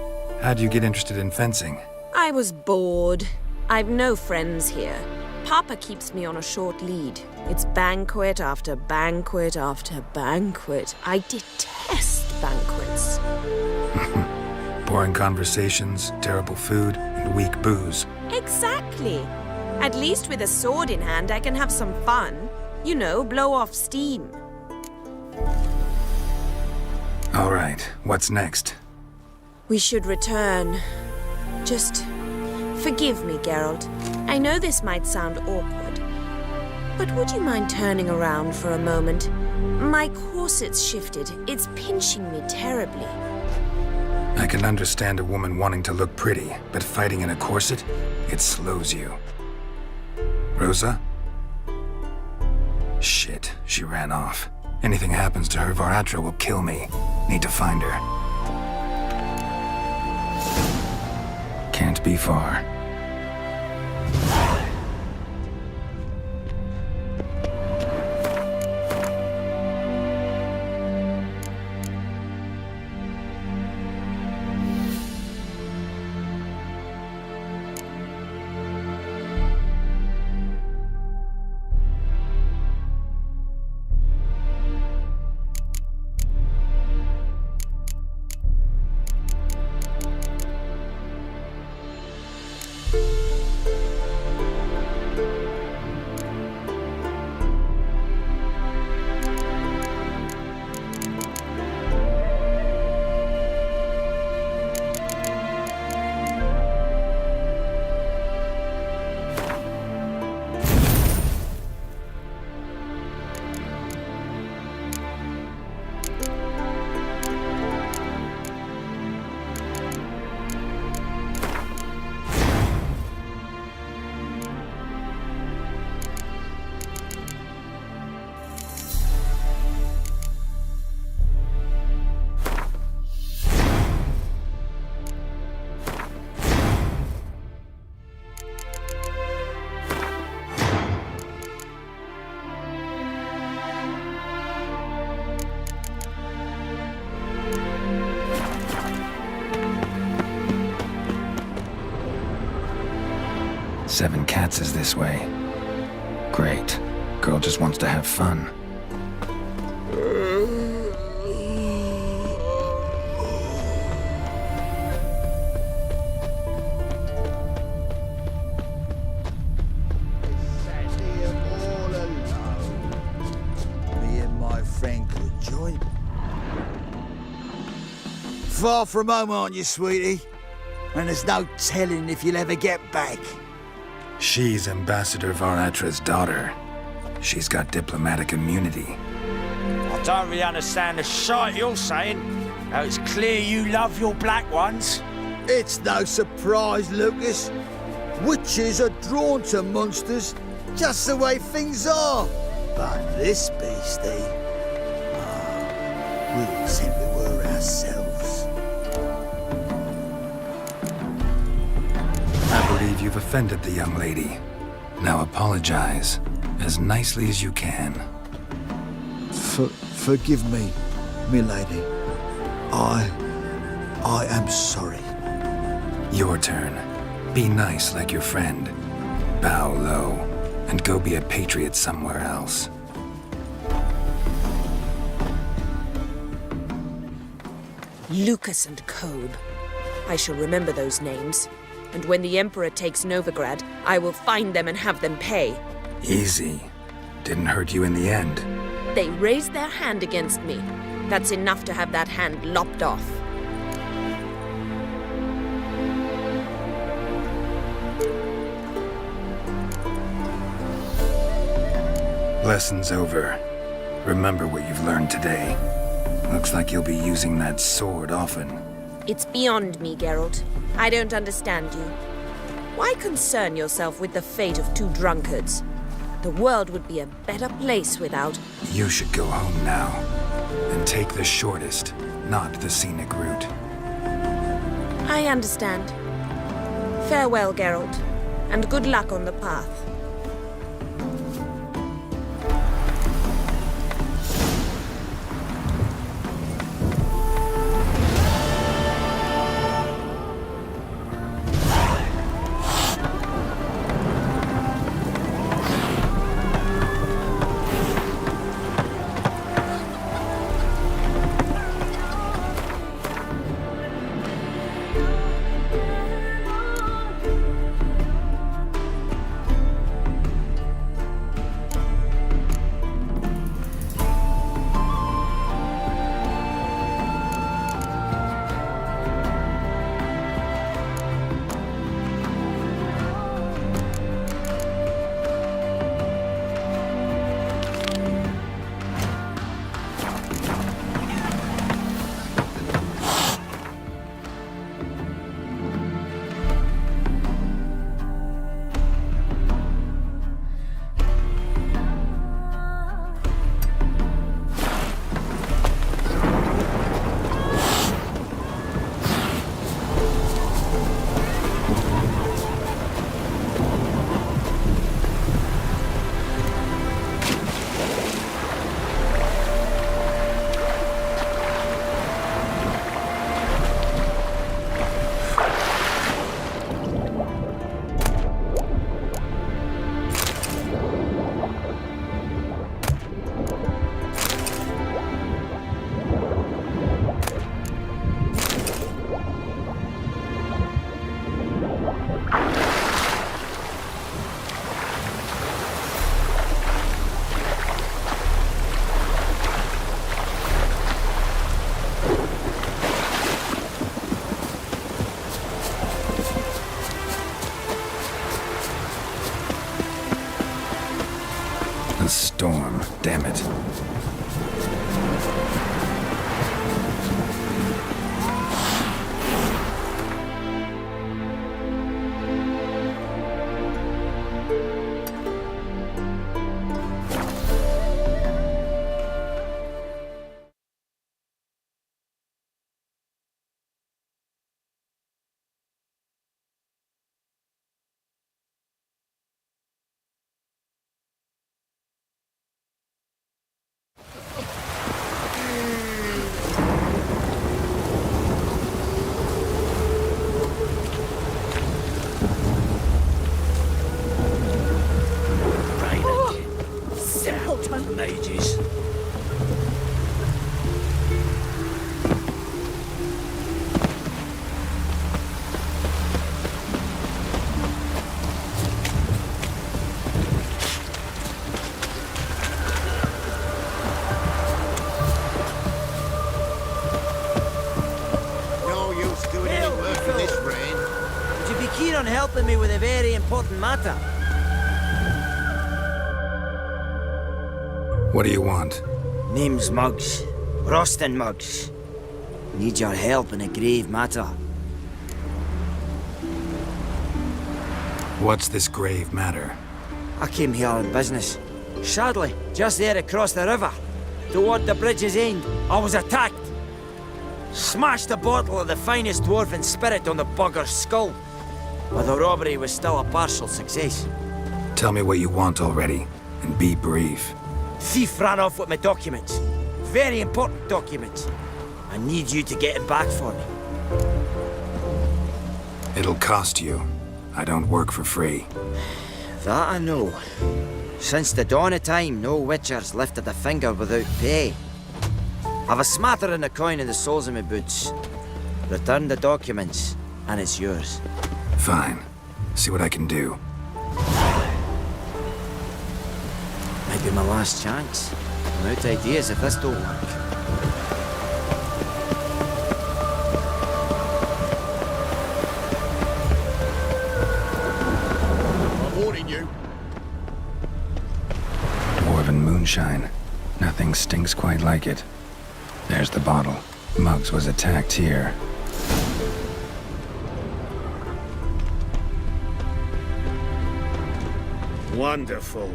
how'd you get interested in fencing? I was bored. I've no friends here. Papa keeps me on a short lead. It's banquet after banquet after banquet. I detest banquets. Boring conversations, terrible food, and weak booze. Exactly. At least with a sword in hand, I can have some fun. You know, blow off steam. All right, what's next? We should return. Just forgive me, Geralt. I know this might sound awkward, but would you mind turning around for a moment? My corset's shifted. It's pinching me terribly. I can understand a woman wanting to look pretty, but fighting in a corset, it slows you. Rosa? Shit, she ran off. Anything happens to her, Varatra will kill me. Need to find her. Can't be far. Seven Cats is this way. Great. Girl just wants to have fun. Me and my friend could join. Far from home, aren't you, sweetie? And there's no telling if you'll ever get back. She's Ambassador Varatra's daughter. She's got diplomatic immunity. I don't really understand the shite you're saying. Now it's clear you love your black ones. It's no surprise, Lucas. Witches are drawn to monsters, just the way things are. But this beastie, we simply were ourselves. I believe you've offended the young lady. Now apologize, as nicely as you can. Forgive me, milady. I am sorry. Your turn. Be nice like your friend. Bow low, and go be a patriot somewhere else. Lucas and Cobe. I shall remember those names. And when the Emperor takes Novigrad, I will find them and have them pay. Easy. Didn't hurt you in the end. They raised their hand against me. That's enough to have that hand lopped off. Lesson's over. Remember what you've learned today. Looks like you'll be using that sword often. It's beyond me, Geralt. I don't understand you. Why concern yourself with the fate of two drunkards? The world would be a better place without... You should go home now. And take the shortest, not the scenic route. I understand. Farewell, Geralt, and good luck on the path. A storm, damn it. Mages. No use doing any work in this rain. Would you be keen on helping me with a very important matter? What do you want? Name's Muggs. Rostin Muggs. Need your help in a grave matter. What's this grave matter? I came here on business. Sadly, just there across the river, toward the bridge's end, I was attacked. Smashed a bottle of the finest dwarven spirit on the bugger's skull. But the robbery was still a partial success. Tell me what you want already, and be brief. Thief ran off with my documents. Very important documents. I need you to get it back for me. It'll cost you. I don't work for free. That I know. Since the dawn of time, no witcher's lifted a finger without pay. I've a smattering of coin in the soles of my boots. Return the documents, and it's yours. Fine. See what I can do. Might be my last chance. I'm out of ideas if this don't work. I'm warning you. Dwarven moonshine. Nothing stinks quite like it. There's the bottle. Muggs was attacked here. Wonderful.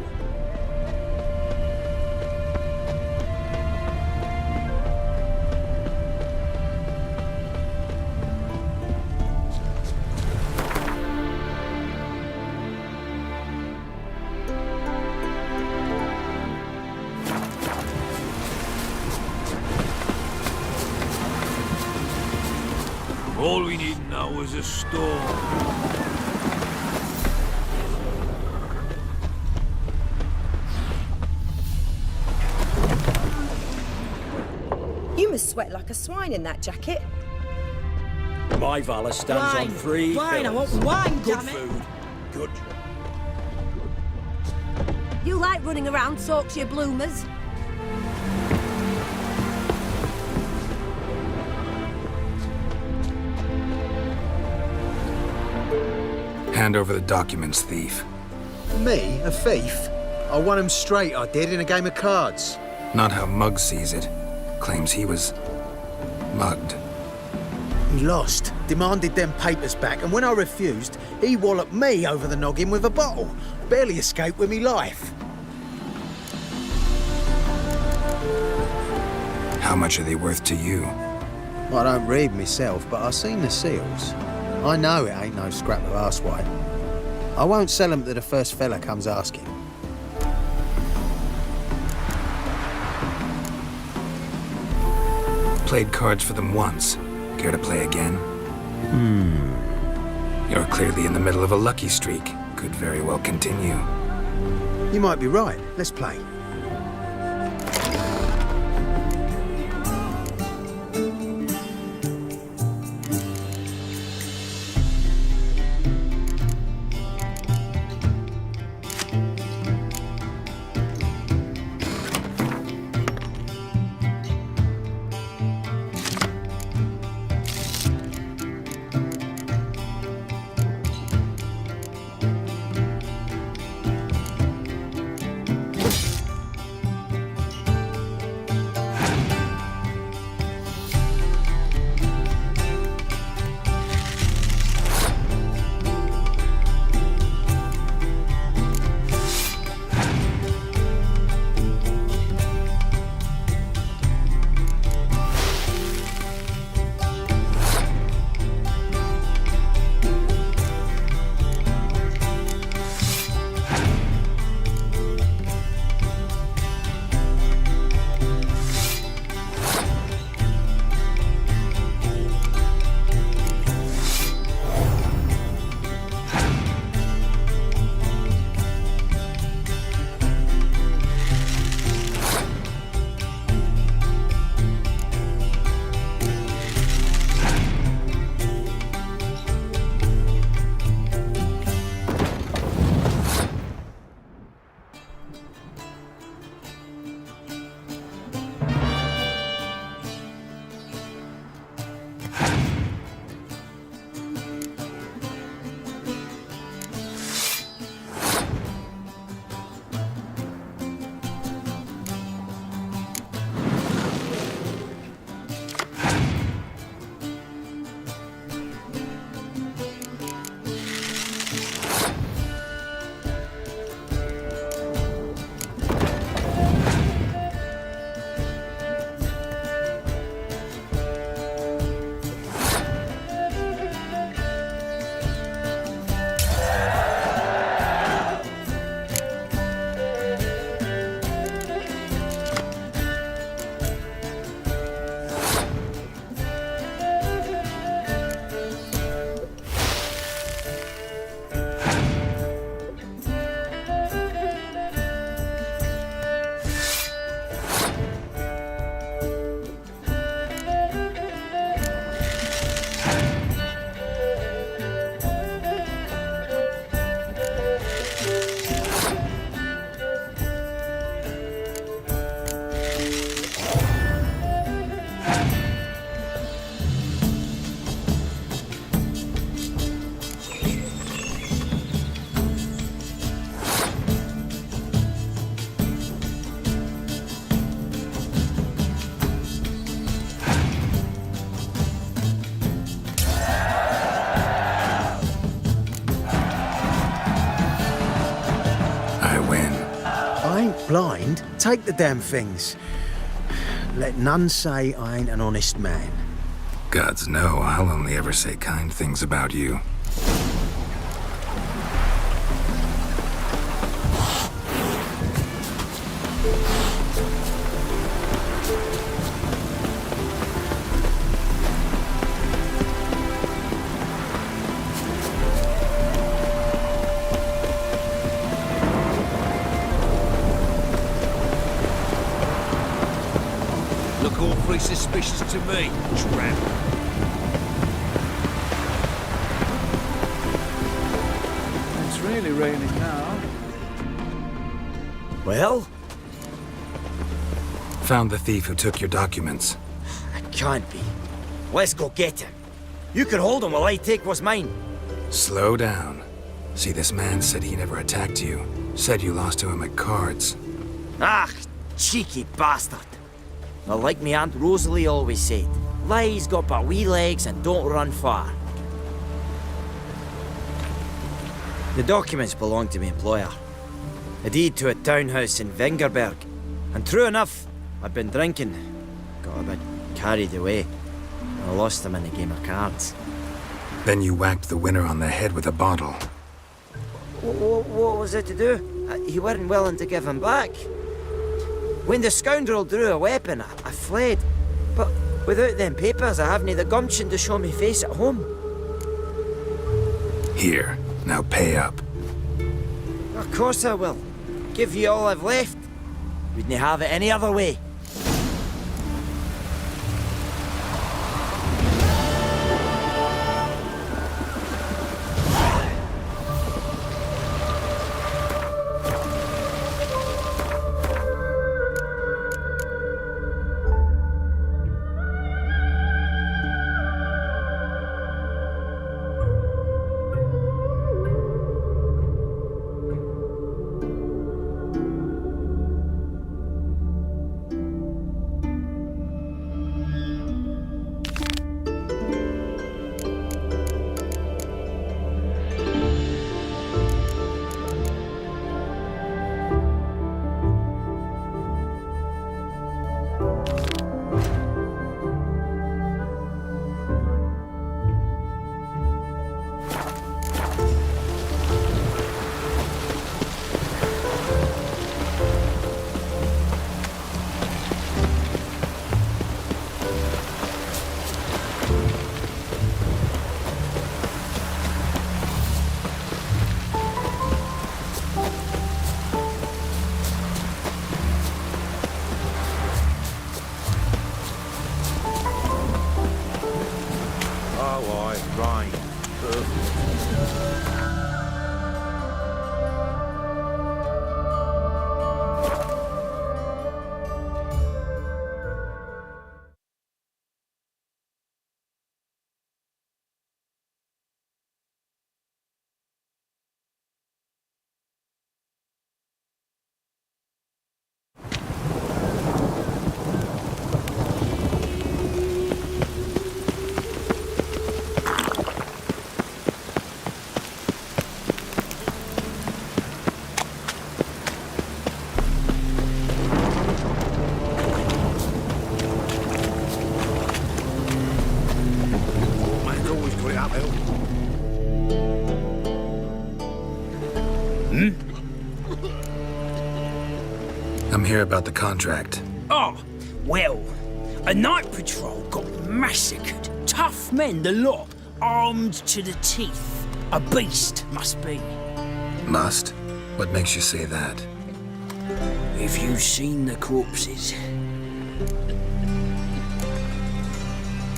All we need now is a storm. You must sweat like a swine in that jacket. My valor stands on three Wine, I want pillars. wine, Good damn it. food, good You like running around, talk to your bloomers. Hand over the documents, thief. Me? A thief? I won him straight, I did, in a game of cards. Not how Muggs sees it. Claims he was mugged. He lost, demanded them papers back, and when I refused, he walloped me over the noggin with a bottle. Barely escaped with me life. How much are they worth to you? I don't read myself, but I seen the seals. I know it ain't no scrap of arsewhite. I won't sell them to the first fella comes asking. Played cards for them once. Care to play again? You're clearly in the middle of a lucky streak. Could very well continue. You might be right. Let's play. ain't blind. Take the damn things. Let none say I ain't an honest man. Gods know, I'll only ever say kind things about you. Look awfully suspicious to me, tramp. It's really raining now. Well? Found the thief who took your documents. It can't be. Let's go get him. You can hold him while I take what's mine. Slow down. See, this man said he never attacked you. Said you lost to him at cards. Ah, cheeky bastard. Well, like me Aunt Rosalie always said, lies got but wee legs and don't run far. The documents belong to my employer. A deed to a townhouse in Vengerberg. And true enough, I'd been drinking. Got a bit carried away. I lost them in a game of cards. Then you whacked the winner on the head with a bottle. What was it to do? You weren't willing to give him back. When the scoundrel drew a weapon, I fled. But without them papers, I haven't the gumption to show me face at home. Here, now pay up. Of course I will. Give you all I've left. Wouldn't have it any other way. I'm here about the contract. Oh, well, a night patrol got massacred. Tough men, the lot, armed to the teeth. A beast, must be. Must? What makes you say that? Have you seen the corpses?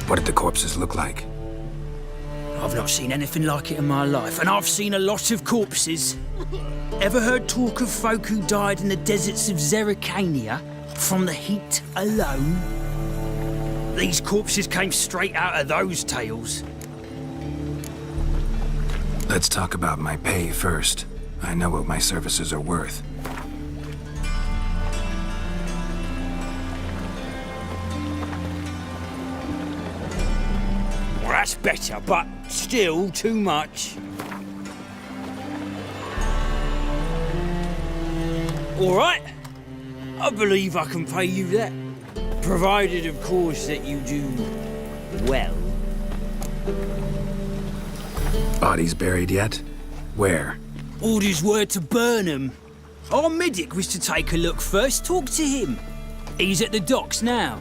What did the corpses look like? I've not seen anything like it in my life, and I've seen a lot of corpses. Ever heard talk of folk who died in the deserts of Zerrikania from the heat alone? These corpses came straight out of those tales. Let's talk about my pay first. I know what my services are worth. Well, that's better, but still too much. All right, I believe I can pay you that. Provided, of course, that you do well. Bodies buried yet? Where? Orders were to burn them. Our medic was to take a look first, talk to him. He's at the docks now.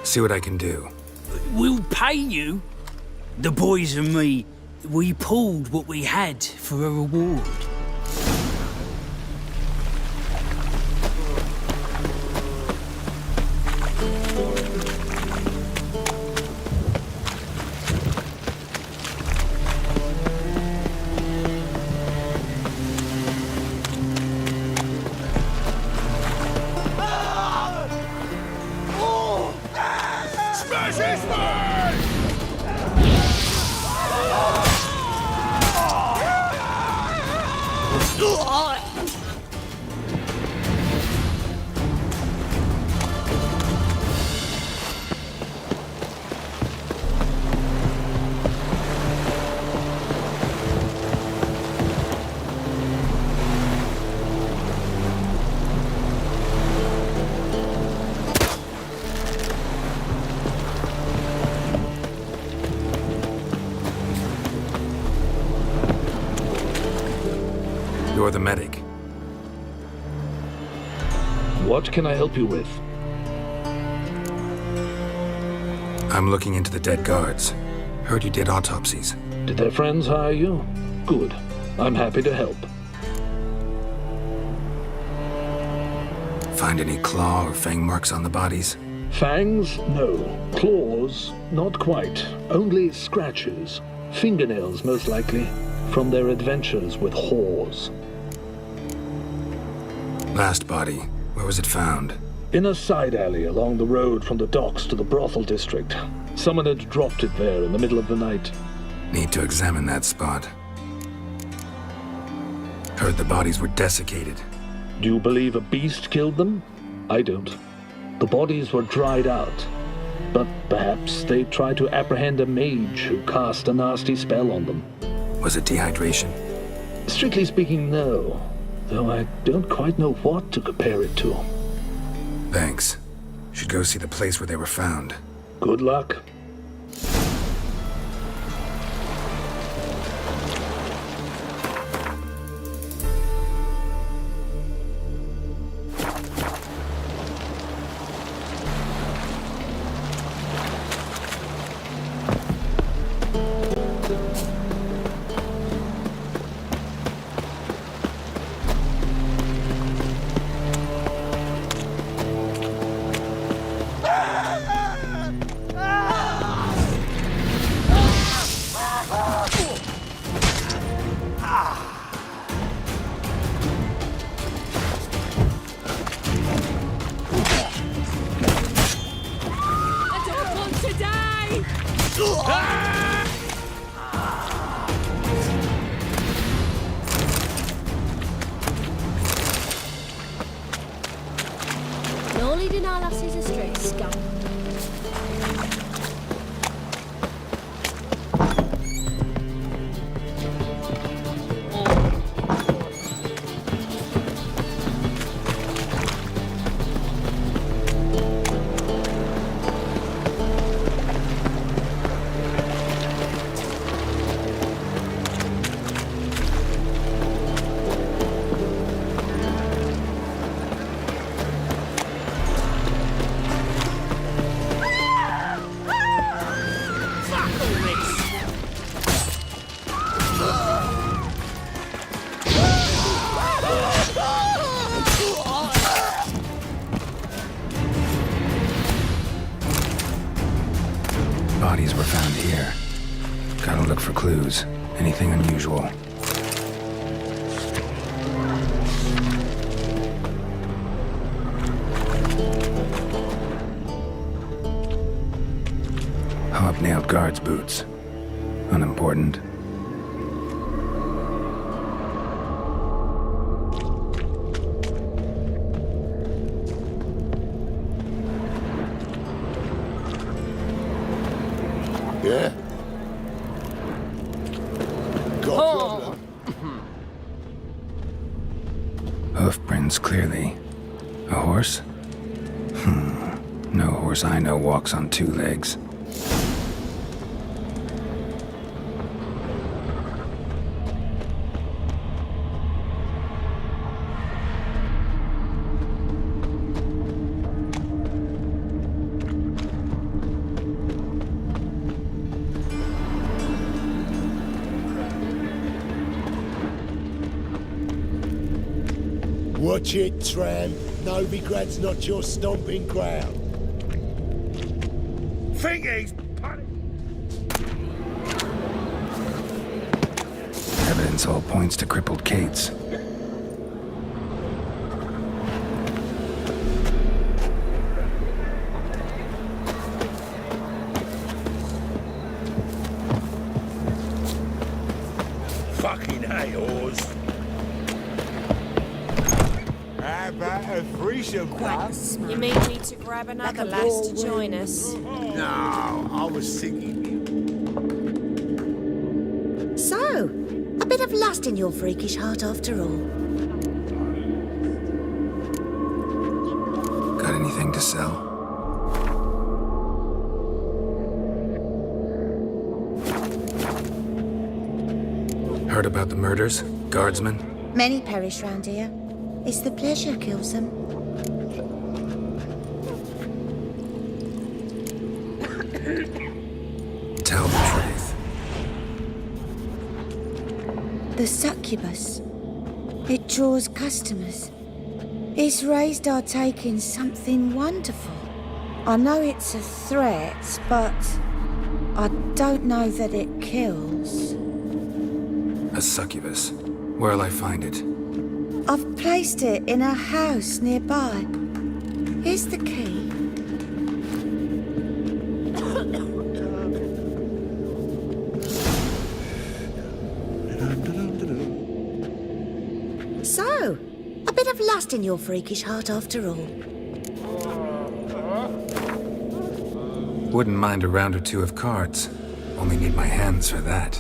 See what I can do. We'll pay you. The boys and me, we pulled what we had for a reward. You're the medic. What can I help you with? I'm looking into the dead guards. Heard you did autopsies. Did their friends hire you? Good. I'm happy to help. Find any claw or fang marks on the bodies? Fangs? No. Claws? Not quite. Only scratches. Fingernails, most likely. From their adventures with whores. Last body. Where was it found? In a side alley along the road from the docks to the brothel district. Someone had dropped it there in the middle of the night. Need to examine that spot. Heard the bodies were desiccated. Do you believe a beast killed them? I don't. The bodies were dried out. But perhaps they tried to apprehend a mage who cast a nasty spell on them. Was it dehydration? Strictly speaking, no. Though I don't quite know what to compare it to. Thanks. Should go see the place where they were found. Good luck. Nolly did not last season straight, scum. Bodies were found here. Gotta look for clues. Anything unusual. Hobnailed guards' boots. Unimportant. Yeah? Got Hoof prints clearly. A horse? No horse I know walks on two legs. Watch it, tramp. Novigrad's not your stomping ground. Thingies! Evidence all points to crippled Kate's. Fucking hay-horse. How about a threesome, Bob? You mean me to grab another lass to join us? No, I was thinking. So, a bit of lust in your freakish heart after all. Got anything to sell? Heard about the murders? Guardsmen? Many perish round here. It's the pleasure kills them. Tell the truth. The succubus. It draws customers. It's raised our take in something wonderful. I know it's a threat, but I don't know that it kills. A succubus. Where'll I find it? I've placed it in a house nearby. Here's the key. So, a bit of lust in your freakish heart after all. Wouldn't mind a round or two of cards. Only need my hands for that.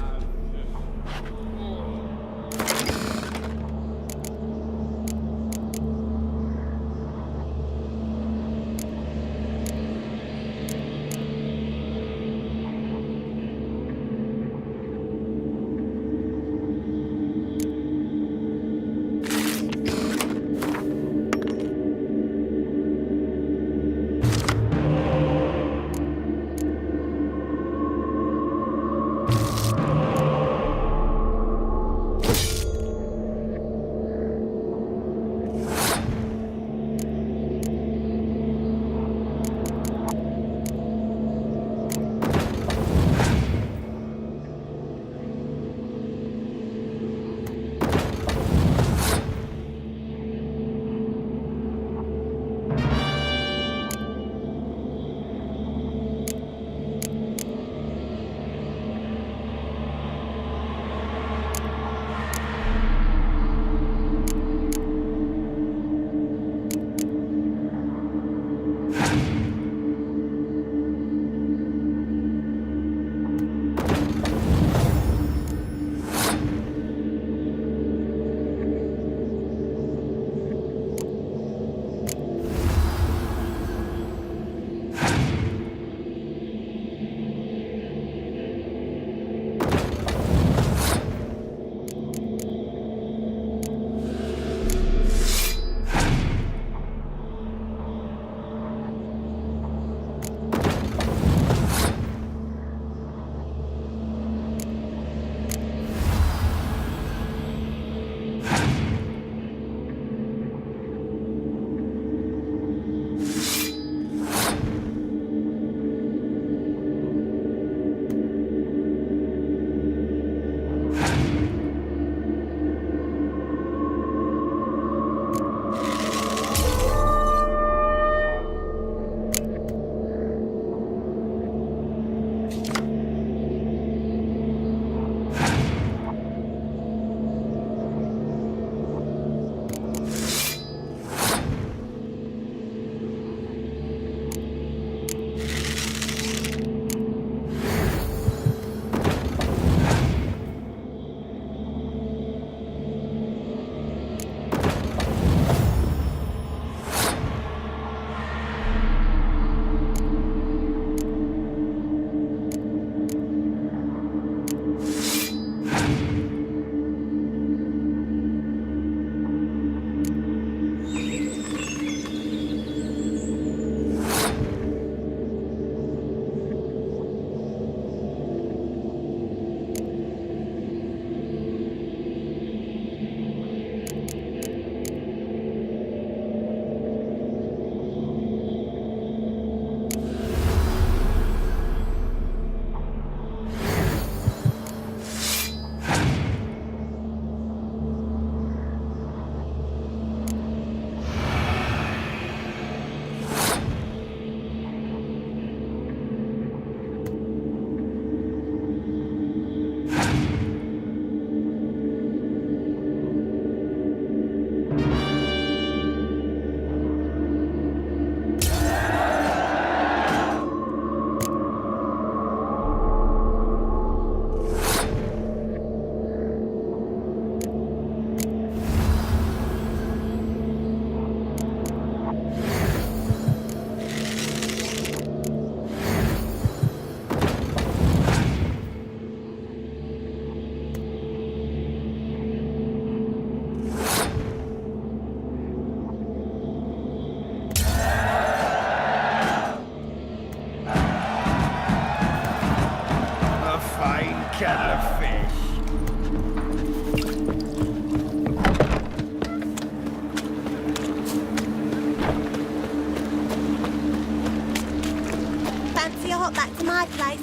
my place.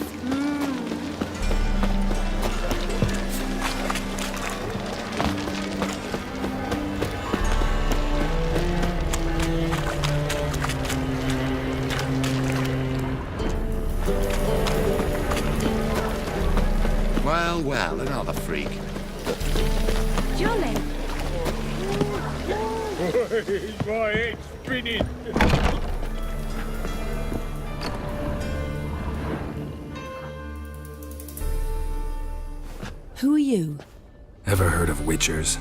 Well, well, another freak. Jolly. My head's spinning. Who are you? Ever heard of witchers?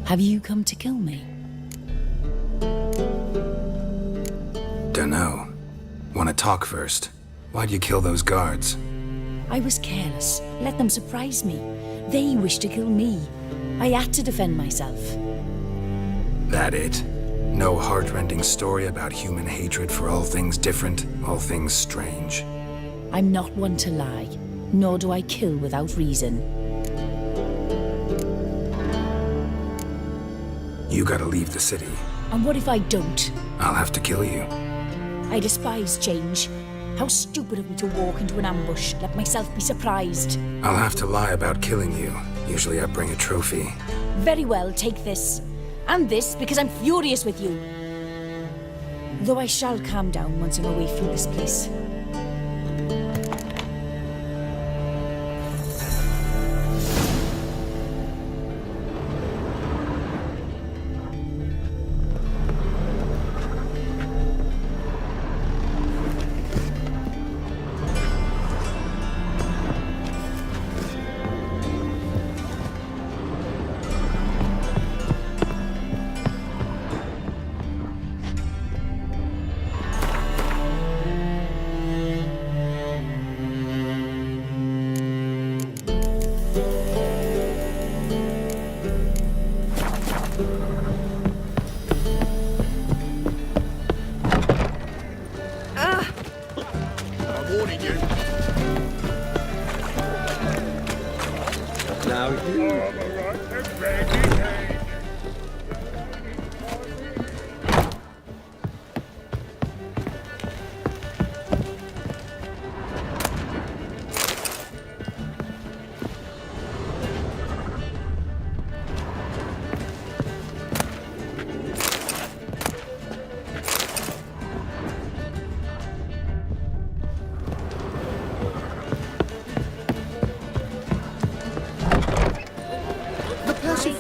Have you come to kill me? Dunno. Wanna talk first? Why'd you kill those guards? I was careless. Let them surprise me. They wished to kill me. I had to defend myself. That it? No heart-rending story about human hatred for all things different, all things strange? I'm not one to lie, nor do I kill without reason. You gotta leave the city. And what if I don't? I'll have to kill you. I despise change. How stupid of me to walk into an ambush, let myself be surprised. I'll have to lie about killing you. Usually I bring a trophy. Very well, take this. And this, because I'm furious with you. Though I shall calm down once I'm away from this place.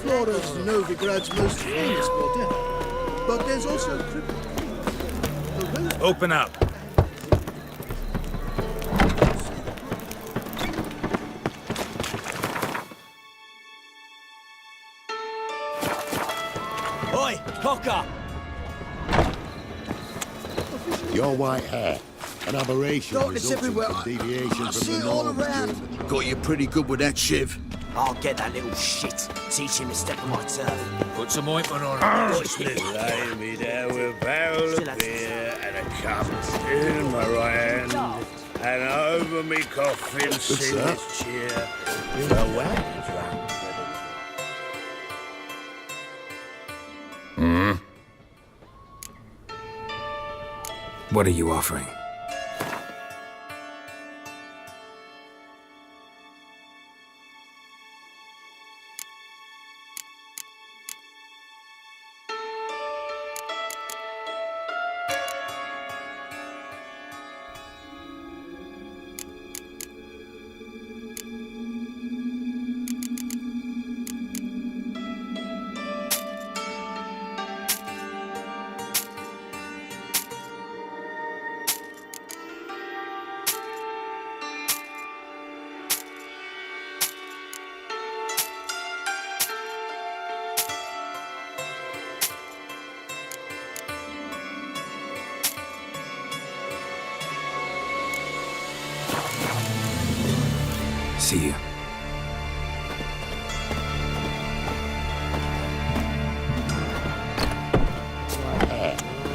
Florida's Nilfgaardian's most famous bordello. But there's also a crypt. Open up. Oi, Cocker! Your white hair. An aberration Darkness resulting everywhere. from deviation I from see the it all norms. around. Got you pretty good with that, Shiv. I'll get that little shit. Teach him to step on my turf. Put some ointment on it. Lay me down with a barrel of beer and a cup in my right hand, and over me coffin sing this cheer. You know where? What are you offering? See you.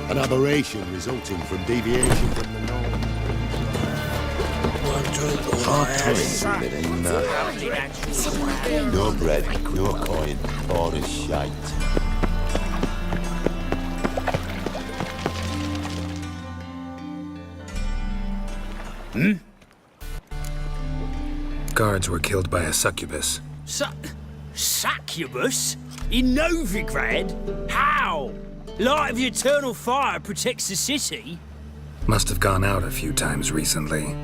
An aberration resulting from deviation from the norms. No bread, no coin, all is shite. Guards were killed by a succubus. Succubus? In Novigrad? How? Light of the eternal fire protects the city? Must have gone out a few times recently.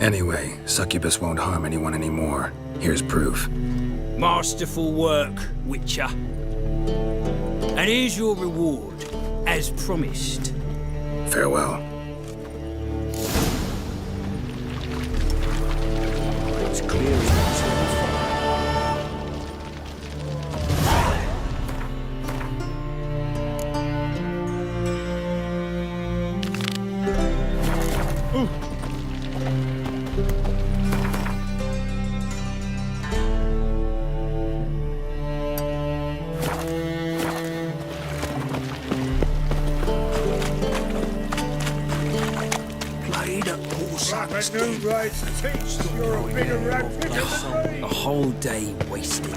Anyway, succubus won't harm anyone anymore. Here's proof. Masterful work, Witcher. And here's your reward, as promised. Farewell. It's clear as eternal fire. A whole day wasted.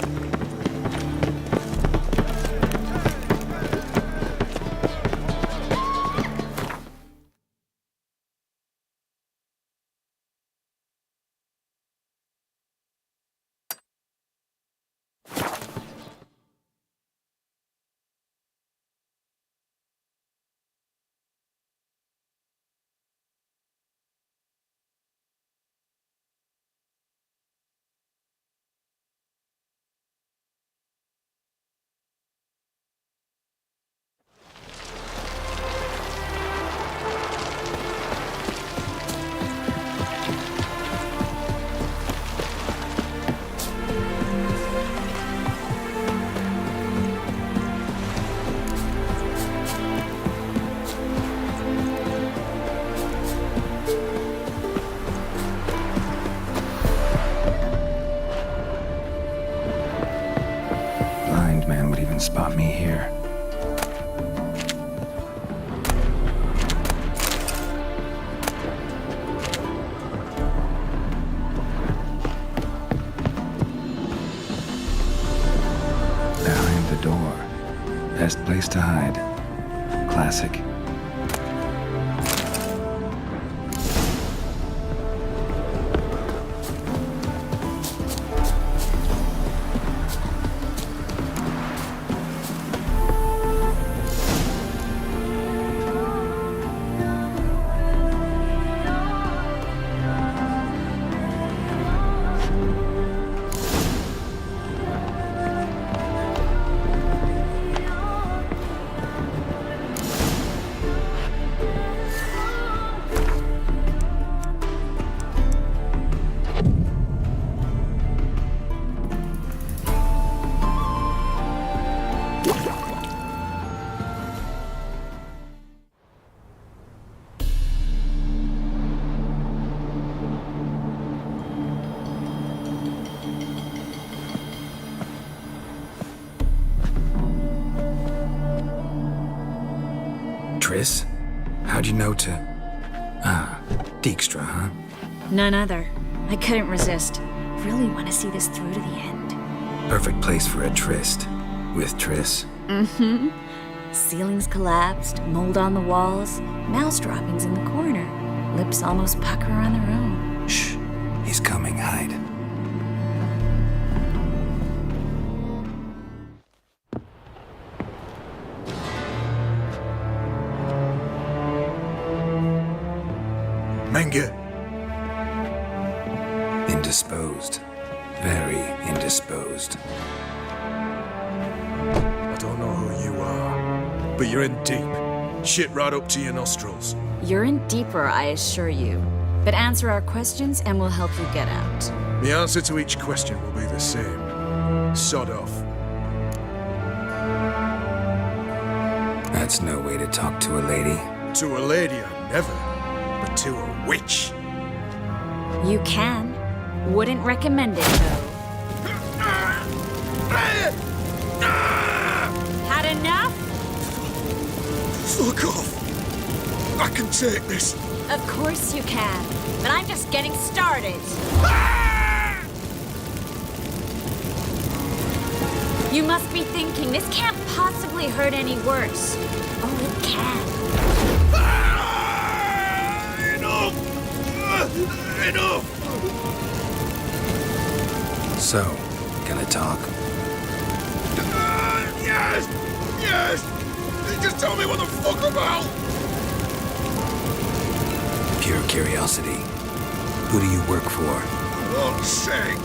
Spot me here. Behind the door. Best place to hide. Classic. Triss? How'd you know to... Ah, Dijkstra, huh? None other. I couldn't resist. Really want to see this through to the end. Perfect place for a tryst. With Triss. Mm-hmm. Ceilings collapsed, mold on the walls, mouse droppings in the corner. Lips almost pucker on their own. Shh. He's coming, hide. Menge. Indisposed. Very indisposed. I don't know who you are, but you're in deep. Shit right up to your nostrils. You're in deeper, I assure you. But answer our questions and we'll help you get out. The answer to each question will be the same. Sod off. That's no way to talk to a lady. To a lady, I never. But to a witch. You can. Wouldn't recommend it, though. Had enough? Fuck off! I can take this. Of course you can. But I'm just getting started. You must be thinking, this can't possibly hurt any worse. Oh, it can. Enough! So, gonna talk? Yes! Yes! Just tell me what the fuck about! Pure curiosity. Who do you work for? I won't say.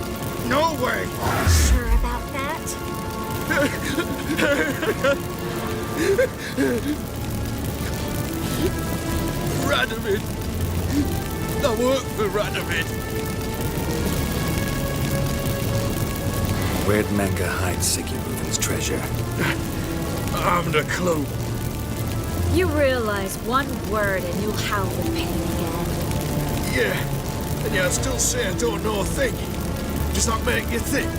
No way! Sure about that? Radovid! I work for Radovid! Where'd Manga hide Sigurðin's treasure? I haven't a clue. You realize one word and you'll howl with pain again. Yeah, and yet I still say I don't know a thing. Does that make you think?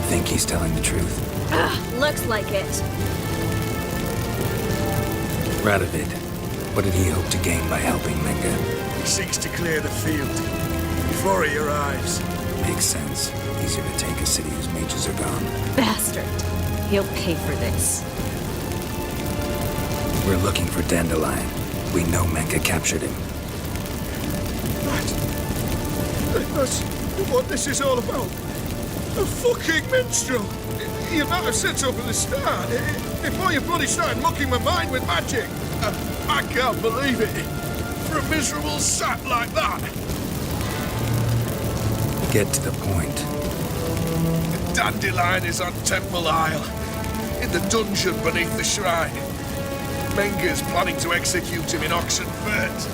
Think he's telling the truth? Ugh, looks like it. Radovid, what did he hope to gain by helping Manga? He seeks to clear the field before he arrives. Makes sense. Easier to take a city whose mages are gone. Bastard. He'll pay for this. We're looking for Dandelion. We know Manga captured him. That's what this is all about. A fucking minstrel! You might have said so from the start. Before you bloody started mucking my mind with magic. I can't believe it. For a miserable sap like that. Get to the point. The Dandelion is on Temple Isle, in the dungeon beneath the shrine. Menga's planning to execute him in Oxenfurt.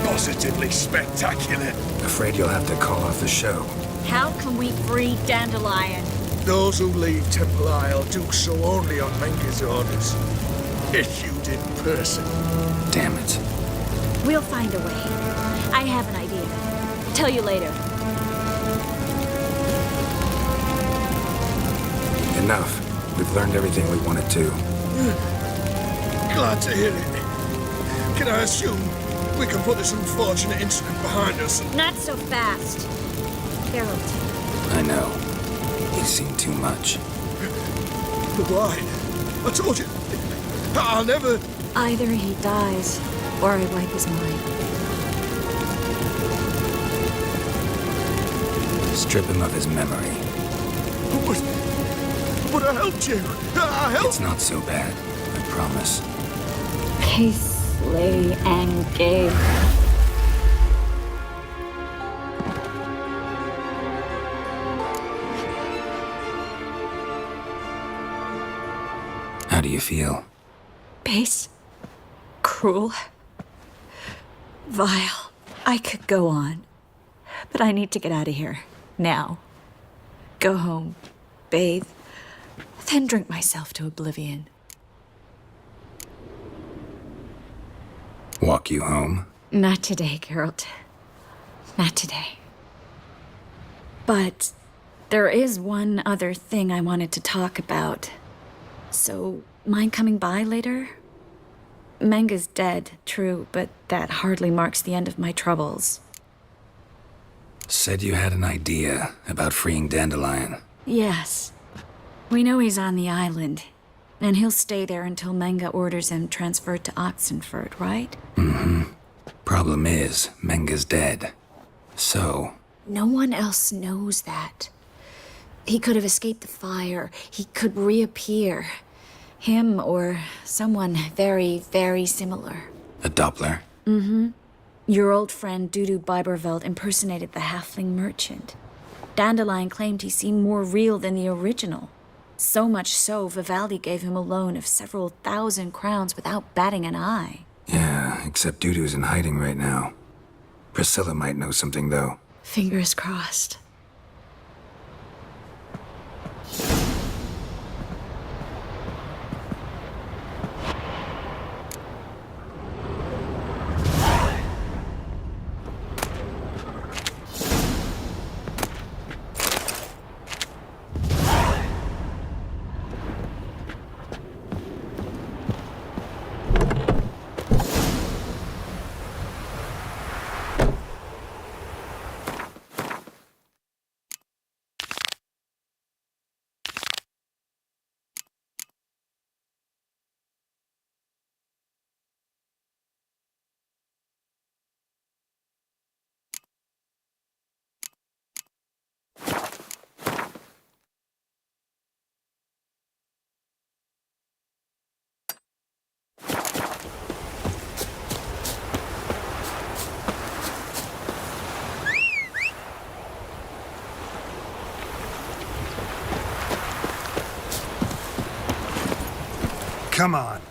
Positively spectacular. Afraid you'll have to call off the show. How can we free Dandelion? Those who leave Temple Isle do so only on Menga's orders. Issued in person. Damn it. We'll find a way. I have an idea. Tell you later. Enough. We've learned everything we wanted to. Glad to hear it. Can I assume we can put this unfortunate incident behind us? Not so fast. Geralt. I know. He's seen too much. But why? I told you. I'll never... Either he dies, or I wipe his mind. Strip him of his memory. But I helped you. I helped... It's not so bad. I promise. Peacefully and gay. How do you feel? Base. Cruel. Vile. I could go on. But I need to get out of here. Now. Go home. Bathe. Then drink myself to oblivion. Walk you home? Not today, Geralt. Not today. But there is one other thing I wanted to talk about. So, mind coming by later? Manga's dead, true, but that hardly marks the end of my troubles. Said you had an idea about freeing Dandelion. Yes. We know he's on the island, and he'll stay there until Manga orders him transferred to Oxenfurt, right? Mm-hmm. Problem is, Menga's dead. So... No one else knows that. He could have escaped the fire. He could reappear. Him or someone very, very similar. A Doppler? Mm-hmm. Your old friend Dudu Biberveld impersonated the halfling merchant. Dandelion claimed he seemed more real than the original. So much so, Vivaldi gave him a loan of several thousand crowns without batting an eye. Yeah, except Dudu's in hiding right now. Priscilla might know something, though. Fingers crossed. Come on.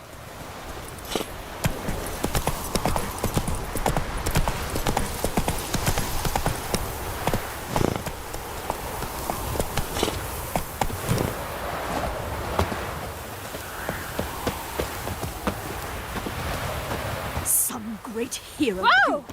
Some great hero. Whoa!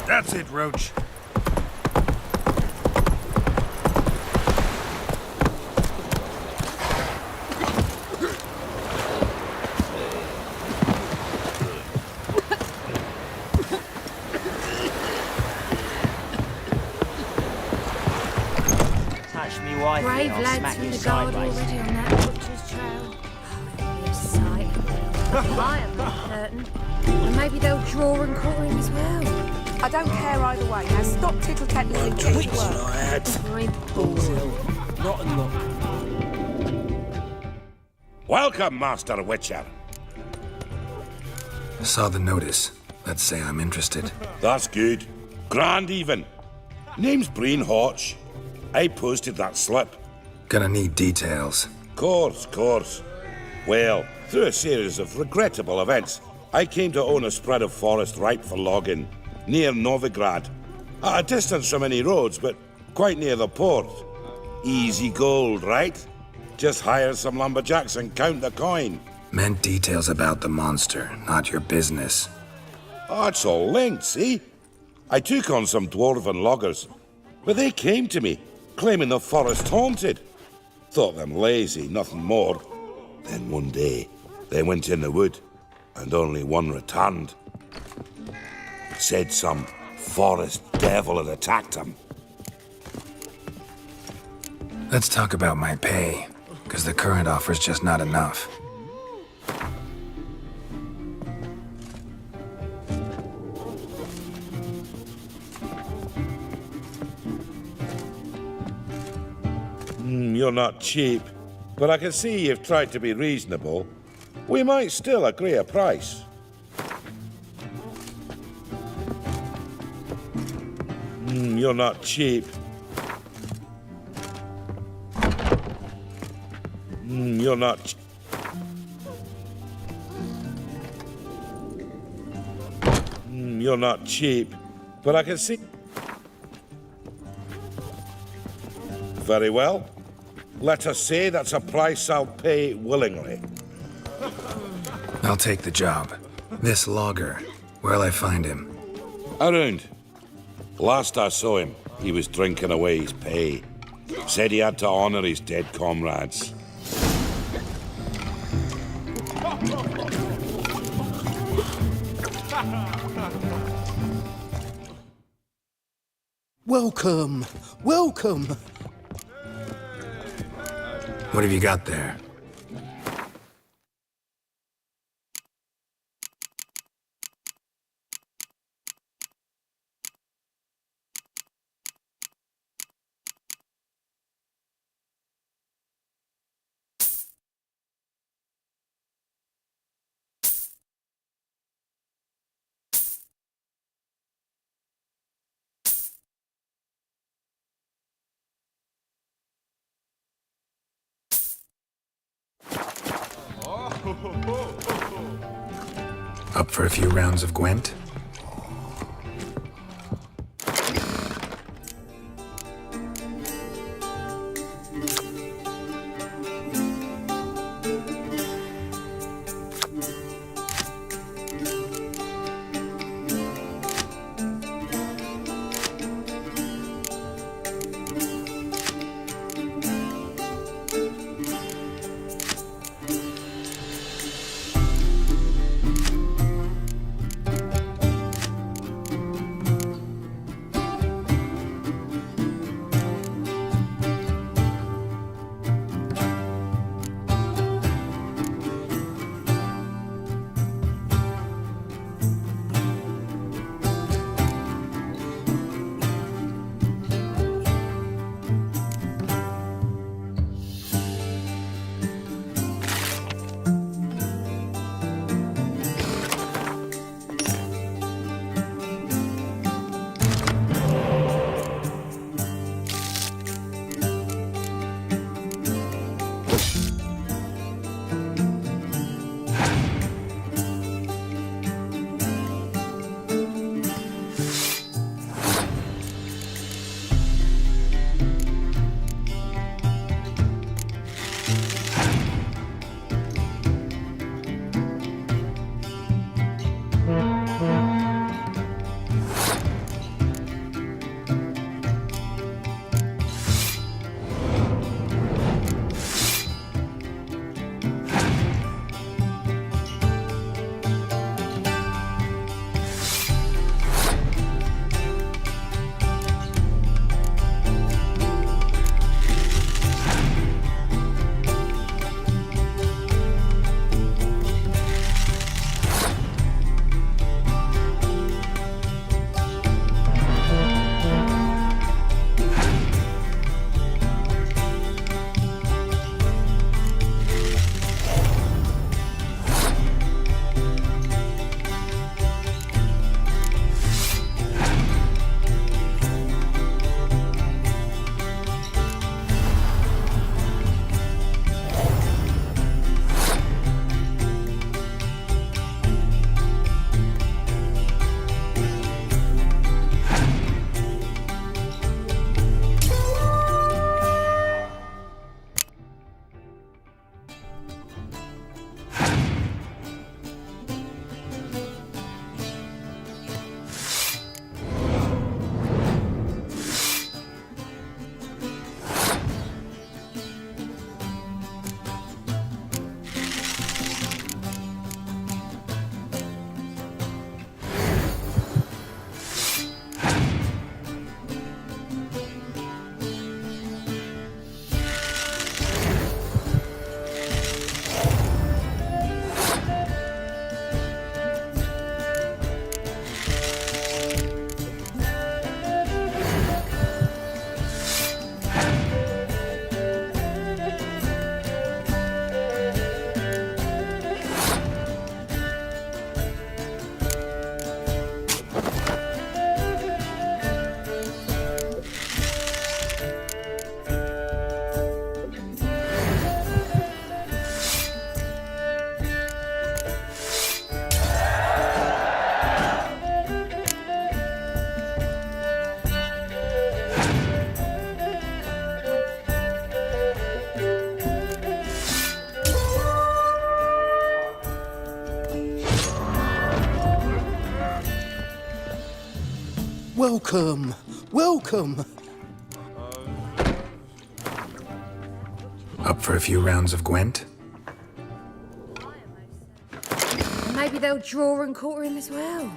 That's it, Roach. Touch me wife, Brave I'll lads smack from you the guard sideways. already on that butcher's trail. Oh, it'll be a sight. Fly up that curtain. And maybe they'll draw and quarter him as well. I don't care either way. Now stop tittle-tattling and get to work. I'm bored. Rotten luck. Welcome, Master Witcher. Saw the notice. Let's say I'm interested. That's good. Grand even. Name's Breen Hotch. I posted that slip. Gonna need details. Course. Well, through a series of regrettable events, I came to own a spread of forest ripe for logging, near Novigrad. At a distance from any roads, but quite near the port. Easy gold, right? Just hire some lumberjacks and count the coin. Meant details about the monster, not your business. Oh, it's all linked, see? I took on some dwarven loggers, but they came to me, claiming the forest haunted. Thought them lazy, nothing more. Then one day, they went in the wood, and only one returned. Said some forest devil had attacked him. Let's talk about my pay, because the current offer's just not enough. You're not cheap, but I can see you've tried to be reasonable. We might still agree a price. You're not cheap. You're not. You're not cheap, but I can see. Very well. Let us say that's a price I'll pay willingly. I'll take the job. This logger, where'll I find him? Around. Last I saw him, he was drinking away his pay. Said he had to honor his dead comrades. Welcome. What have you got there? Up for a few rounds of Gwent? Welcome, welcome. Up for a few rounds of Gwent? Maybe they'll draw and quarter him as well.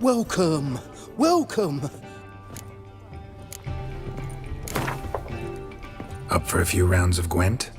Welcome, welcome. Up for a few rounds of Gwent?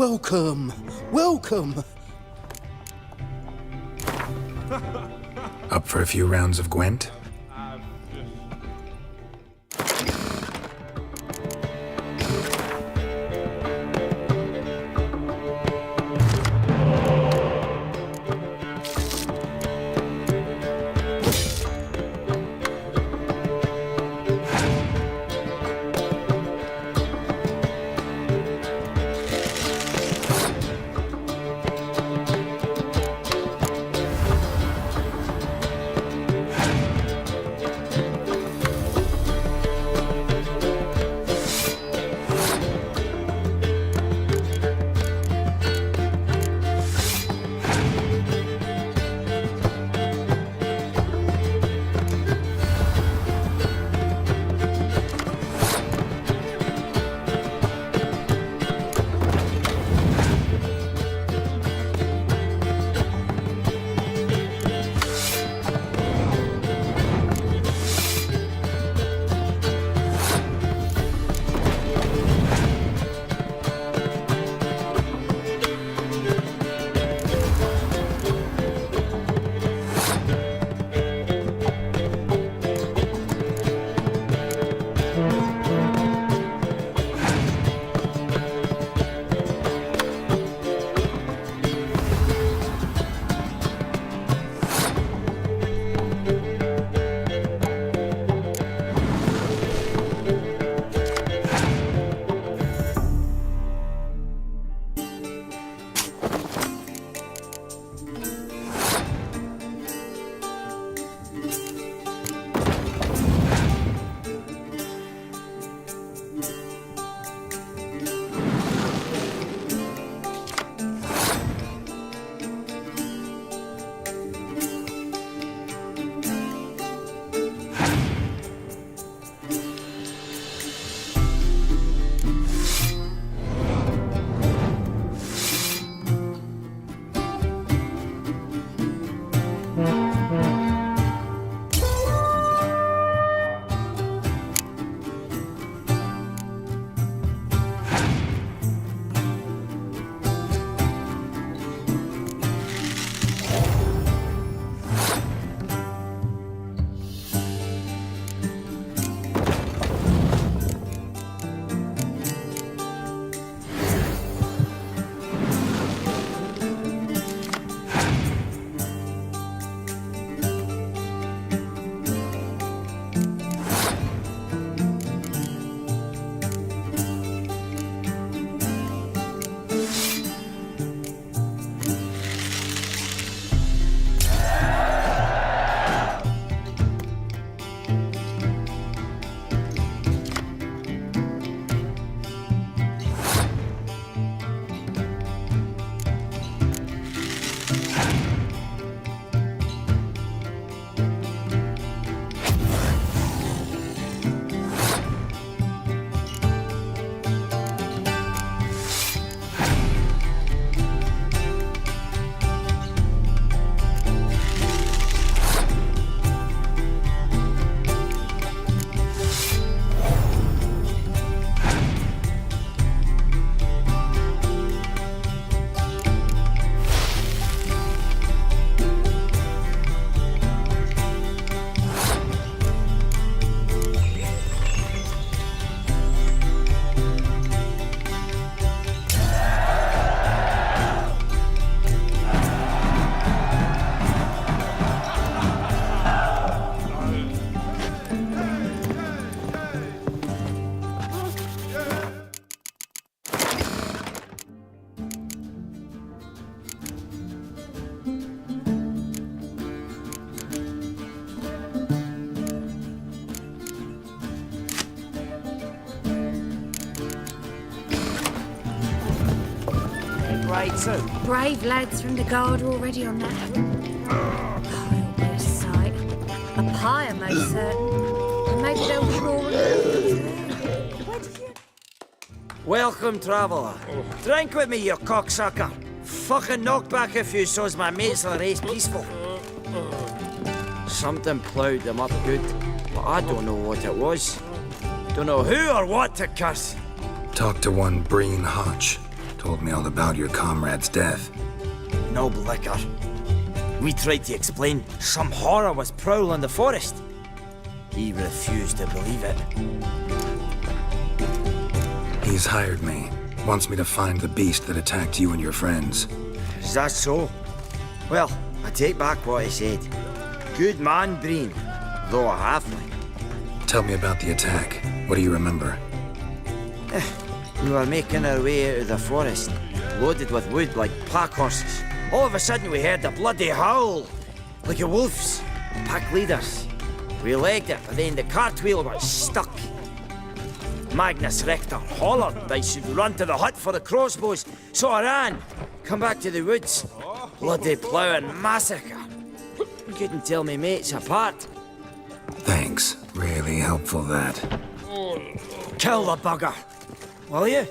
Welcome, welcome. Up for a few rounds of Gwent? Right, so. Brave lads from the guard are already on that. Oh, it'll be a sight. A pyre, most certain. And maybe they'll draw Welcome, traveller. Drink with me, you cocksucker. Fucking knock back a few so's my mates will race peaceful. Something ploughed them up good, but I don't know what it was. Don't know who or what to curse. Talk to one Breen Hodge. Told me all about your comrade's death. No blicker. We tried to explain some horror was prowling the forest. He refused to believe it. He's hired me. Wants me to find the beast that attacked you and your friends. Is that so? Well, I take back what I said. Good man, Breen, though a halfling. Tell me about the attack. What do you remember? We were making our way out of the forest, loaded with wood like pack horses. All of a sudden we heard a bloody howl, like a wolf's. Pack leaders. We legged it, but then the cartwheel was stuck. Magnus Rector hollered that I should run to the hut for the crossbows, so I ran. Come back to the woods. Bloody ploughing massacre. Couldn't tell me mates apart. Thanks. Really helpful, that. Kill the bugger, will you?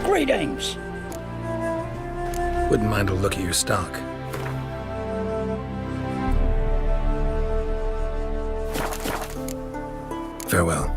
Greetings. Wouldn't mind a look at your stock. Farewell.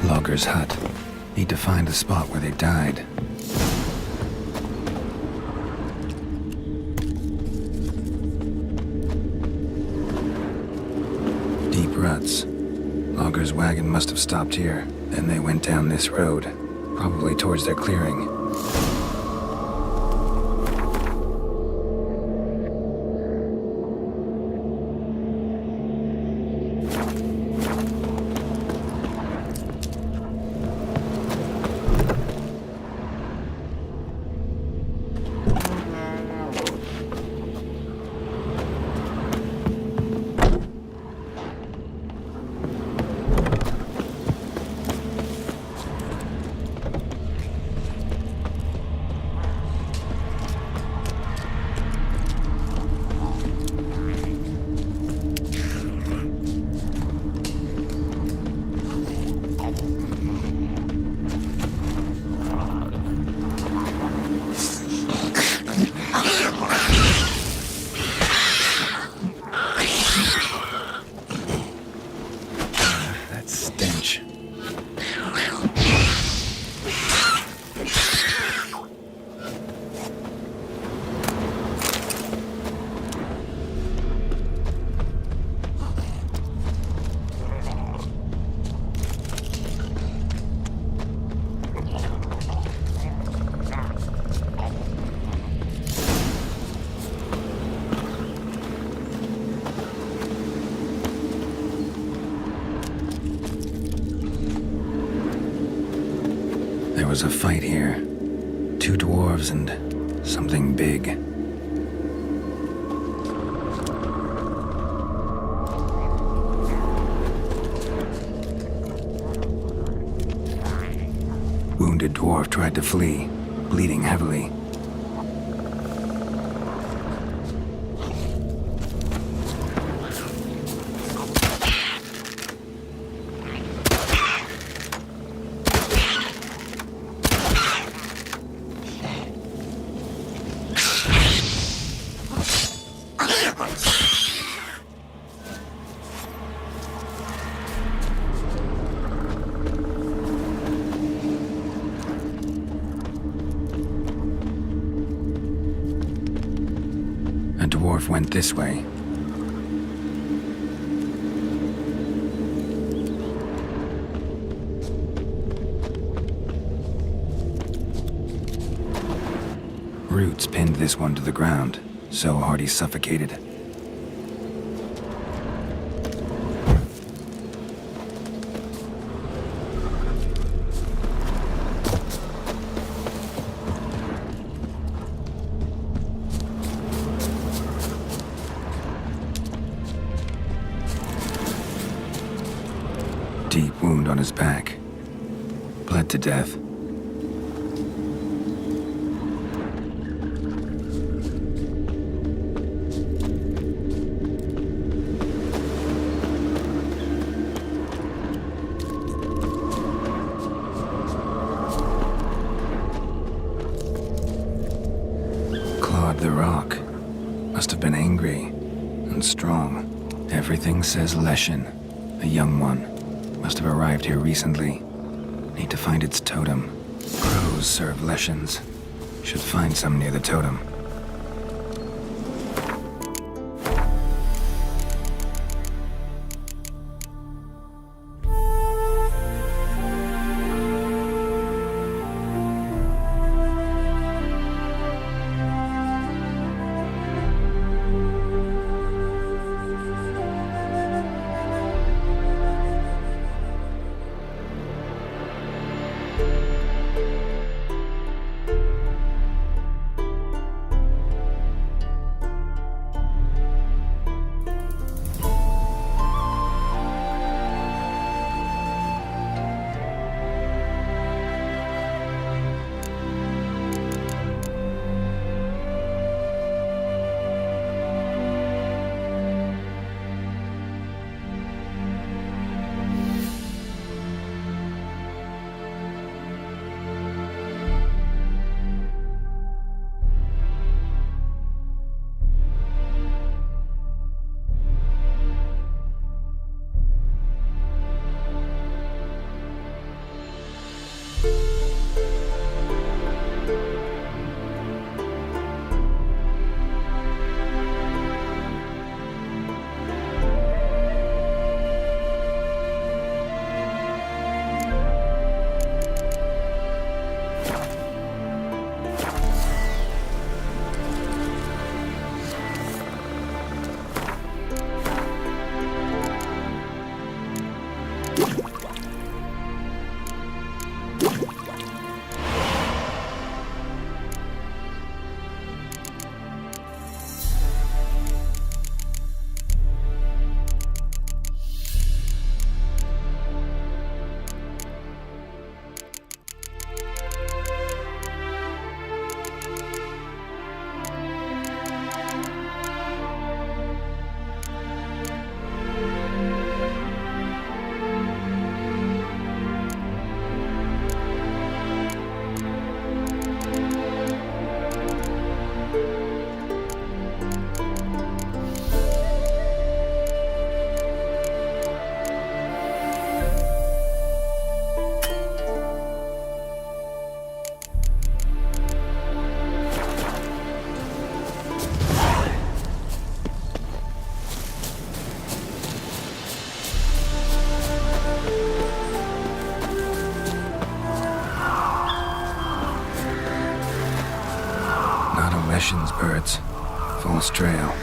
Logger's hut. Need to find the spot where they died. Deep ruts. Logger's wagon must have stopped here. Then they went down this road, probably towards their clearing. There was a fight here. 2 dwarves and something big. Wounded dwarf tried to flee, bleeding heavily. A dwarf went this way. Roots pinned this one to the ground, so hard he suffocated. Deep wound on his back. Bled to death. Clawed the rock. Must have been angry and strong. Everything says Leshen, a young one. Must have arrived here recently. Need to find its totem. Crows serve Leshens. Should find some near the totem. Leshen's birds. False trail.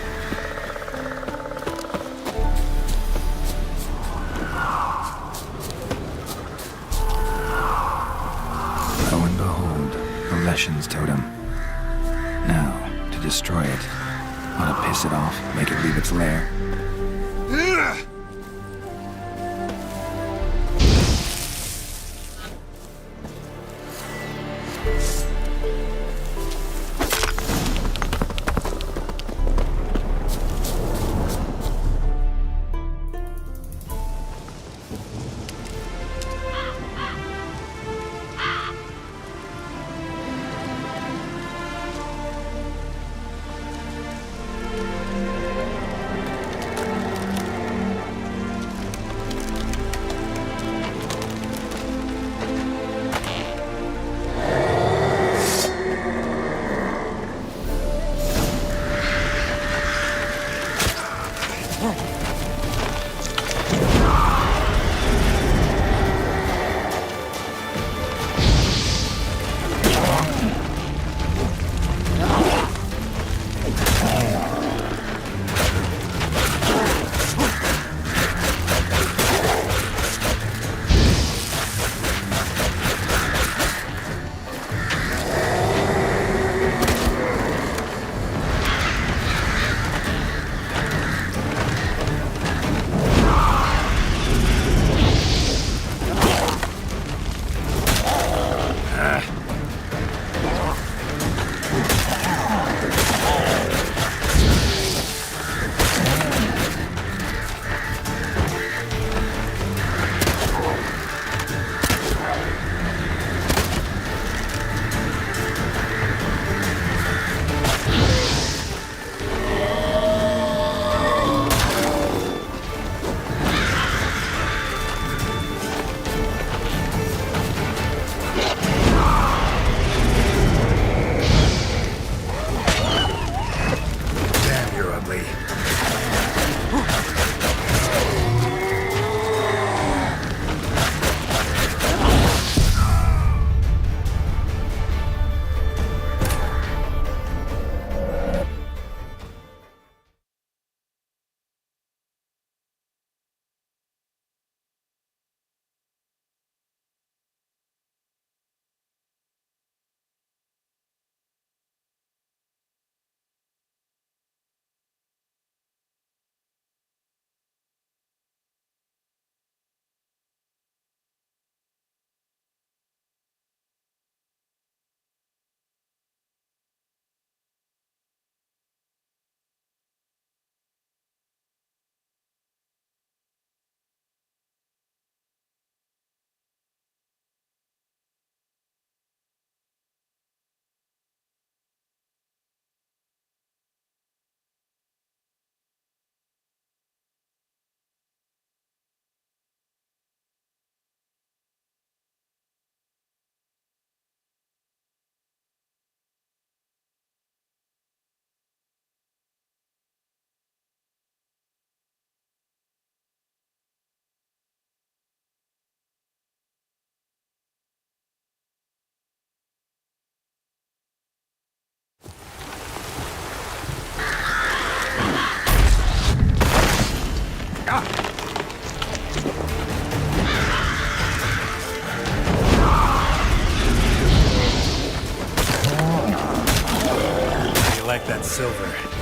A and behold, the Leshen's totem. Now, to destroy it. Want to piss it off, make it leave its lair? like that silver.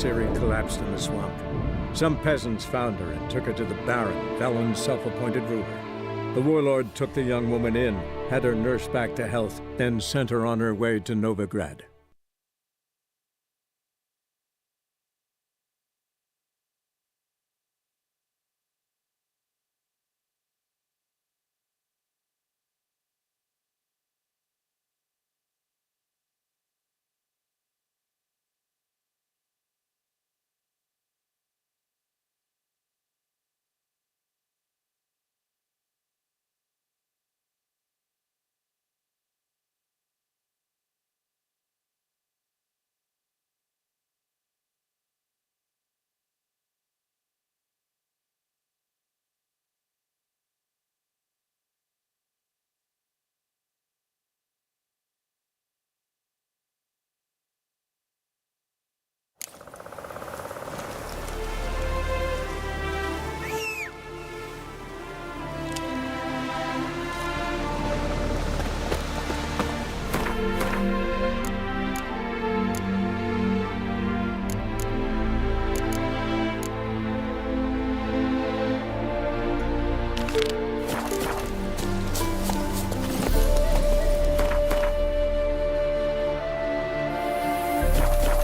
Ciri collapsed in the swamp. Some peasants found her and took her to the Baron, Valen's self-appointed ruler. The warlord took the young woman in, had her nursed back to health, then sent her on her way to Novigrad.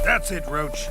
That's it, Roach.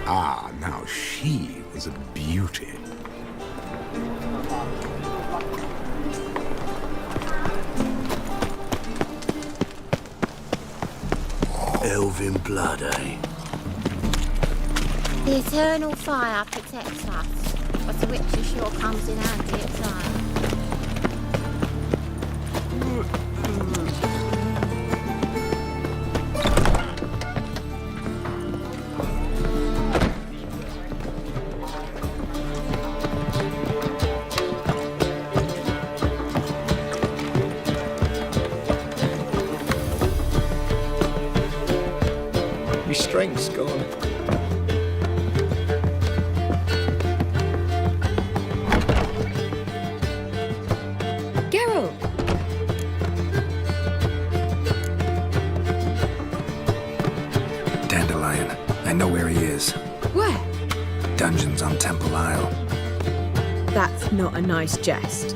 Ah, now she was a beauty. Elven blood, eh? The eternal fire protects us, but the witcher sure comes in handy at times. Strength's gone. Geralt! Dandelion. I know where he is. Where? Dungeons on Temple Isle. That's not a nice jest.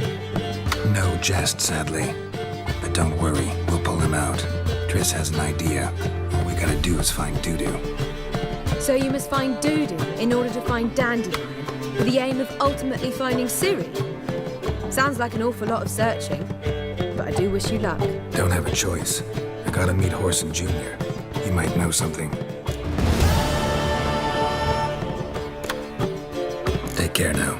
No jest, sadly. But don't worry, we'll pull him out. Triss has an idea. All we gotta do is find Dudu. So you must find Dudu in order to find Dandelion, with the aim of ultimately finding Ciri? Sounds like an awful lot of searching, but I do wish you luck. Don't have a choice. I gotta meet Whoreson Jr. He might know something. Take care now.